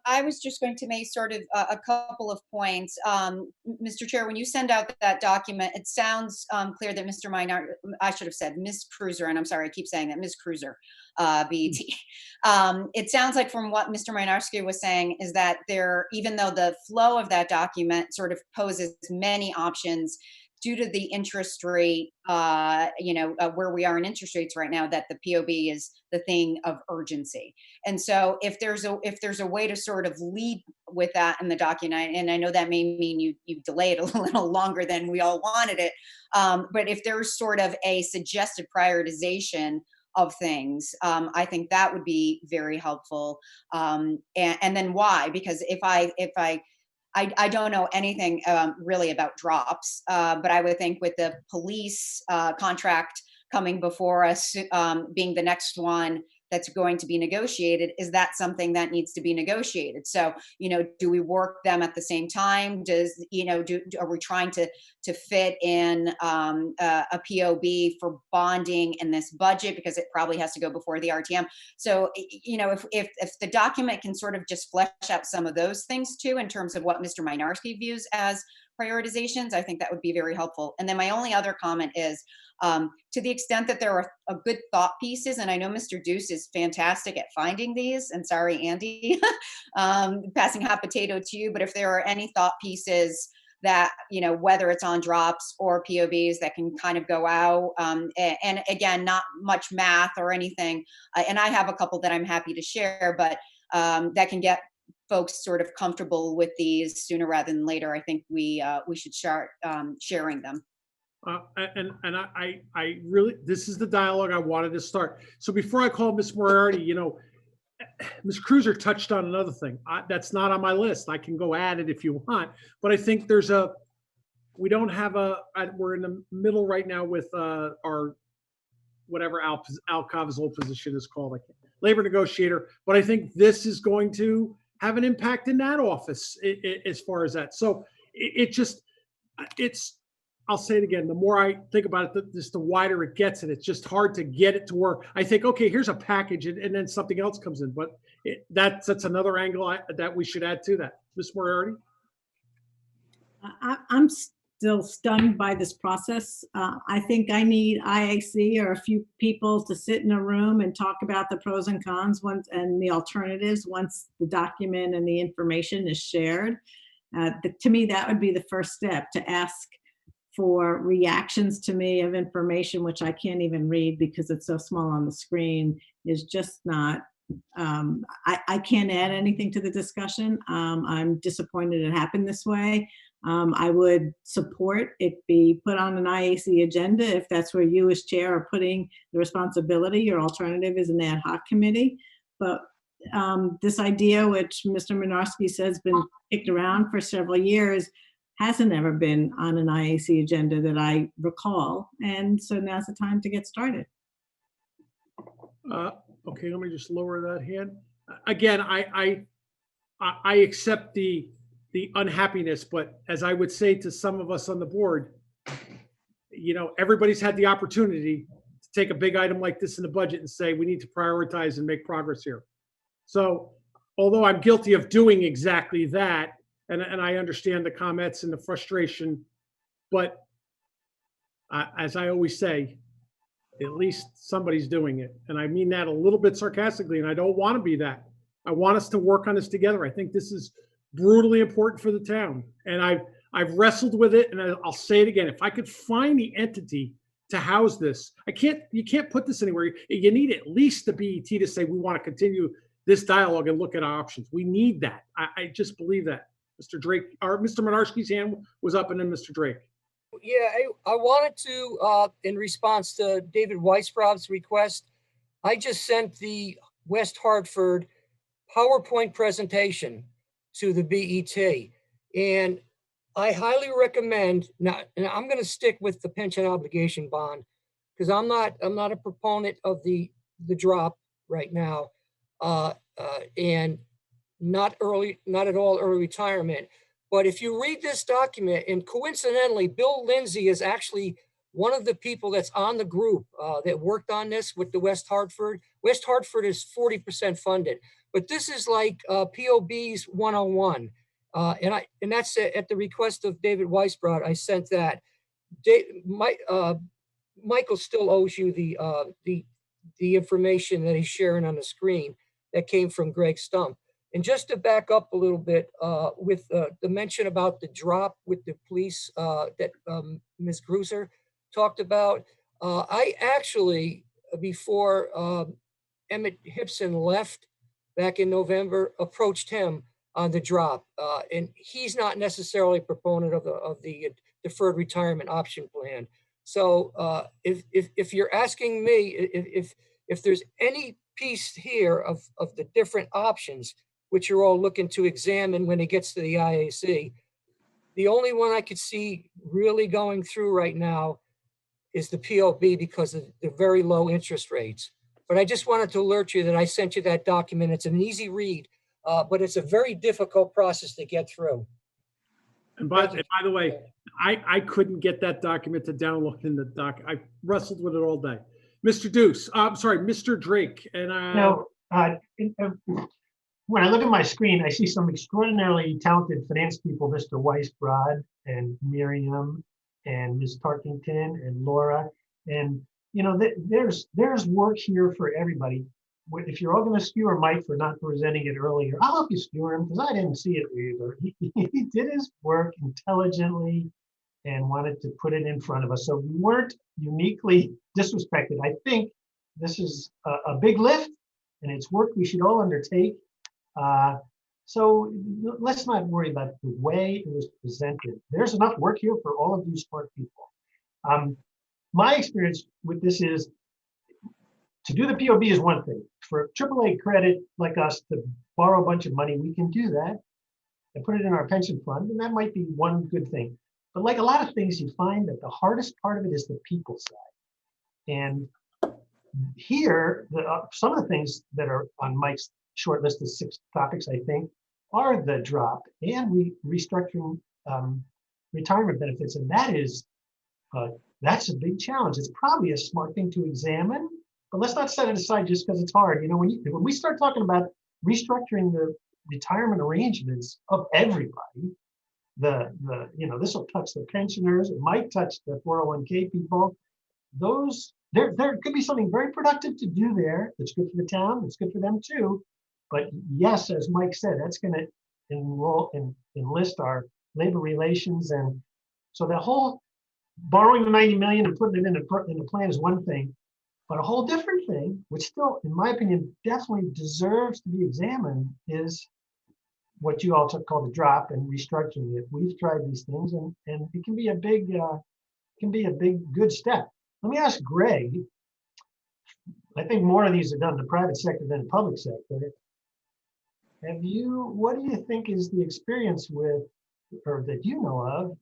I was just going to make sort of a couple of points. Mr. Chair, when you send out that document, it sounds clear that Mr. Minard, I should have said Ms. Cruiser, and I'm sorry, I keep saying that, Ms. Cruiser, BET. It sounds like from what Mr. Minarski was saying is that there, even though the flow of that document sort of poses many options due to the interest rate, where we are in interest rates right now, that the POB is the thing of urgency. And so if there's a way to sort of lead with that in the document, and I know that may mean you delay it a little longer than we all wanted it, but if there's sort of a suggested prioritization of things, I think that would be very helpful. And then why? Because if I don't know anything really about drops, but I would think with the police contract coming before us, being the next one that's going to be negotiated, is that something that needs to be negotiated? So, do we work them at the same time? Are we trying to fit in a POB for bonding in this budget, because it probably has to go before the RTM? So, if the document can sort of just flesh out some of those things too, in terms of what Mr. Minarski views as prioritizations, I think that would be very helpful. And then my only other comment is, to the extent that there are good thought pieces, and I know Mr. Deuce is fantastic at finding these, and sorry, Andy, passing hot potato to you, but if there are any thought pieces that, whether it's on drops or POBs that can kind of go out, and again, not much math or anything, and I have a couple that I'm happy to share, but that can get folks sort of comfortable with these sooner rather than later, I think we should start sharing them. And I really, this is the dialogue I wanted to start. So before I call Ms. Moriarty, Ms. Cruiser touched on another thing. That's not on my list. I can go add it if you want, but I think we don't have we're in the middle right now with our, whatever Al Cava's old position is called. labor negotiator, but I think this is going to have an impact in that office as far as that. So it's, I'll say it again, the more I think about it, the wider it gets, and it's just hard to get it to work. I think, okay, here's a package, and then something else comes in, but that's another angle that we should add to that. Ms. Moriarty? I'm still stunned by this process. I think I need IAC or a few people to sit in a room and talk about the pros and cons and the alternatives once the document and the information is shared. To me, that would be the first step, to ask for reactions to me of information, which I can't even read because it's so small on the screen, is just not, I can't add anything to the discussion. I'm disappointed it happened this way. I would support it be put on an IAC agenda if that's where you as chair are putting the responsibility. Your alternative is an ad hoc committee. But this idea, which Mr. Minarski says has been kicked around for several years, hasn't ever been on an IAC agenda that I recall. And so now's the time to get started. Okay, let me just lower that hand. Again, I accept the unhappiness, but as I would say to some of us on the board, everybody's had the opportunity to take a big item like this in the budget and say, we need to prioritize and make progress here. So although I'm guilty of doing exactly that, and I understand the comments and the frustration, but as I always say, at least somebody's doing it. And I mean that a little bit sarcastically, and I don't want to be that. I want us to work on this together. I think this is brutally important for the town. And I've wrestled with it, and I'll say it again. If I could find the entity to house this, you can't put this anywhere. You need at least the BET to say, we want to continue this dialogue and look at our options. We need that. I just believe that. Mr. Drake, or Mr. Minarski's hand was up, and then Mr. Drake. Yeah, I wanted to, in response to David Weisbrot's request, I just sent the West Hartford PowerPoint presentation to the BET. And I highly recommend, now, and I'm going to stick with the pension obligation bond, because I'm not a proponent of the drop right now, and not at all early retirement. But if you read this document, and coincidentally, Bill Lindsay is actually one of the people that's on the group that worked on this with the West Hartford. West Hartford is 40% funded, but this is like POB's 101. And that's at the request of David Weisbrot. I sent that. Michael still owes you the information that he's sharing on the screen that came from Greg Stump. And just to back up a little bit with the mention about the drop with the police that Ms. Gruser talked about, I actually, before Emmett Hipson left back in November, approached him on the drop. And he's not necessarily a proponent of the deferred retirement option plan. So if you're asking me if there's any piece here of the different options, which you're all looking to examine when it gets to the IAC, the only one I could see really going through right now is the POB because of the very low interest rates. But I just wanted to alert you that I sent you that document. It's an easy read, but it's a very difficult process to get through. And by the way, I couldn't get that document to download in the doc. I wrestled with it all day. Mr. Deuce, I'm sorry, Mr. Drake. And when I look at my screen, I see some extraordinarily talented finance people, Mr. Weisbrod and Miriam and Ms. Tarkington and Laura. And, there's work here for everybody. If you're all going to skewer Mike for not presenting it earlier, I'll help you skewer him because I didn't see it either. He did his work intelligently and wanted to put it in front of us. So we weren't uniquely disrespected. I think this is a big lift and it's work we should all undertake. So let's not worry about the way it was presented. There's enough work here for all of you smart people. My experience with this is to do the POB is one thing. For AAA credit like us to borrow a bunch of money, we can do that and put it in our pension fund, and that might be one good thing. But like a lot of things, you find that the hardest part of it is the people side. And here, some of the things that are on Mike's short list of 6 topics, I think, are the drop and restructuring retirement benefits. And that's a big challenge. It's probably a smart thing to examine, but let's not set it aside just because it's hard. You know, when we start talking about restructuring the retirement arrangements of everybody, this will touch the pensioners, it might touch the 401k people. There could be something very productive to do there. That's good for the town. It's good for them too. But yes, as Mike said, that's going to enlist our labor relations, and so the whole borrowing the 90 million and putting it in the plan is one thing, but a whole different thing, which still, in my opinion, definitely deserves to be examined, is what you all call the drop and restructuring it. We've tried these things, and it can be a big good step. Let me ask Greg. I think more of these are done in the private sector than the public sector. What do you think is the experience with, or that you know of,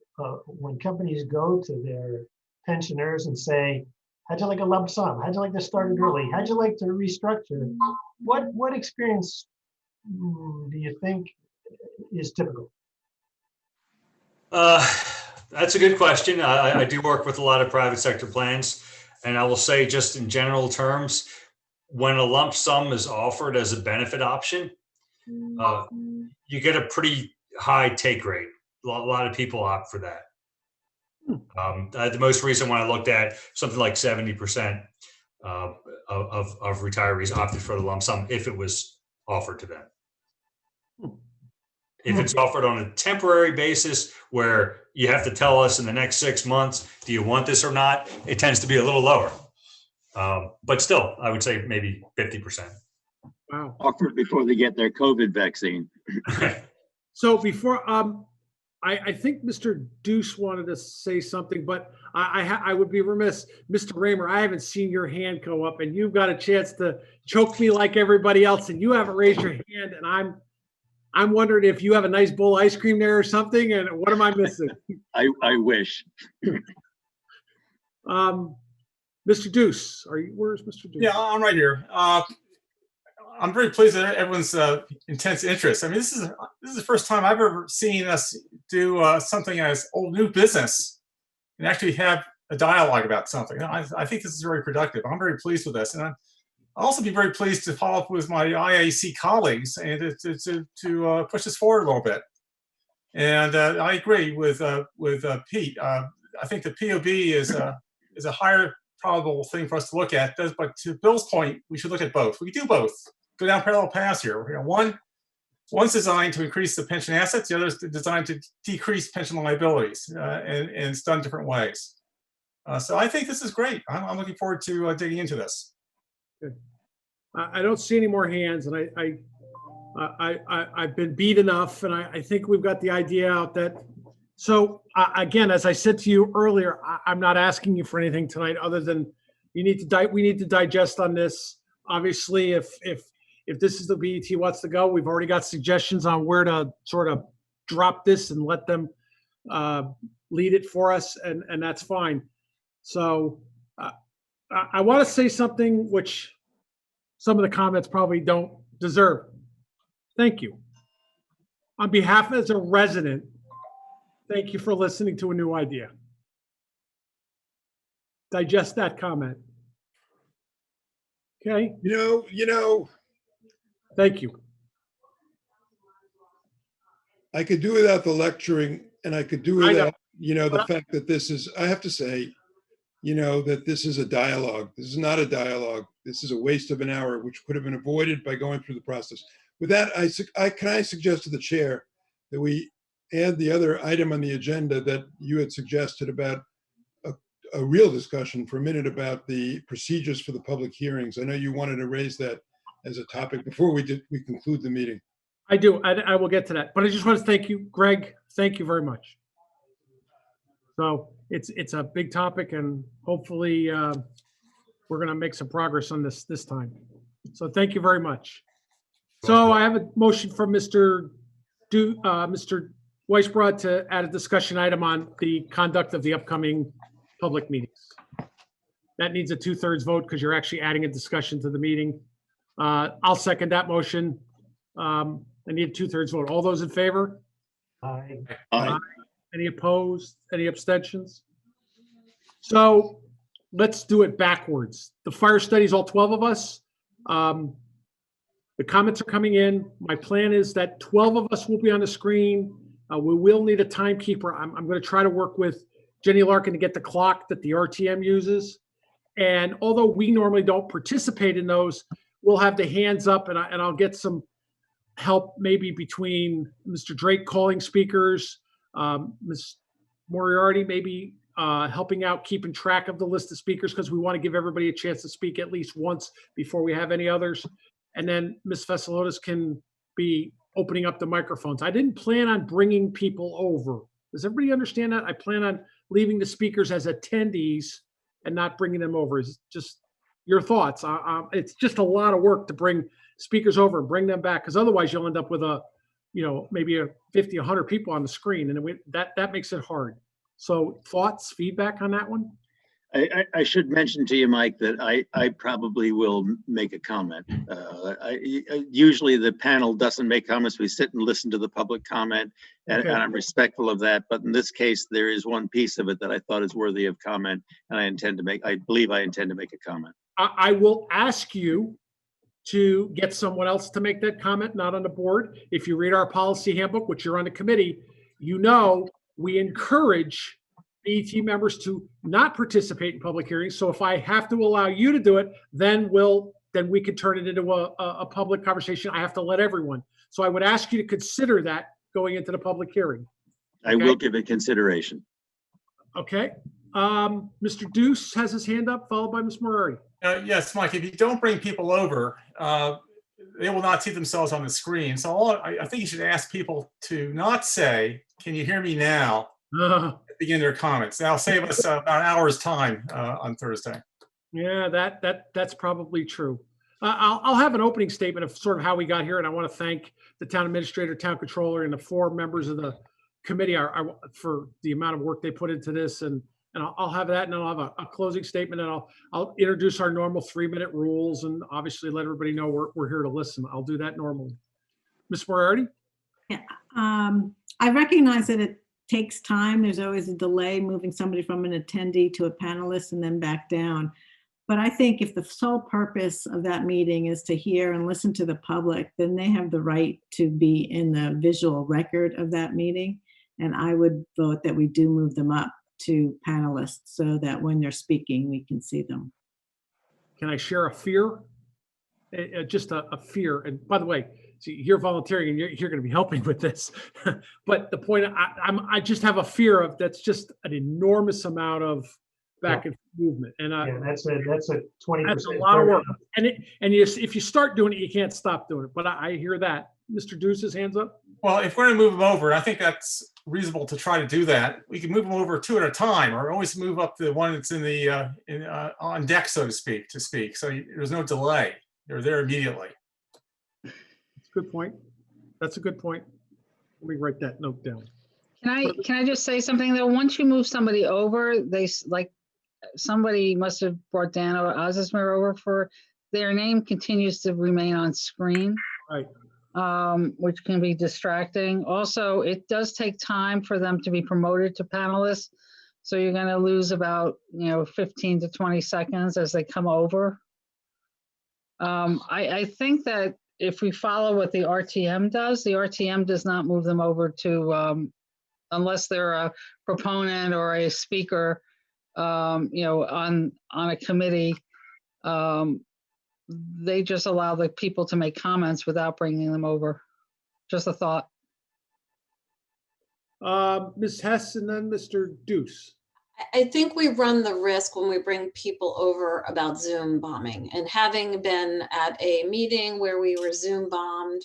when companies go to their pensioners and say, how'd you like a lump sum? How'd you like to start it early? How'd you like to restructure? What experience do you think is typical? That's a good question. I do work with a lot of private sector plans, and I will say, just in general terms, when a lump sum is offered as a benefit option, you get a pretty high take rate. A lot of people opt for that. The most recent one I looked at, something like 70% of retirees opted for the lump sum if it was offered to them. If it's offered on a temporary basis where you have to tell us in the next 6 months, do you want this or not? It tends to be a little lower. But still, I would say maybe 50%. Wow. Offered before they get their COVID vaccine. So before, I think Mr. Deuce wanted to say something, but I would be remiss. Mr. Raymer, I haven't seen your hand go up, and you've got a chance to choke me like everybody else, and you haven't raised your hand, and I'm wondering if you have a nice bowl of ice cream there or something, and what am I missing? I wish. Mr. Deuce, where's Mr. Deuce? Yeah, I'm right here. I'm very pleased with everyone's intense interest. I mean, this is the first time I've ever seen us do something as old new business and actually have a dialogue about something. I think this is very productive. I'm very pleased with this, and I'll also be very pleased to follow up with my IAC colleagues and to push this forward a little bit. And I agree with Pete. I think the POB is a higher probable thing for us to look at. But to Bill's point, we should look at both. We can do both. Go down parallel paths here. One's designed to increase the pension assets. The other is designed to decrease pension liabilities, and it's done different ways. So I think this is great. I'm looking forward to digging into this. Good. I don't see any more hands, and I've been beat enough, and I think we've got the idea out that. So again, as I said to you earlier, I'm not asking you for anything tonight other than we need to digest on this. Obviously, if this is the BET wants to go, we've already got suggestions on where to sort of drop this and let them lead it for us, and that's fine. So I want to say something which some of the comments probably don't deserve. Thank you. On behalf as a resident, thank you for listening to a new idea. Digest that comment. Okay? You know. Thank you. I could do without the lecturing, and I could do without, the fact that this is, I have to say, that this is a dialogue. This is not a dialogue. This is a waste of an hour, which could have been avoided by going through the process. With that, can I suggest to the chair that we add the other item on the agenda that you had suggested about a real discussion for a minute about the procedures for the public hearings. I know you wanted to raise that as a topic before we conclude the meeting. I do. I will get to that. But I just want to thank you, Greg. Thank you very much. So it's a big topic, and hopefully we're going to make some progress on this time. So thank you very much. So I have a motion from Mr. Weisbrod to add a discussion item on the conduct of the upcoming public meetings. that needs a 2/3 vote because you're actually adding a discussion to the meeting. I'll second that motion. I need a 2/3 vote. All those in favor? Aye. Aye. Any opposed? Any abstentions? So let's do it backwards. The fire studies, all 12 of us. The comments are coming in. My plan is that 12 of us will be on the screen. We will need a timekeeper. I'm going to try to work with Jenny Larkin to get the clock that the RTM uses. And although we normally don't participate in those, we'll have the hands up, and I'll get some help maybe between Mr. Drake calling speakers, Ms. Moriarty maybe helping out, keeping track of the list of speakers, because we want to give everybody a chance to speak at least once before we have any others. And then Ms. Vesalotis can be opening up the microphones. I didn't plan on bringing people over. Does everybody understand that? I plan on leaving the speakers as attendees and not bringing them over. Is just your thoughts? It's just a lot of work to bring speakers over and bring them back, because otherwise you'll end up with maybe a 50, 100 people on the screen, and that makes it hard. So thoughts, feedback on that one? I should mention to you, Mike, that I probably will make a comment. Usually the panel doesn't make comments. We sit and listen to the public comment, and Okay. I'm respectful of that. But in this case, there is one piece of it that I thought is worthy of comment, and I believe I intend to make a comment. I will ask you to get someone else to make that comment, not on the board. If you read our policy handbook, which you're on the committee, we encourage BET members to not participate in public hearings. So if I have to allow you to do it, then we can turn it into a public conversation. I have to let everyone. So I would ask you to consider that going into the public hearing. I will give it consideration. Okay. Mr. Deuce has his hand up, followed by Ms. Murray. Yes, Mike, if you don't bring people over, they will not see themselves on the screen. So I think you should ask people to not say, "Can you hear me now?" Begin their comments. That'll save us about an hour's time on Thursday. Yeah, that's probably true. I'll have an opening statement of sort of how we got here, and I want to thank the town administrator, town controller, and the 4 members of the committee for the amount of work they put into this. And I'll have that, and I'll have a closing statement, and I'll introduce our normal 3-minute rules, and obviously let everybody know we're here to listen. I'll do that normally. Ms. Moriarty? Yeah, I recognize that it takes time. There's always a delay moving somebody from an attendee to a panelist and then back down. But I think if the sole purpose of that meeting is to hear and listen to the public, then they have the right to be in the visual record of that meeting. And I would vote that we do move them up to panelists so that when they're speaking, we can see them. Can I share a fear? Just a fear. And by the way, see, you're volunteering and you're going to be helping with this. But the point, I just have a fear of that's just an enormous amount of back and forth movement. And that's a 20%. That's a lot of work. And if you start doing it, you can't stop doing it. But I hear that. Mr. Deuce's hands up. Well, if we're going to move them over, I think that's reasonable to try to do that. We can move them over 2 at a time, or always move up the one that's in the on deck, so to speak. So there's no delay. They're there immediately. That's a good point. That's a good point. Let me write that note down. Can I just say something though? Once you move somebody over, somebody must have brought Dan or Ozismer over for their name continues to remain on screen. Right. Which can be distracting. Also, it does take time for them to be promoted to panelists. So you're going to lose about 15 to 20 seconds as they come over. I think that if we follow what the RTM does not move them over to, unless they're a proponent or a speaker, on a committee. They just allow the people to make comments without bringing them over. Just a thought. Ms. Hess and then Mr. Deuce. I think we run the risk when we bring people over about Zoom bombing. And having been at a meeting where we were Zoom bombed,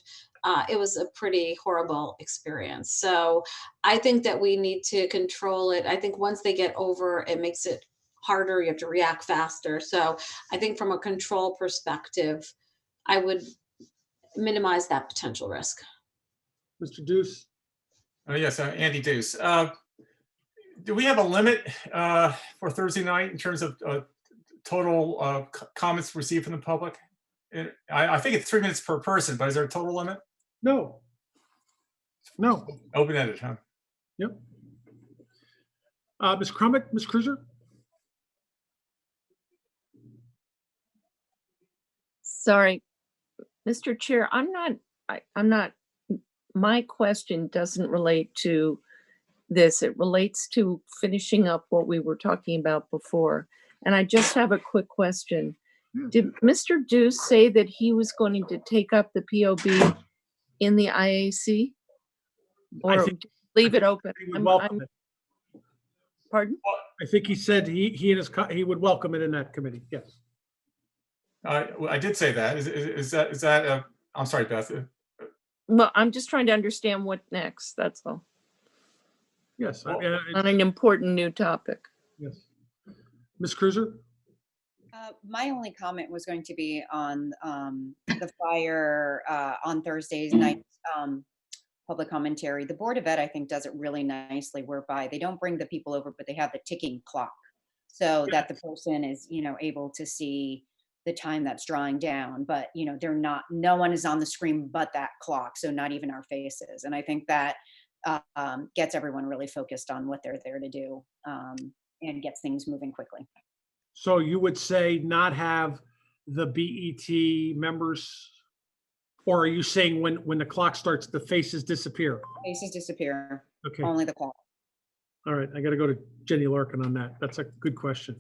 it was a pretty horrible experience. So I think that we need to control it. I think once they get over, it makes it harder. You have to react faster. So I think from a control perspective, I would minimize that potential risk. Mr. Deuce? Yes, Andy Deuce. Do we have a limit for Thursday night in terms of total comments received from the public? I think it's 3 minutes per person, but is there a total limit? No. No. Open-ended, huh? Yep. Ms. Crumick, Ms. Cruiser? Sorry, Mr. Chair, I'm not, my question doesn't relate to this. It relates to finishing up what we were talking about before. And I just have a quick question. Did Mr. Deuce say that he was going to take up the POB in the IAC? I Or think- leave it open? He would welcome it. Pardon? I think he said he would welcome it in that committee. Yes. I did say that. Is that? I'm sorry, Beth. Well, I'm just trying to understand what next, that's all. Yes. On an important new topic. Yes. Ms. Cruiser? My only comment was going to be on the fire on Thursday's night public commentary. The Board of Ed, I think, does it really nicely, whereby they don't bring the people over, but they have the ticking clock so that the person is, able to see the time that's drawing down. But, no one is on the screen but that clock, so not even our faces. And I think that gets everyone really focused on what they're there to do and gets things moving quickly. So you would say not have the BET members, or are you saying when the clock starts, the faces disappear? Faces disappear. Okay. Only the clock. All right, I got to go to Jenny Larkin on that. That's a good question.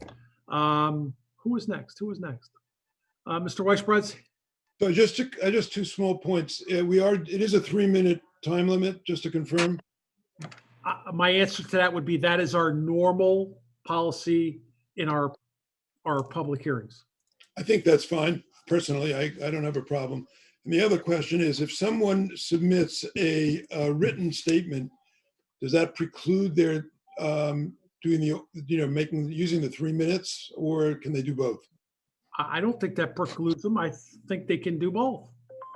Who was next? Mr. Weisbrod? So just two small points. It is a 3-minute time limit, just to confirm. My answer to that would be that is our normal policy in our public hearings. I think that's fine. Personally, I don't have a problem. And the other question is, if someone submits a written statement, does that preclude their doing using the 3 minutes, or can they do both? I don't think that precludes them. I think they can do both.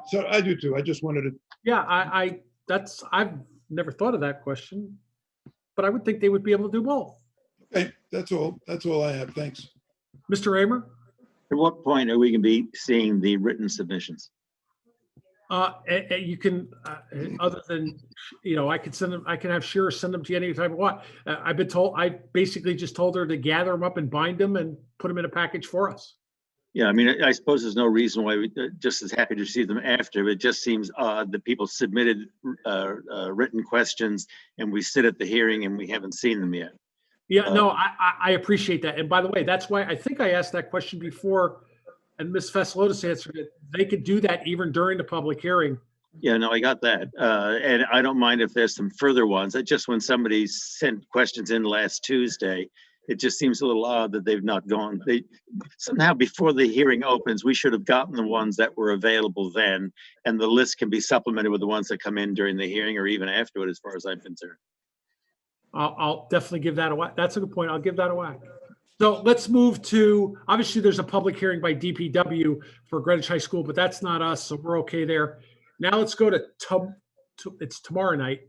So I do too. I just wanted to. Yeah, I've never thought of that question, but I would think they would be able to do both. Okay, that's all. That's all I have. Thanks. Mr. Raymer? At what point are we going to be seeing the written submissions? You can, other than, I could send them, I can have Shira send them to you anytime you want. I've been told, I basically just told her to gather them up and bind them and put them in a package for us. Yeah, I mean, I suppose there's no reason why we just as happy to receive them after. It just seems odd that people submitted written questions and we sit at the hearing and we haven't seen them yet. Yeah, no, I appreciate that. And by the way, that's why I think I asked that question before, and Ms. Faslotis answered it. They could do that even during the public hearing. Yeah, no, I got that. And I don't mind if there's some further ones. It just when somebody sent questions in last Tuesday, it just seems a little odd that they've not gone. Somehow before the hearing opens, we should have gotten the ones that were available then, and the list can be supplemented with the ones that come in during the hearing or even afterward, as far as I'm concerned. I'll definitely give that a whack. That's a good point. I'll give that a whack. So let's move to, obviously there's a public hearing by DPW for Greenwich High School, but that's not us, so we're okay there. Now let's go to it's tomorrow night.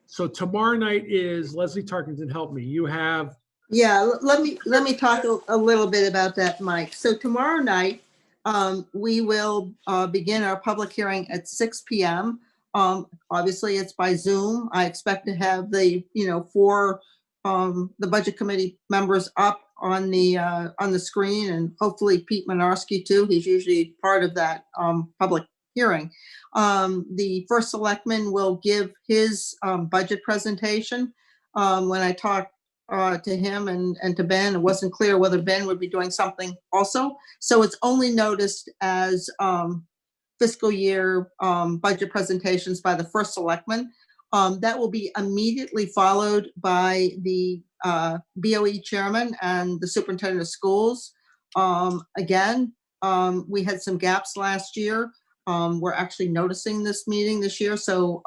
So tomorrow night is, Leslie Tarkington, help me. You have. Yeah, let me talk a little bit about that, Mike. So tomorrow night, we will begin our public hearing at 6 p.m. Obviously, it's by Zoom. I expect to have the, four the budget committee members up on the screen, and hopefully Pete Minarski too. He's usually part of that public hearing. The first selectman will give his budget presentation. When I talked to him and to Ben, it wasn't clear whether Ben would be doing something also. So it's only noticed as fiscal year budget presentations by the first selectman. That will be immediately followed by the BOE chairman and the superintendent of schools. Again, we had some gaps last year. We're actually noticing this meeting this year, so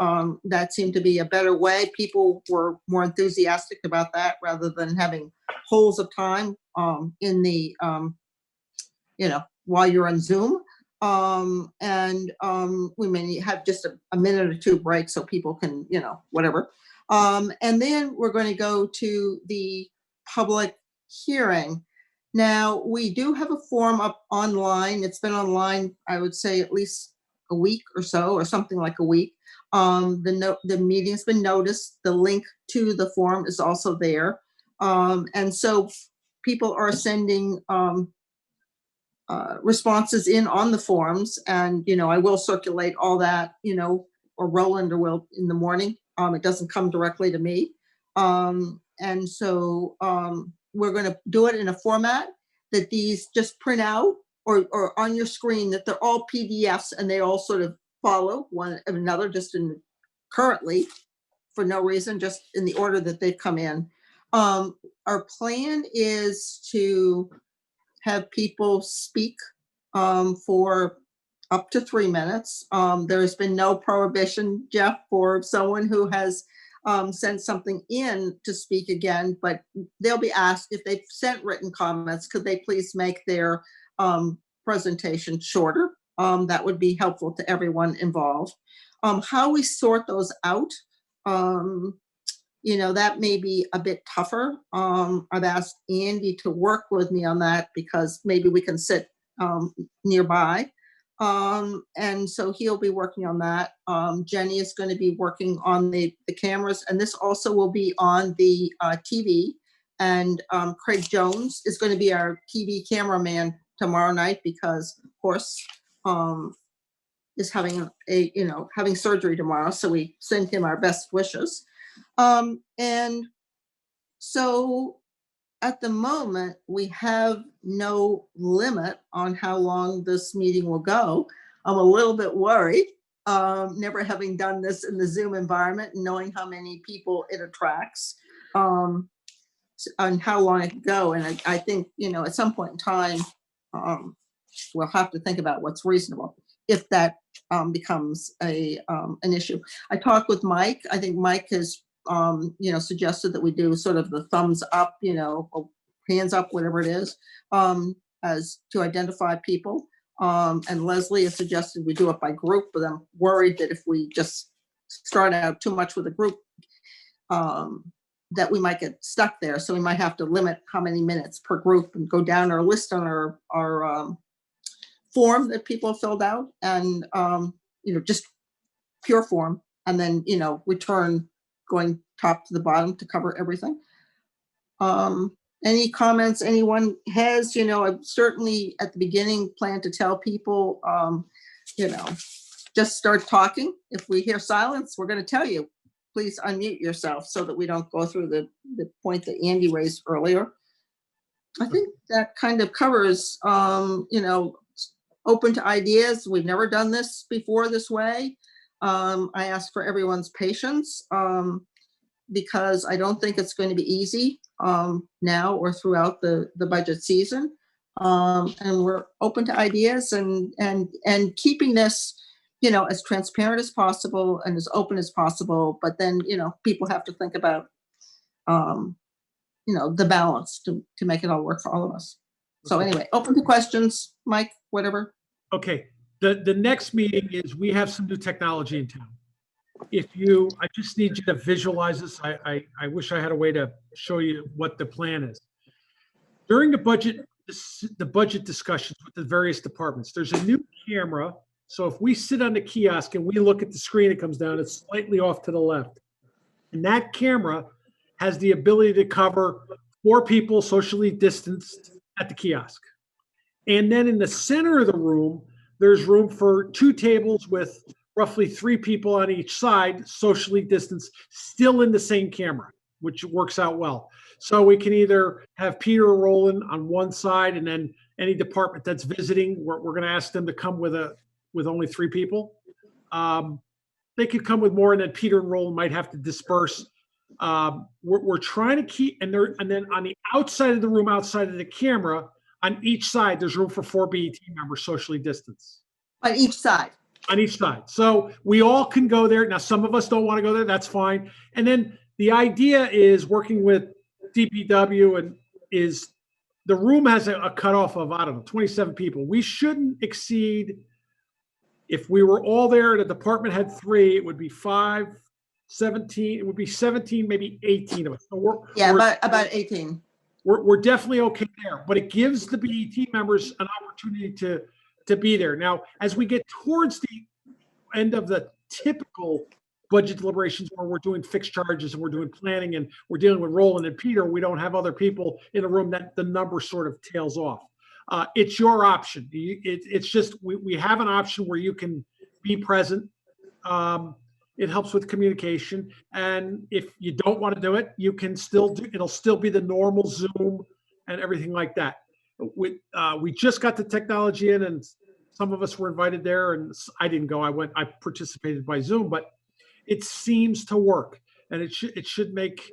that seemed to be a better way. People were more enthusiastic about that rather than having holes of time in the, while you're on Zoom. We may have just a minute or two break so people can, whatever. And then we're going to go to the public hearing. Now, we do have a form up online. It's been online, I would say, at least a week or so, or something like a week. The meeting's been noticed. The link to the form is also there. And so people are sending responses in on the forms, and, I will circulate all that, or Roland will in the morning. It doesn't come directly to me. And so we're going to do it in a format that these just print out or on your screen, that they're all PDFs and they all sort of follow one another, just in currently for no reason, just in the order that they've come in. Our plan is to have people speak for up to 3 minutes. There has been no prohibition, Jeff, for someone who has sent something in to speak again, but they'll be asked if they've sent written comments, could they please make their presentation shorter? That would be helpful to everyone involved. How we sort those out, that may be a bit tougher. I've asked Andy to work with me on that because maybe we can sit nearby. And so he'll be working on that. Jenny is going to be working on the cameras, and this also will be on the TV. And Craig Jones is going to be our TV cameraman tomorrow night because, of course, is having having surgery tomorrow. So we send him our best wishes. And so at the moment, we have no limit on how long this meeting will go. I'm a little bit worried, never having done this in the Zoom environment and knowing how many people it attracts, on how long it can go. And I think, at some point in time, we'll have to think about what's reasonable if that becomes an issue. I talked with Mike. I think Mike has suggested that we do sort of the thumbs up, or hands up, whatever it is, as to identify people. And Leslie has suggested we do it by group, but I'm worried that if we just start out too much with a group, that we might get stuck there. So we might have to limit how many minutes per group and go down our list on our form that people have filled out, and just pure form, and then return going top to the bottom to cover everything. Any comments anyone has? I certainly at the beginning plan to tell people, just start talking. If we hear silence, we're going to tell you, please unmute yourself, so that we don't go through the point that Andy raised earlier. I think that kind of covers, open to ideas. We've never done this before this way. I ask for everyone's patience because I don't think it's going to be easy now or throughout the budget season. And we're open to ideas and keeping this, as transparent as possible and as open as possible. But then, people have to think about, the balance to make it all work for all of us. So anyway, open to questions, Mike, whatever. Okay, the next meeting is, we have some new technology in town. I just need you to visualize this. I wish I had a way to show you what the plan is. During the budget discussions with the various departments, there's a new camera. So if we sit on the kiosk and we look at the screen, it comes down, it's slightly off to the left. And that camera has the ability to cover 4 people socially distanced at the kiosk. And then in the center of the room, there's room for 2 tables with roughly 3 people on each side, socially distanced, still in the same camera, which works out well. So we can either have Peter or Roland on one side, and then any department that's visiting, we're going to ask them to come with only 3 people. They could come with more, and then Peter and Roland might have to disperse. We're trying to keep, and then on the outside of the room, outside of the camera, on each side, there's room for 4 BET members socially distanced. On each side. On each side. So we all can go there. Now, some of us don't want to go there. That's fine. And then the idea is, working with DPW, and is the room has a cutoff of, 27 people. We shouldn't exceed, if we were all there and the department had 3, it would be 5, 17, it would be 17, maybe 18 of us. So about 18. we're definitely okay there, but it gives the BET members an opportunity to be there. Now, as we get towards the end of the typical budget deliberations where we're doing fixed charges and we're doing planning and we're dealing with Roland and Peter, we don't have other people in the room, that the number sort of tails off. It's your option. It's just, we have an option where you can be present. It helps with communication. And if you don't want to do it, you can still do, it'll still be the normal Zoom and everything like that. We just got the technology in, and some of us were invited there, and I didn't go. I participated by Zoom, but it seems to work, and it should make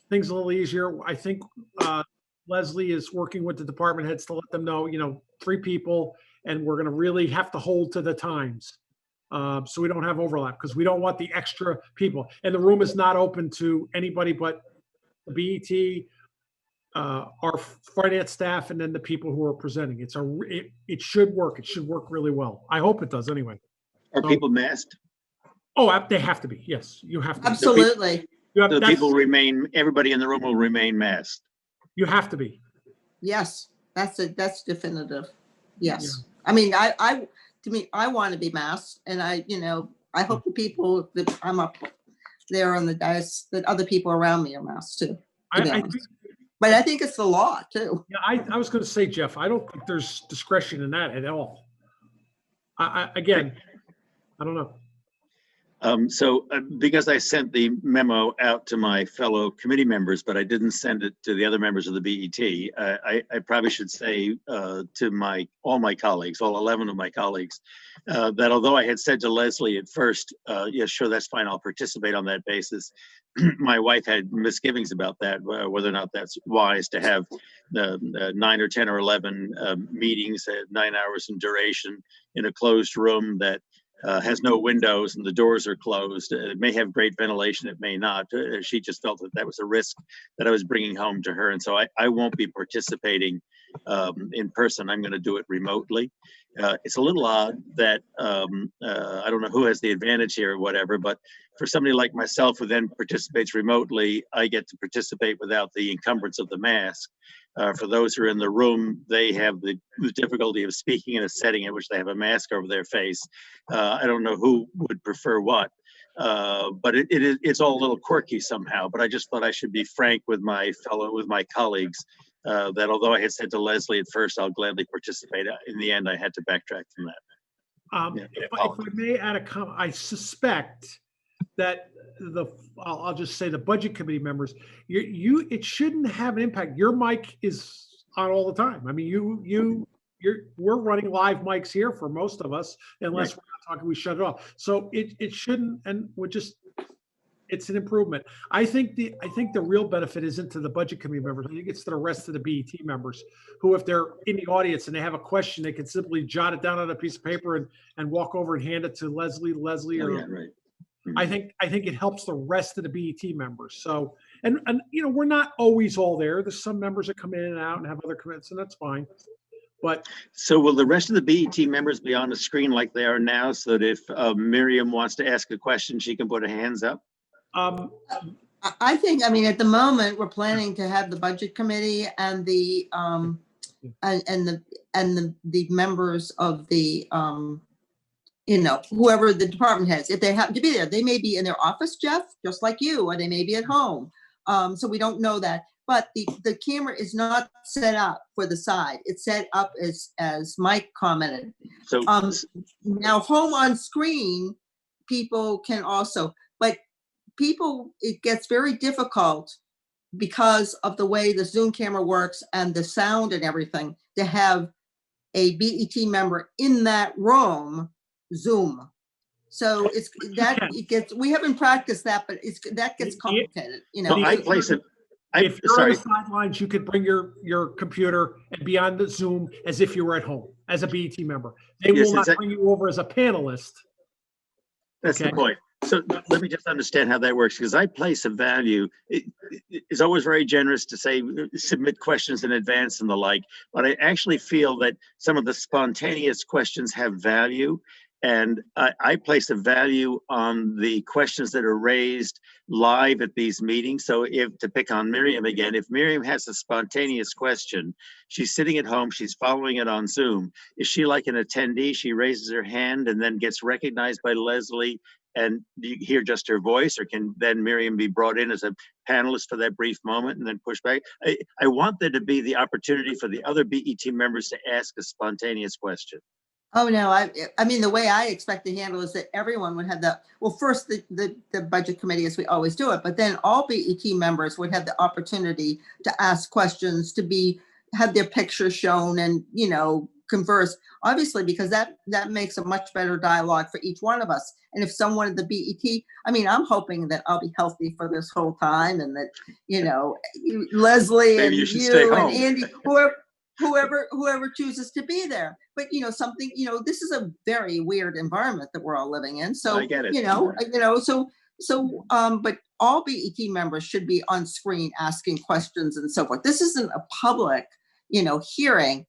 things a little easier. I think Leslie is working with the department heads to let them know, 3 people, and we're going to really have to hold to the times. So we don't have overlap, because we don't want the extra people. And the room is not open to anybody but the BET, our finance staff, and then the people who are presenting. It should work. It should work really well. I hope it does anyway. Are people masked? Oh, they have to be. Yes, you have to. Absolutely. So people remain, everybody in the room will remain masked. You have to be. Yes, that's definitive. Yes. Yeah. I mean, to me, I want to be masked, and I hope the people that I'm up there on the dais, that other people around me are masked too. But I think it's the law too. Yeah, I was going to say, Jeff, I don't think there's discretion in that at all. Again, I don't know. Because I sent the memo out to my fellow committee members, but I didn't send it to the other members of the BET, I probably should say to all my colleagues, all 11 of my colleagues, that although I had said to Leslie at first, yeah, sure, that's fine, I'll participate on that basis, my wife had misgivings about that, whether or not that's wise to have 9 or 10 or 11 meetings at 9 hours in duration in a closed room that has no windows and the doors are closed. It may have great ventilation, it may not. She just felt that was a risk that I was bringing home to her. And so I won't be participating in person. I'm going to do it remotely. It's a little odd that I don't know who has the advantage here or whatever, but for somebody like myself who then participates remotely, I get to participate without the encumbrance of the mask. For those who are in the room, they have the difficulty of speaking in a setting in which they have a mask over their face. I don't know who would prefer what, but it's all a little quirky somehow. But I just thought I should be frank with my colleagues that although I had said to Leslie at first, I'll gladly participate. In the end, I had to backtrack from that. If I may add a comment, I suspect that I'll just say the budget committee members, it shouldn't have an impact. Your mic is on all the time. I mean, we're running live mics here for most of us, unless we're not talking, we shut it off. So it shouldn't, and it's an improvement. I think the real benefit isn't to the budget committee members. I think it's to the rest of the BET members who, if they're in the audience and they have a question, they can simply jot it down on a piece of paper and walk over and hand it to Leslie or I think it helps the rest of the BET members. So, and we're not always all there. There's some members that come in and out and have other commitments, and that's fine. But so will the rest of the BET members be on the screen like they are now, so that if Miriam wants to ask a question, she can put her hands up? I think, at the moment, we're planning to have the budget committee and the the members of the whoever the department heads, if they happen to be there, they may be in their office, Jeff, just like you, or they may be at home. So we don't know that. But the camera is not set up for the side. It's set up as Mike commented. So now home on screen, people can also, but it gets very difficult because of the way the Zoom camera works and the sound and everything to have a BET member in that room Zoom. So we haven't practiced that, but that gets complicated. I place it. If you're on the sidelines, you could bring your computer and be on the Zoom as if you were at home as a BET member. They will not bring you over as a panelist. That's the point. So let me just understand how that works, because I place a value. It's always very generous to say submit questions in advance and the like, but I actually feel that some of the spontaneous questions have value. And I place a value on the questions that are raised live at these meetings. So if, to pick on Miriam again, if Miriam has a spontaneous question, she's sitting at home, she's following it on Zoom. Is she like an attendee? She raises her hand and then gets recognized by Leslie, and you hear just her voice, or can then Miriam be brought in as a panelist for that brief moment and then push back? I want there to be the opportunity for the other BET members to ask a spontaneous question. Oh, no, I mean, the way I expect to handle is that everyone would have well, first the budget committee, as we always do it, but then all BET members would have the opportunity to ask questions, to have their picture shown and, converse, obviously, because that makes a much better dialogue for each one of us. And if someone at the BET, I mean, I'm hoping that I'll be healthy for this whole time, and that, Leslie Maybe and you should stay you and home. Andy, whoever chooses to be there. But something, this is a very weird environment that we're all living in. So I get it. but all BET members should be on screen asking questions and so forth. This isn't a public, hearing,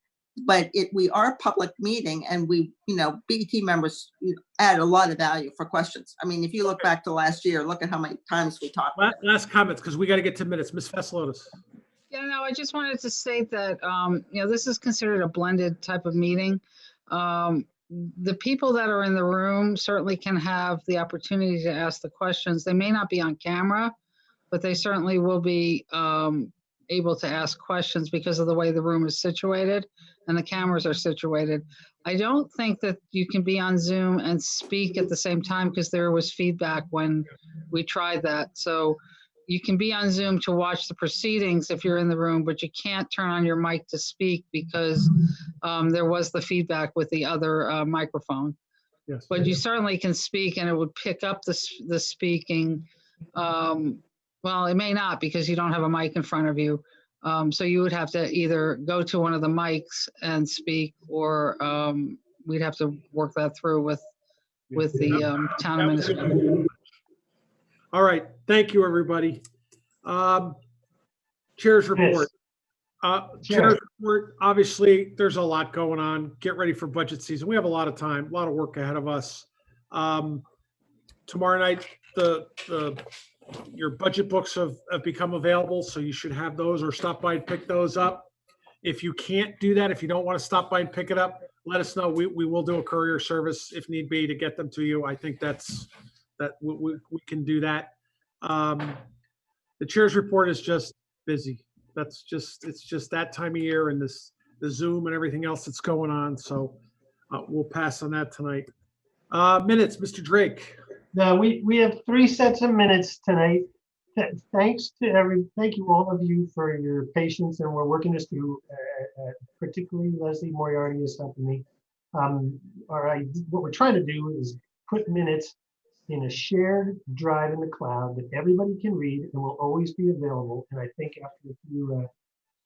but we are a public meeting, and we, BET members add a lot of value for questions. I mean, if you look back to last year, look at how many times we talked. Last comments, because we got to get to minutes. Ms. Vassilotis. Yeah, no, I just wanted to state that, this is considered a blended type of meeting. The people that are in the room certainly can have the opportunity to ask the questions. They may not be on camera, but they certainly will be able to ask questions because of the way the room is situated and the cameras are situated. I don't think that you can be on Zoom and speak at the same time, because there was feedback when we tried that. So you can be on Zoom to watch the proceedings if you're in the room, but you can't turn on your mic to speak because there was the feedback with the other microphone. Yes. But you certainly can speak, and it would pick up the speaking. Well, it may not, because you don't have a mic in front of you. So you would have to either go to one of the mics and speak, or we'd have to work that through with the town administrator. All right. Thank you, everybody. Chair's report. Chair's report. Obviously, there's a lot going on. Get ready for budget season. We have a lot of time, a lot of work ahead of us. Tomorrow night, your budget books have become available, so you should have those, or stop by and pick those up. If you can't do that, if you don't want to stop by and pick it up, let us know. We will do a courier service if need be to get them to you. I think that we can do that. The chair's report is just busy. It's just that time of year, and the Zoom and everything else that's going on. So we'll pass on that tonight. Minutes, Mr. Drake. Now, we have 3 sets of minutes tonight. Thank you all of you for your patience, and we're working this through, particularly Leslie Moriarty is helping me. What we're trying to do is put minutes in a shared drive in the cloud that everybody can read and will always be available. And I think after a few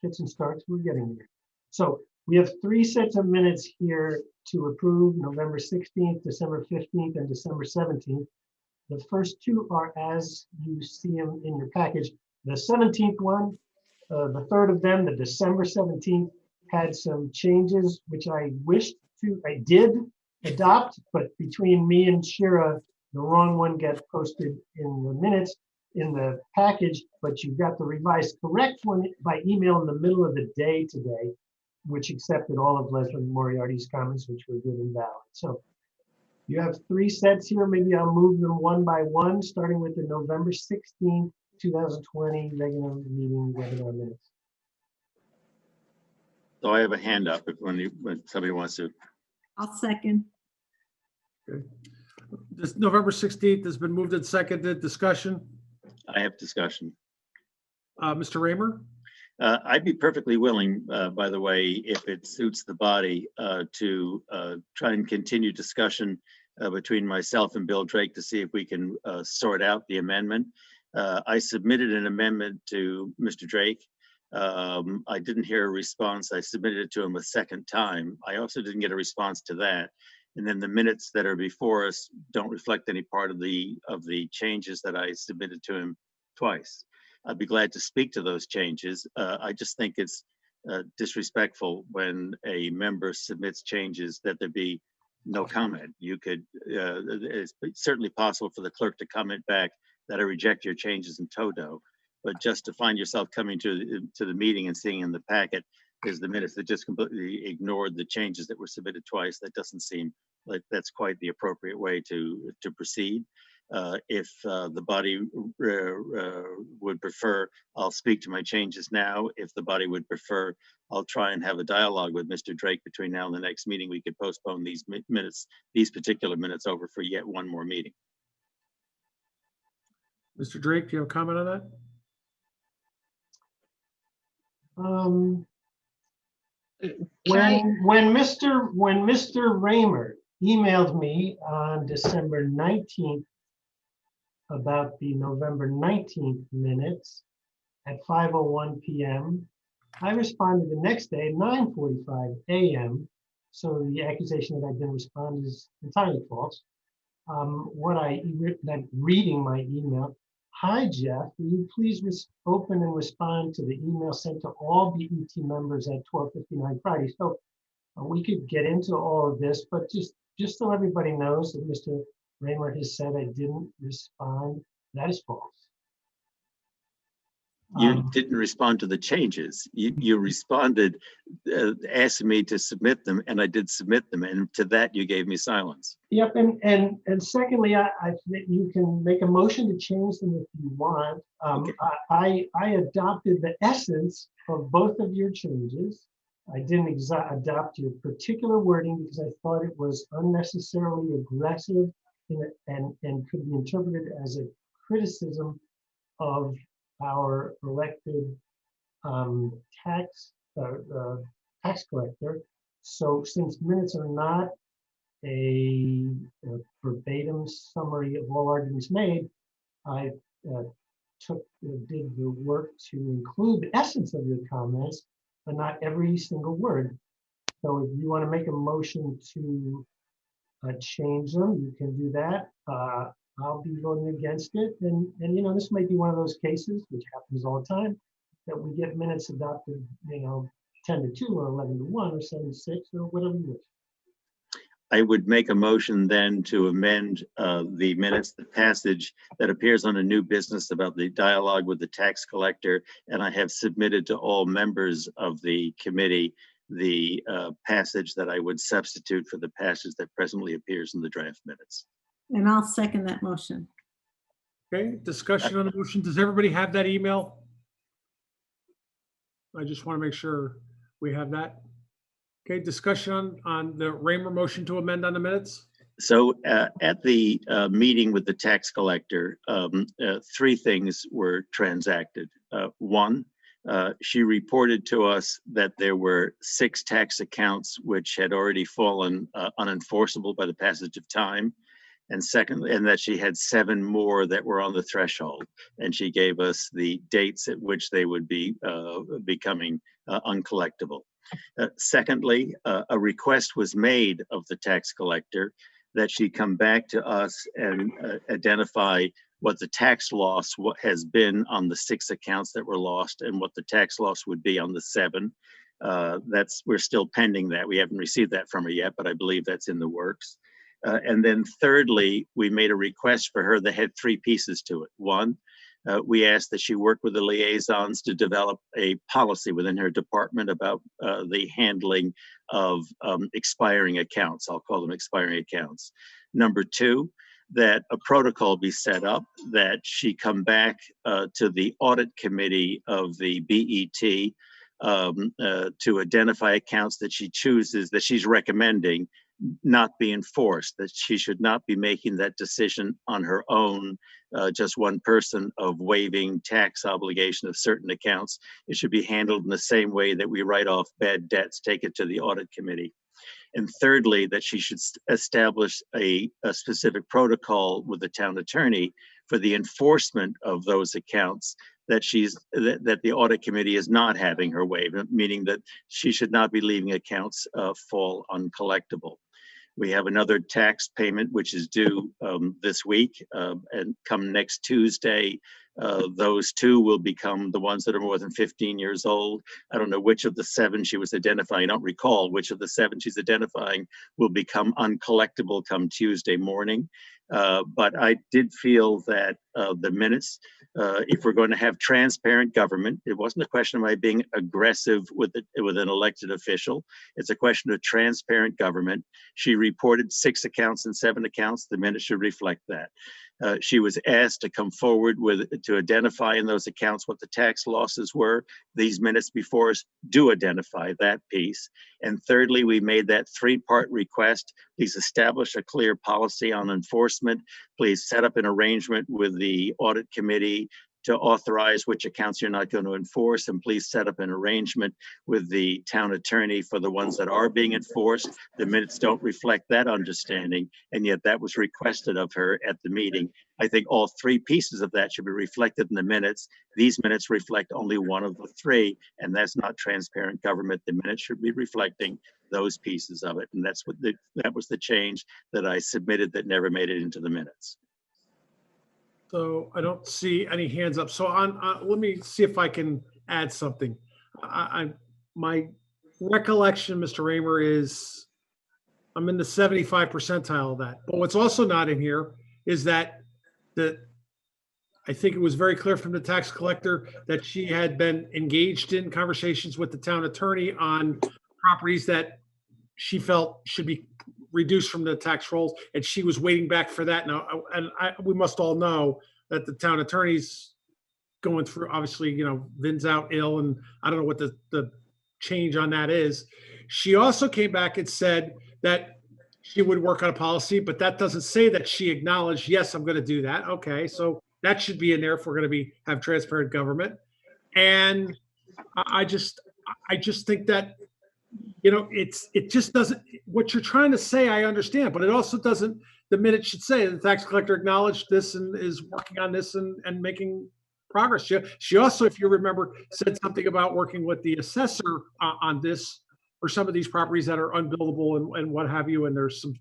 fits and starts, we're getting there. So we have 3 sets of minutes here to approve: November 16th, December 15th, and December 17th. The first 2 are as you see them in your package. The 17th one, the third of them, the December 17th, had some changes, which I did adopt, but between me and Shira, the wrong one got posted in the minutes in the package, but you got the revised correct one by email in the middle of the day today, which accepted all of Leslie Moriarty's comments, which were good and valid. So you have 3 sets here. Maybe I'll move them one by one, starting with the November 16th, 2020 regular meeting webinar minutes. So I have a hand up when somebody wants to. I'll second. Okay. This November 16th has been moved and seconded. Discussion. I have discussion. Mr. Raymer? I'd be perfectly willing, by the way, if it suits the body, to try and continue discussion between myself and Bill Drake to see if we can sort out the amendment. I submitted an amendment to Mr. Drake. I didn't hear a response. I submitted it to him a second time. I also didn't get a response to that. And then the minutes that are before us don't reflect any part of the changes that I submitted to him twice. I'd be glad to speak to those changes. I just think it's disrespectful when a member submits changes that there be no comment. You could, it's certainly possible for the clerk to comment back that I reject your changes in toto, but just to find yourself coming to the meeting and seeing in the packet is the minutes that just completely ignored the changes that were submitted twice. That doesn't seem like that's quite the appropriate way to proceed. If the body would prefer, I'll speak to my changes now. If the body would prefer, I'll try and have a dialogue with Mr. Drake between now and the next meeting. We could postpone these minutes, these particular minutes over for yet one more meeting. Mr. Drake, do you have a comment on that? When Mr. Raymer emailed me on December 19th about the November 19th minutes at 5:01 p.m., I responded the next day at 9:45 a.m. So the accusation that I didn't respond is entirely false. I'm reading my email. Hi, Jeff, will you please open and respond to the email sent to all BET members at 12:59 Friday? So we could get into all of this, but just so everybody knows that Mr. Raymer has said I didn't respond, that is false. You didn't respond to the changes. You responded asking me to submit them, and I did submit them, and to that you gave me silence. Yep, and secondly, I think you can make a motion to change them if you want. Okay. I adopted the essence of both of your changes. I didn't adopt your particular wording because I thought it was unnecessarily aggressive and could be interpreted as a criticism of our elected tax collector. So since minutes are not a verbatim summary of all arguments made, I did the work to include the essence of your comments, but not every single word. So if you want to make a motion to change them, you can do that. I'll be voting against it. And this might be one of those cases, which happens all the time, that we get minutes adopted, 10-2 or 11-1 or 7-6 or whatever you wish. I would make a motion then to amend the minutes, the passage that appears on a new business about the dialogue with the tax collector. And I have submitted to all members of the committee the passage that I would substitute for the passage that presently appears in the draft minutes. And I'll second that motion. Okay, discussion on the motion. Does everybody have that email? I just want to make sure we have that. Okay, discussion on the Raymer motion to amend on the minutes? So at the meeting with the tax collector, three things were transacted. One, she reported to us that there were 6 tax accounts which had already fallen unenforceable by the passage of time. And secondly, and that she had 7 more that were on the threshold. And she gave us the dates at which they would be becoming uncollectible. Secondly, a request was made of the tax collector that she come back to us and identify what the tax loss has been on the 6 accounts that were lost and what the tax loss would be on the 7. We're still pending that. We haven't received that from her yet, but I believe that's in the works. And then thirdly, we made a request for her that had 3 pieces to it. One, we asked that she work with the liaisons to develop a policy within her department about the handling of expiring accounts. I'll call them expiring accounts. Number 2, that a protocol be set up, that she come back to the audit committee of the BET to identify accounts that she chooses, that she's recommending not be enforced, that she should not be making that decision on her own, just one person, of waiving tax obligation of certain accounts. It should be handled in the same way that we write off bad debts, take it to the audit committee. And thirdly, that she should establish a specific protocol with the town attorney for the enforcement of those accounts that that the audit committee is not having her waive, meaning that she should not be leaving accounts fall uncollectible. We have another tax payment which is due this week, and come next Tuesday, Those two will become the ones that are more than 15 years old. I don't know which of the 7 she was identifying. I don't recall which of the 7 she's identifying will become uncollectible come Tuesday morning. But I did feel that the minutes, if we're going to have transparent government, it wasn't a question of my being aggressive with an elected official. It's a question of transparent government. She reported 6 accounts and 7 accounts. The minutes should reflect that. She was asked to come forward to identify in those accounts what the tax losses were. These minutes before us do identify that piece. And thirdly, we made that 3-part request. Please establish a clear policy on enforcement. Please set up an arrangement with the audit committee to authorize which accounts you're not going to enforce, and please set up an arrangement with the town attorney for the ones that are being enforced. The minutes don't reflect that understanding, and yet that was requested of her at the meeting. I think all 3 pieces of that should be reflected in the minutes. These minutes reflect only one of the 3, and that's not transparent government. The minutes should be reflecting those pieces of it, and that was the change that I submitted that never made it into the minutes. So I don't see any hands up. So let me see if I can add something. My recollection, Mr. Raymer, is I'm in the 75 percentile of that. But what's also not in here is that I think it was very clear from the tax collector that she had been engaged in conversations with the town attorney on properties that she felt should be reduced from the tax rolls, and she was waiting back for that. Now, we must all know that the town attorney's going through, obviously, Vin's out ill, and I don't know what the change on that is. She also came back and said that she would work on a policy, but that doesn't say that she acknowledged, yes, I'm going to do that. Okay, so that should be in there if we're going to have transparent government. And I just think that it just doesn't, what you're trying to say, I understand, but it also doesn't, the minute should say the tax collector acknowledged this and is working on this and making progress. She also, if you remember, said something about working with the assessor on this for some of these properties that are unbuildable and what have you. And there's some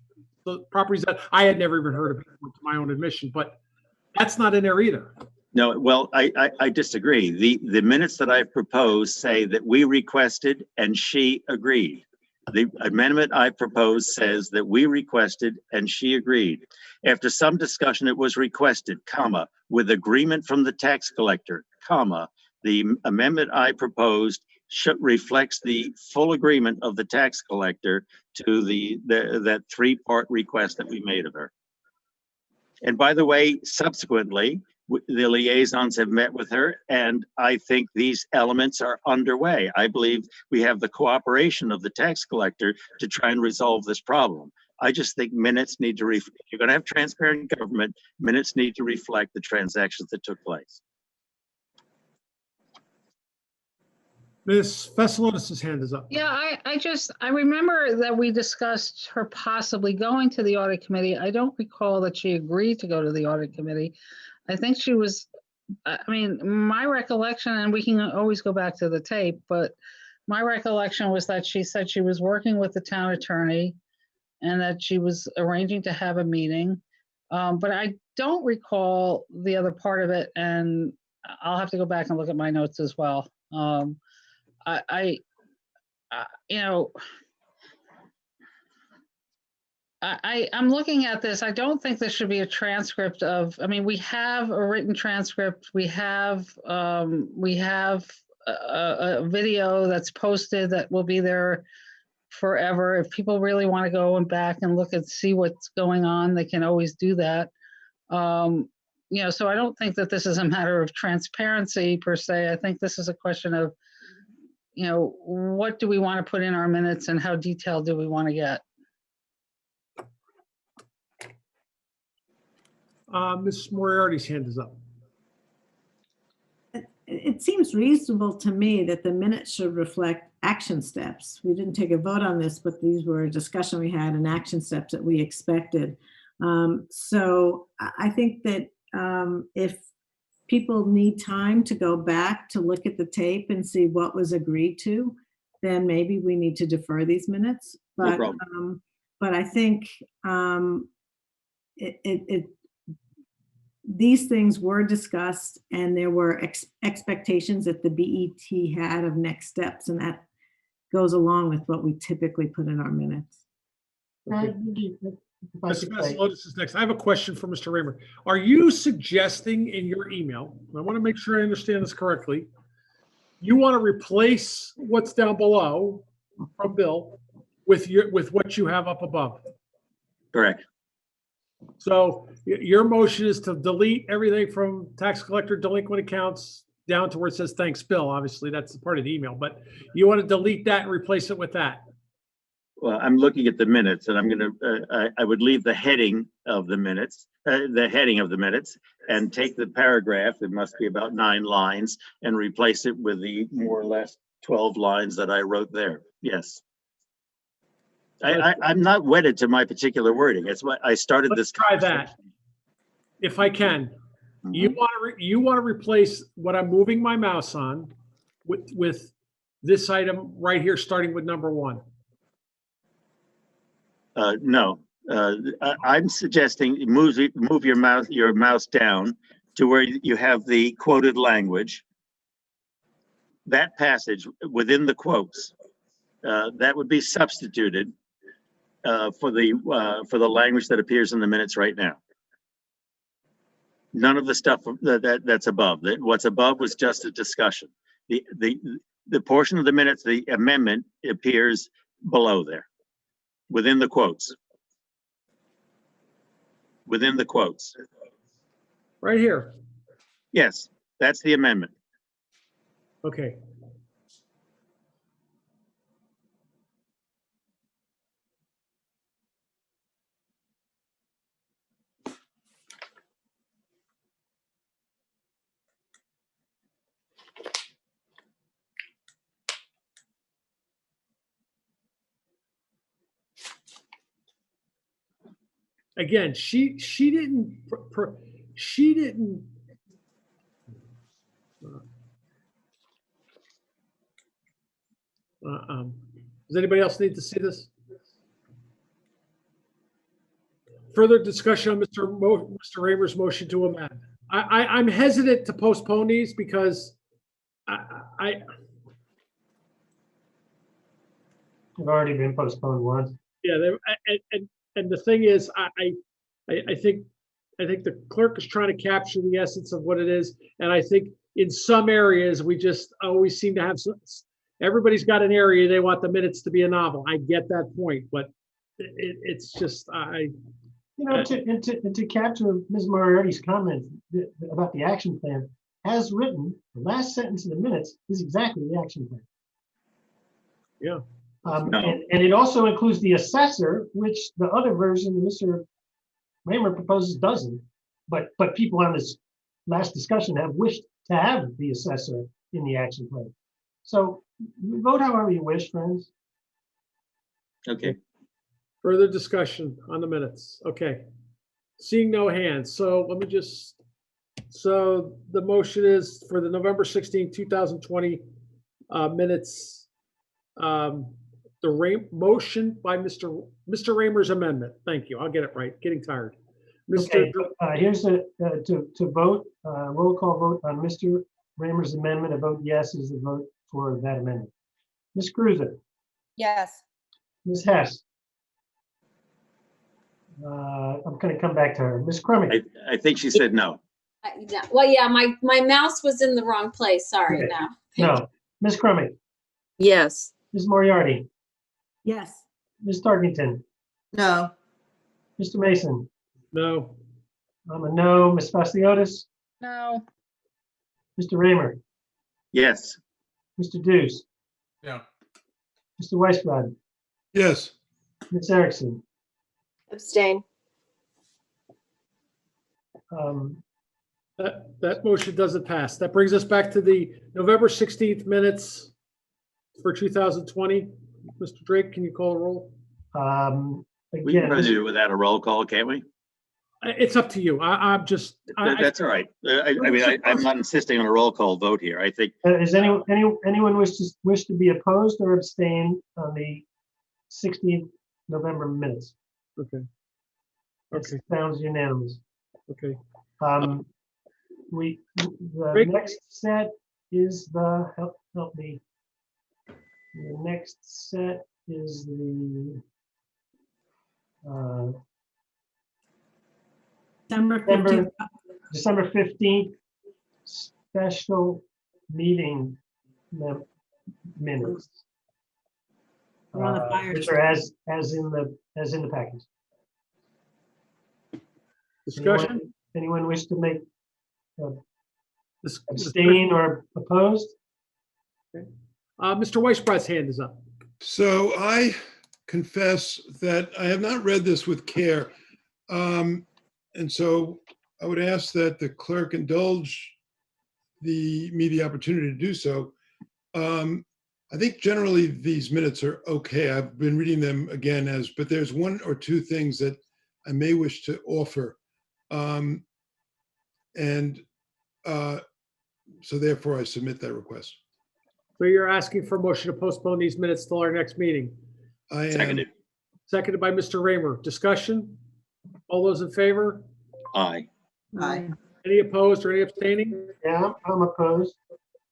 properties that I had never even heard of before, to my own admission, but that's not in there either. No, well, I disagree. The minutes that I've proposed say that we requested and she agreed. The amendment I proposed says that we requested and she agreed. After some discussion, it was requested, comma, with agreement from the tax collector, comma. The amendment I proposed reflects the full agreement of the tax collector to that 3-part request that we made of her. And by the way, subsequently, the liaisons have met with her, and I think these elements are underway. I believe we have the cooperation of the tax collector to try and resolve this problem. I just think minutes need to, if you're going to have transparent government, minutes need to reflect the transactions that took place. Ms. Vassilonis' hand is up. Yeah, I remember that we discussed her possibly going to the audit committee. I don't recall that she agreed to go to the audit committee. I think she was, my recollection, and we can always go back to the tape, but my recollection was that she said she was working with the town attorney and that she was arranging to have a meeting. But I don't recall the other part of it, and I'll have to go back and look at my notes as well. I'm looking at this. I don't think this should be a transcript of, we have a written transcript. We have a video that's posted that will be there forever. If people really want to go and back and look and see what's going on, they can always do that. So I don't think that this is a matter of transparency per se. I think this is a question of, what do we want to put in our minutes and how detailed do we want to get? Ms. Moriarty's hand is up. It seems reasonable to me that the minutes should reflect action steps. We didn't take a vote on this, but these were a discussion we had and action steps that we expected. So I think that if people need time to go back to look at the tape and see what was agreed to, then maybe we need to defer these minutes. But, no problem. But I think these things were discussed and there were expectations that the BET had of next steps, and that goes along with what we typically put in our minutes. Mr. Vassilotis is next. I have a question for Mr. Raymer. Are you suggesting in your email, and I want to make sure I understand this correctly, you want to replace what's down below from Bill with what you have up above? Correct. So your motion is to delete everything from tax collector delinquent accounts down to where it says thanks, Bill. Obviously, that's part of the email, but you want to delete that and replace it with that. Well, I'm looking at the minutes, and I'm going to, I would leave the heading of the minutes, and take the paragraph, it must be about 9 lines, and replace it with the more or less 12 lines that I wrote there. Yes. I'm not wedded to my particular wording. It's why I started Let's this. try that, if I can. You want to replace what I'm moving my mouse on with this item right here, starting with number 1. No, I'm suggesting move your mouse down to where you have the quoted language. That passage within the quotes, that would be substituted for the language that appears in the minutes right now. None of the stuff that's above. What's above was just a discussion. The portion of the minutes, the amendment appears below there. Within the quotes. Within the quotes. Right here. Yes, that's the amendment. Okay. Again, she didn't. Does anybody else need to see this? Further discussion on Mr. Raymer's motion to amend. I'm hesitant to postpone these because I've already been postponed once. Yeah, and the thing is, I think the clerk is trying to capture the essence of what it is, and I think in some areas we just always seem to have everybody's got an area they want the minutes to be a novel. I get that point, but it's just to capture Ms. Moriarty's comment about the action plan, as written, the last sentence of the minutes is exactly the action plan. Yeah. And it also includes the assessor, which the other version Mr. Raymer proposes doesn't. But people on this last discussion have wished to have the assessor in the action plan. So vote however you wish, friends. Okay. Further discussion on the minutes. Okay. Seeing no hands. So let me just, so the motion is for the November 16, 2020 minutes. The motion by Mr. Raymer's amendment. Thank you. I'll get it right. Getting tired. Okay, here's to vote, roll call vote on Mr. Raymer's amendment. A vote yes is the vote for that amendment. Ms. Cruiser. Yes. Ms. Hess. I'm going to come back to her. Ms. Crummey. I think she said no. Yeah, well, yeah, my mouse was in the wrong place. Sorry. Okay. Now. No. Ms. Crummey. Yes. Ms. Moriarty. Yes. Ms. Tarkington. No. Mr. Mason. No. I'm a no. Ms. Vassilotis. No. Mr. Raymer. Yes. Mr. Deuce. Yeah. Mr. Weisbrod. Yes. Ms. Erickson. Abstain. That motion doesn't pass. That brings us back to the November 16th minutes for 2020. Mr. Drake, can you call a roll? We can probably do it without a roll call, can't we? It's up to you. I'm just. That's all right. I'm not insisting on a roll call vote here. I think. Does anyone wish to be opposed or abstain on the 16th November minutes? Okay. Okay. Sounds unanimous. Okay. The Great. next set is help me. The next set is the December 15th special meeting minutes. We're on the fire Which are as in the package. Discussion? Anyone wish to make Dis- abstain or opposed? Mr. Weisbrad's hand is up. So I confess that I have not read this with care. And so I would ask that the clerk indulge me the opportunity to do so. I think generally these minutes are okay. I've been reading them again but there's one or two things that I may wish to offer. So therefore I submit that request. So you're asking for a motion to postpone these minutes till our next meeting. I am. Seconded. Seconded by Mr. Raymer. Discussion? All those in favor? Aye. Aye. Any opposed or any abstaining? Yeah, I'm opposed.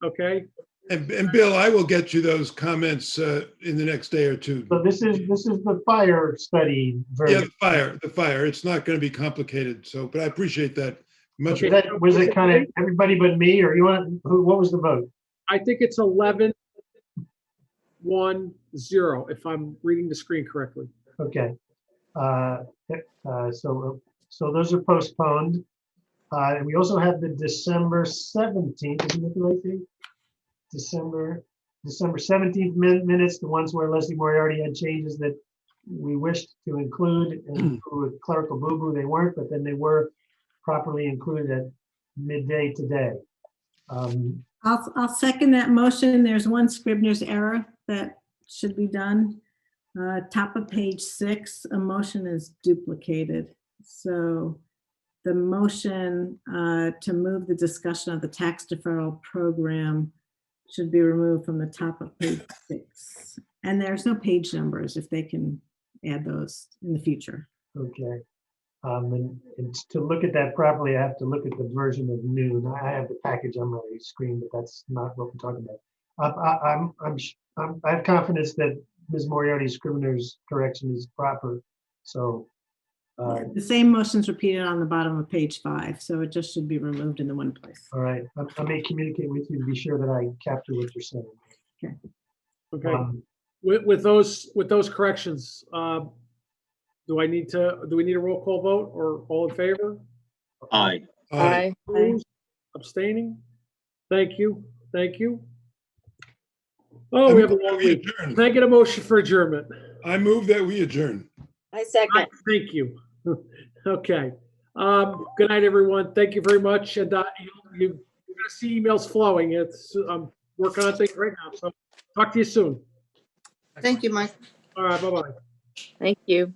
Okay. And Bill, I will get you those comments in the next day or two. So this is the fire study Yeah, version. the fire. It's not going to be complicated. So, but I appreciate that. Much. Okay. Was it kind of everybody but me, or what was the vote? I think it's 11-1-0, if I'm reading the screen correctly. Okay. So those are postponed. And we also have the December 17th, isn't it the right date? December 17th minutes, the ones where Leslie Moriarty had changes that we wished to include, and with clerical boo-boo, they weren't, but then they were properly included at midday today. I'll second that motion. There's one Scribner's error that should be done. Top of page 6, a motion is duplicated. So the motion to move the discussion of the tax deferral program should be removed from the top of page 6. And there's no page numbers if they can add those in the future. Okay. And to look at that properly, I have to look at the version of noon. I have the package on my screen, but that's not what we're talking about. I have confidence that Ms. Moriarty's Scrivener's correction is proper. So The same motion's repeated on the bottom of page 5, so it just should be removed in the one place. all right, I may communicate with you to be sure that I capture what you're saying. Okay. With those corrections, do we need a roll call vote, or all in favor? Aye. Aye. Opposed? Abstaining? Thank you. Oh, we have a long week. Can I get a motion for adjournment? I move that we adjourn. I second. Thank you. Okay. Good night, everyone. Thank you very much. And you're going to see emails flowing. I'm working on things right now. So talk to you soon. Thank you, Mike. All right. Bye-bye. Thank you.